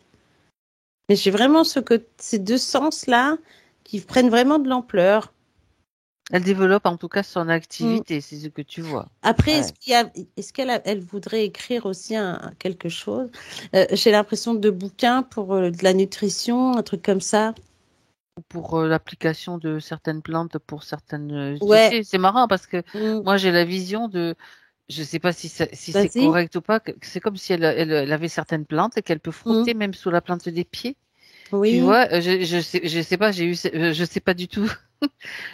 Mais j'ai vraiment ces deux sens-là qui prennent vraiment de l'ampleur. Elle développe en tout cas son Mm. activité, c'est ce que tu vois. Après, Ouais. est-ce elle voudrait écrire aussi quelque chose? J'ai l'impression de bouquins pour de la nutrition, un truc comme ça. Pour l'application de certaines plantes pour certaines. Tu Ouais. sais, c'est marrant parce que Mm. moi j'ai la vision de. Je sais pas si c'est Vas-y. correct ou pas. C'est comme si elle avait certaines plantes et qu'elle peut Mm. frotter même sous la plante des pieds. Tu Oui. vois, je sais pas, je sais pas du tout.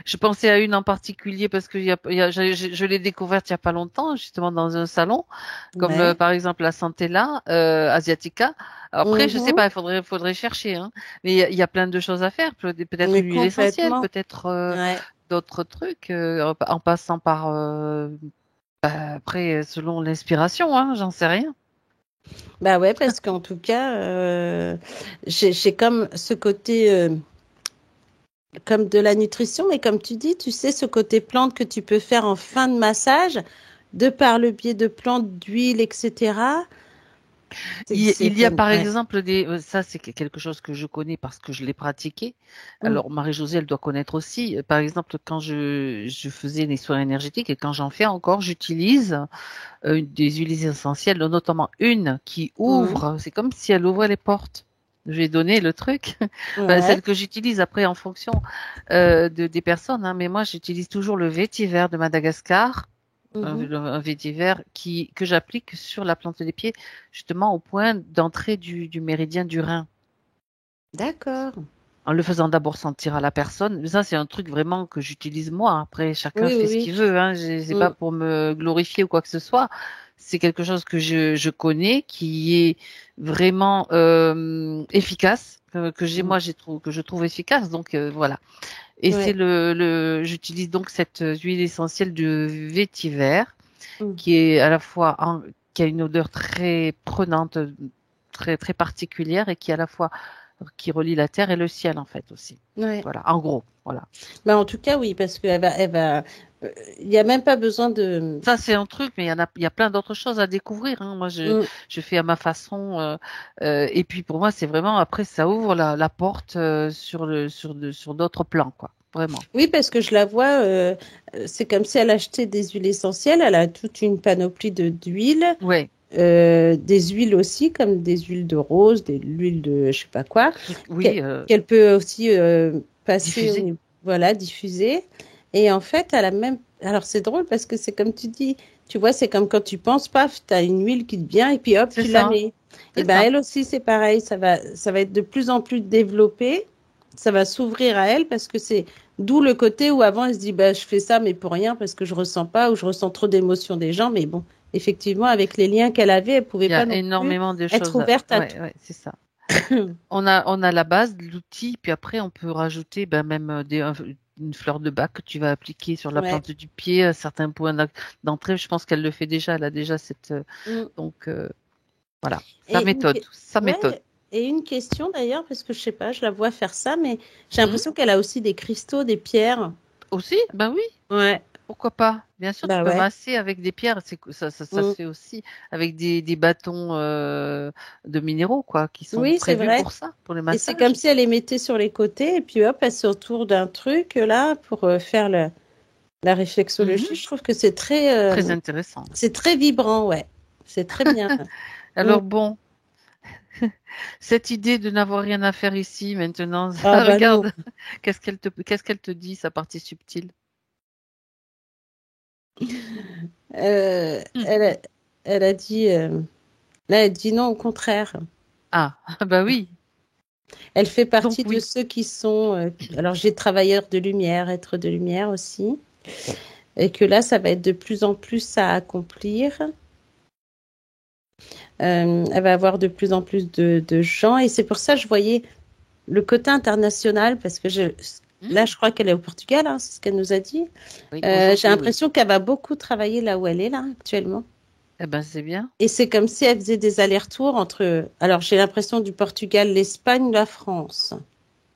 Je pensais à une en particulier parce que je l'ai découverte il y a pas longtemps, justement dans un salon, comme Ouais. par exemple la Centella Asiatica. Après, je sais Mhm. pas, faudrait chercher, hein. Mais il y a plein de choses à faire. Peut-être Mais une huile essentielle, complètement. peut-être Ouais. d'autres trucs, en passant par après selon l'inspiration, hein, j'en sais rien. Bah ouais, parce qu'en tout cas, j'ai comme ce côté, comme de la nutrition, mais comme tu dis, tu sais, ce côté plante que tu peux faire en fin de massage, de par le biais de plantes, d'huile, etc. Il y a par Ouais. exemple ça c'est quelque chose que je connais parce que je l'ai pratiqué. Mm. Alors Marie-Josée, elle doit connaître aussi. Par exemple, quand je faisais les soins énergétiques et quand j'en fais encore, j'utilise des huiles essentielles, notamment une qui Mm. ouvre. C'est comme si elle ouvrait les portes. Je vais donner le truc. Enfin, Ouais. celle que j'utilise après en fonction des personnes, hein. Mais moi, j'utilise toujours le vétiver de Madagascar, Mhm. un vétiver que j'applique sur la plante des pieds, justement au point d'entrée du méridien du rein. D'accord. En le faisant d'abord sentir à la personne. Mais ça, c'est un truc vraiment que j'utilise moi. Après, chacun Oui, fait ce oui, qu'il veut, hein. C'est pas oui. pour me glorifier ou quoi que ce soit. C'est quelque chose que je connais, qui est vraiment efficace, Mm. que je trouve efficace. Donc voilà. Et c'est Ouais. j'utilise donc cette huile essentielle de vétiver Mm. qui est à la fois qui a une odeur très prenante, très très particulière et qui à la fois qui relie la terre et le ciel en fait aussi. Ouais. Voilà, en gros, voilà. Bah, en tout cas, oui, parce il n'y a même pas besoin de. Ça c'est un truc, mais il y a plein d'autres choses à découvrir, hein. Moi, Mm. je fais à ma façon, et puis pour moi, c'est vraiment après ça ouvre la porte sur d'autres plans, quoi. Vraiment. Oui, parce que je la vois, c'est comme si elle achetait des huiles essentielles. Elle a toute une panoplie d'huiles, Ouais, des huiles aussi, comme des huiles de rose, des huiles de je sais pas quoi, oui, qu'elle peut aussi passer, diffuser. voilà, diffuser. Et en fait, elle a même. Alors c'est drôle parce que c'est comme tu dis, tu vois, c'est comme quand tu penses, paf, tu as une huile qui te vient et puis hop, C'est tu la ça, mets. Et c'est ben ça. elle aussi, c'est pareil, ça va être de plus en plus développé, ça va s'ouvrir à elle parce que c'est d'où le côté où avant elle se dit, bah, je fais ça, mais pour rien parce que je ressens pas ou je ressens trop d'émotions des gens. Mais bon, effectivement, avec les liens qu'elle avait, elle pouvait Il y pas a non plus énormément de être choses. ouverte à tout. Ouais, ouais, c'est ça. On a la base de l'outil, puis après on peut rajouter ben, même une fleur de bac que tu vas appliquer sur la Ouais. plante du pied à certains points d'entrée. Je pense qu'elle le fait déjà, elle a déjà cette Mm. donc voilà, ça Et méthode, ça méthode. ouais, et une question d'ailleurs, parce que je sais pas, je la vois faire ça, mais j'ai Hmm. l'impression qu'elle a aussi des cristaux, des pierres. Aussi, ben oui, Ouais. pourquoi pas. Bien sûr, tu Bah peux ouais. masser avec des pierres, ça se Mm. fait aussi avec des bâtons de minéraux quoi, qui sont Oui, c'est prévus vrai. pour ça, pour le Et c'est comme massage. si elle les mettait sur les côtés, et puis hop, elle se autour d'un truc là pour faire la réflexologie. Mhm. Je trouve que Très intéressant. c'est très vibrant, ouais. C'est très bien. Mm. Alors bon. Cette idée de n'avoir rien à faire ici maintenant, Ah bah non. regarde, qu'est-ce qu'elle te dit, sa partie subtile? Euh, Hmm. elle a, elle a dit, là, elle dit non, au contraire. Ah, bah oui, Elle fait Donc partie de oui. ceux qui sont. Alors, j'ai travailleur de lumière, être de lumière aussi. Et que là, ça va être de plus en plus à accomplir. Elle va avoir de plus en plus de gens. Et c'est pour ça que je voyais le côté international, parce que là, je crois qu'elle est au Portugal, hein, c'est ce qu'elle nous a dit. Oui, J'ai aujourd'hui, oui. l'impression qu'elle va beaucoup travailler là où elle est, là, actuellement. Eh ben, c'est bien. Et c'est comme si elle faisait des allers-retours entre. Alors, j'ai l'impression du Portugal, l'Espagne, la France.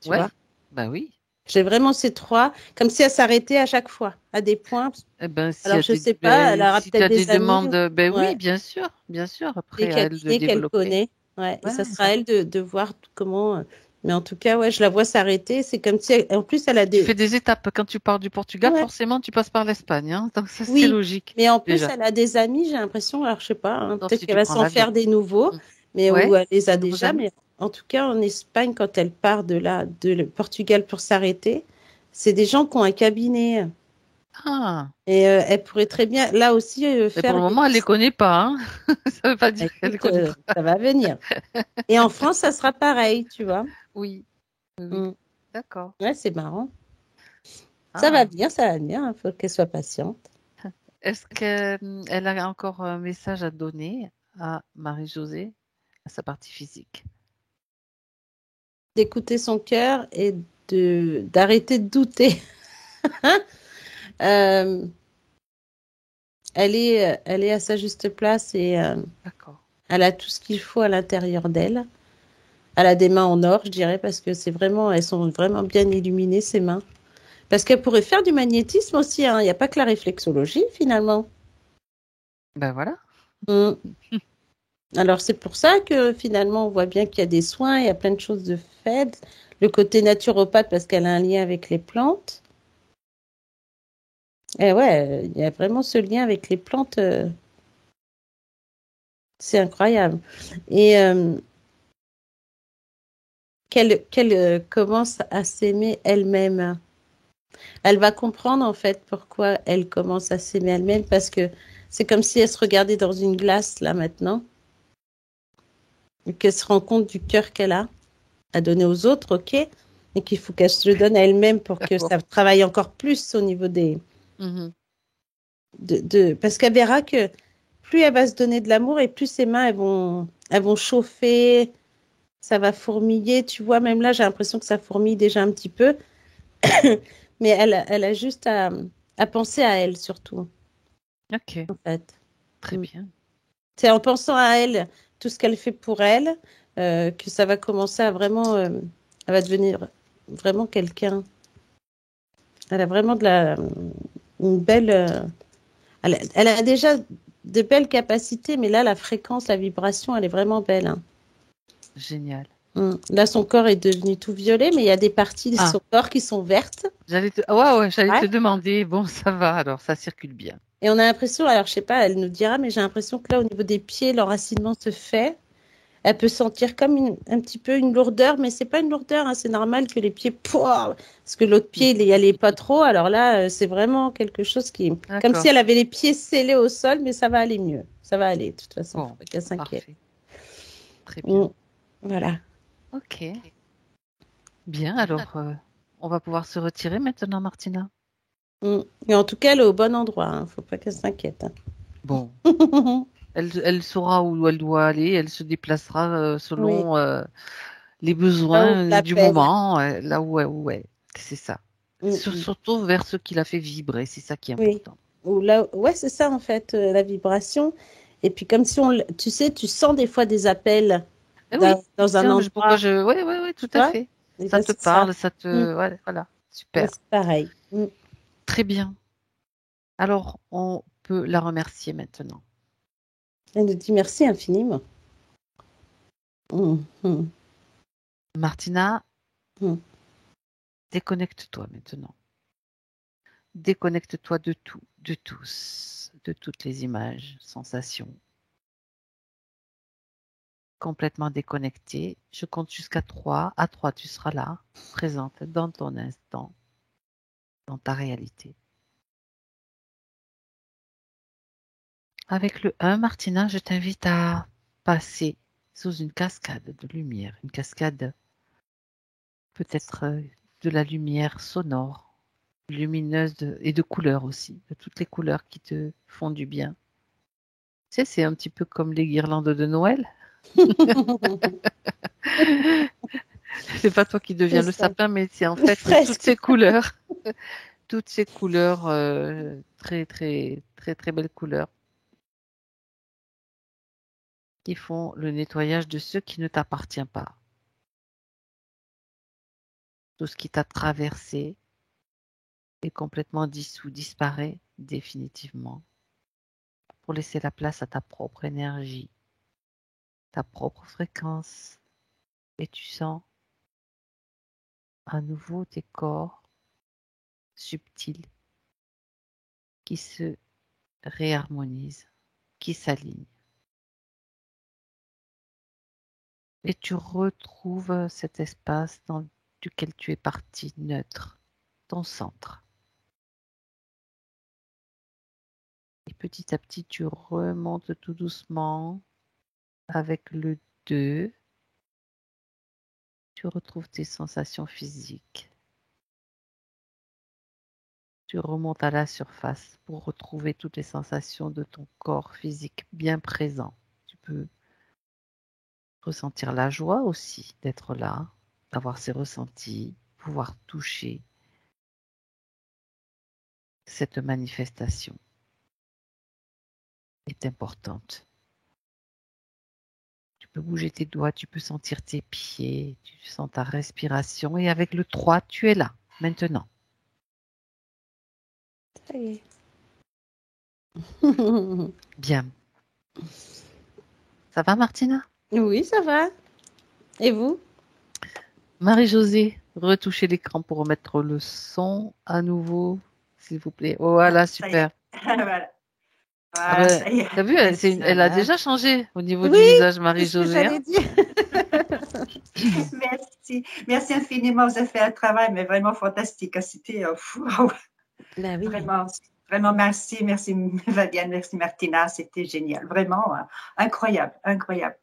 Tu Ouais. vois? Ben oui. J'ai vraiment ces trois, comme si elle s'arrêtait à chaque fois, à des points. Eh ben, s'il y Alors, a je des, sais pas, elle ben, aura si tu peut-être as des des amis, demandes, ben oui, ouais, bien sûr, bien sûr. des Après, à elle de cabinets qu'elle développer. connaît. Ouais, et Ouais, ça sera à d'accord. elle de voir comment. Mais en tout cas, ouais, je la vois s'arrêter. C'est comme si, en plus, elle a Tu fais des. des étapes. Quand tu pars du Portugal, Ouais, forcément, tu passes par l'Espagne, hein. Donc ça, c'est oui, logique, mais en plus, déjà. elle a des amis, j'ai l'impression. Alors, je sais pas, hein, Sauf peut-être si qu'elle tu va prends s'en l'avion. faire des nouveaux, Mm. mais où Ouais, elle les a des nouveaux déjà. amis. Mais en tout cas, en Espagne, quand elle part de le Portugal pour s'arrêter, c'est des gens qui ont un cabinet. Ah, Et elle pourrait très bien, là aussi, mais pour faire le des. moment, elle les connaît pas, hein. Ça veut pas dire qu'elle les Écoute, connaît pas. ça va venir. Et en France, ça sera pareil, tu vois. Oui, oui, oui. Mm. D'accord. Ouais, c'est marrant. Ah, Ça va venir. Il faut qu'elle soit patiente. est-ce qu'elle a encore un message à donner à Marie-Josée, à sa partie physique? D'écouter son cœur et d'arrêter de douter. Euh, elle est à sa juste place et D'accord. elle a tout ce qu'il faut à l'intérieur d'elle. Elle a des mains en or, je dirais, parce que c'est vraiment, elles sont vraiment bien illuminées, ses mains. Parce qu'elle pourrait faire du magnétisme aussi, hein. Il n'y a pas que la réflexologie, finalement. Ben voilà. Mm. Alors, c'est pour ça que finalement, on voit bien qu'il y a des soins, il y a plein de choses de faites. Le côté naturopathe, parce qu'elle a un lien avec les plantes. Et ouais, il y a vraiment ce lien avec les plantes, c'est incroyable. Et qu'elle commence à s'aimer elle-même. Elle va comprendre en fait pourquoi elle commence à s'aimer elle-même, parce que c'est comme si elle se regardait dans une glace là maintenant, et qu'elle se rend compte du cœur qu'elle a à donner aux autres, ok, et qu'il faut qu'elle se le donne à elle-même pour que D'accord. ça travaille encore plus au niveau des Mhm. parce qu'elle verra que plus elle va se donner de l'amour et plus ses mains elles vont chauffer, ça va fourmiller, tu vois, même là j'ai l'impression que ça fourmille déjà un petit peu, mais elle a juste à penser à elle surtout, Ok, en fait. très Mm. bien. C'est en pensant à elle, tout ce qu'elle fait pour elle, que ça va commencer à vraiment, elle va devenir vraiment quelqu'un. Elle a vraiment une belle, elle a déjà de belles capacités, mais là, la fréquence, la vibration, elle est vraiment belle, hein. Génial. Là, son corps est devenu tout violet, mais il y a des parties de Ah, son corps qui sont vertes. j'allais Ouais. te demander. Bon, ça va, alors ça circule bien. Et on a l'impression, alors je sais pas, elle nous dira, mais j'ai l'impression que là, au niveau des pieds, l'enracinement se fait. Elle peut sentir comme un petit peu une lourdeur, mais c'est pas une lourdeur, hein, c'est normal que les pieds, pouah, parce que l'autre pied, il y allait pas trop. Alors là, c'est vraiment quelque chose qui, comme si D'accord. elle avait les pieds scellés au sol, mais ça va aller mieux. Ça va aller, de toute façon, faut Bon, pas qu'elle s'inquiète. parfait. Très bien. Mm. Voilà. Ok. Bien, alors, on va pouvoir se retirer maintenant, Martina. Mm. Et en tout cas, elle est au bon endroit, hein, faut pas qu'elle s'inquiète, Bon, hein. elle saura où elle doit aller, elle se déplacera Oui, selon les là où on besoins du l'appelle. moment, là où elle. C'est ça. Mm, mm. Surtout vers ce qui la fait vibrer, c'est ça qui est Oui. important. Ou là, ouais, c'est ça en fait, la vibration. Et puis comme si tu sais, tu sens des fois des appels Eh oui, dans un tiens, pourquoi endroit, oui, tu tout à vois? fait. Et Ça ben te c'est ça. parle, ça Mm. te, ouais, voilà, Ben, super. c'est pareil. Mm. Très bien. Alors, on peut la remercier maintenant. Elle nous dit merci infiniment. Mm, mm, Martina, mm. déconnecte-toi maintenant. Déconnecte-toi de tout, de tous, de toutes les images, sensations. Complètement déconnecté. Je compte jusqu'à 3. À 3, tu seras là, présente dans ton instant, dans ta réalité. Avec le 1, Martina, je t'invite à passer sous une cascade de lumière, une cascade peut-être de la lumière sonore, lumineuse et de couleurs aussi, de toutes les couleurs qui te font du bien. Tu sais, c'est un petit peu comme les guirlandes de Noël. C'est pas toi qui deviens le sapin, mais c'est en fait toutes ces couleurs, très très très très belles couleurs, qui font le nettoyage de ce qui ne t'appartient pas. Tout ce qui t'a traversé est complètement dissous, disparaît définitivement, pour laisser la place à ta propre énergie, ta propre fréquence. Et tu sens à nouveau tes corps subtils qui se réharmonisent, qui s'alignent. Et tu retrouves cet espace dans duquel tu es parti, neutre, ton centre. Et petit à petit, tu remontes tout doucement avec le 2. Tu retrouves tes sensations physiques. Tu remontes à la surface pour retrouver toutes les sensations de ton corps physique bien présent. Tu peux ressentir la joie aussi d'être là, d'avoir ces ressentis, pouvoir toucher cette manifestation est importante. Tu peux bouger tes doigts, tu peux sentir tes pieds, tu sens ta respiration et avec le 3, tu es là, maintenant. Ça y est. Bien. Ça va, Martina? Oui, ça va. Et vous? Marie-Josée, retouchez l'écran pour remettre le son à nouveau, s'il vous plaît. Voilà, super. Voilà. Ah Voilà, ça y est. t'as vu, elle a déjà changé au niveau du Oui, visage, c'est ce que Marie-Josée. j'allais dire. Merci. Merci infiniment. Vous avez fait un travail, mais vraiment fantastique. C'était wow. Bah oui. Vraiment, vraiment merci. Merci, Valiane. Merci, Martina. C'était génial. Vraiment incroyable. Incroyable.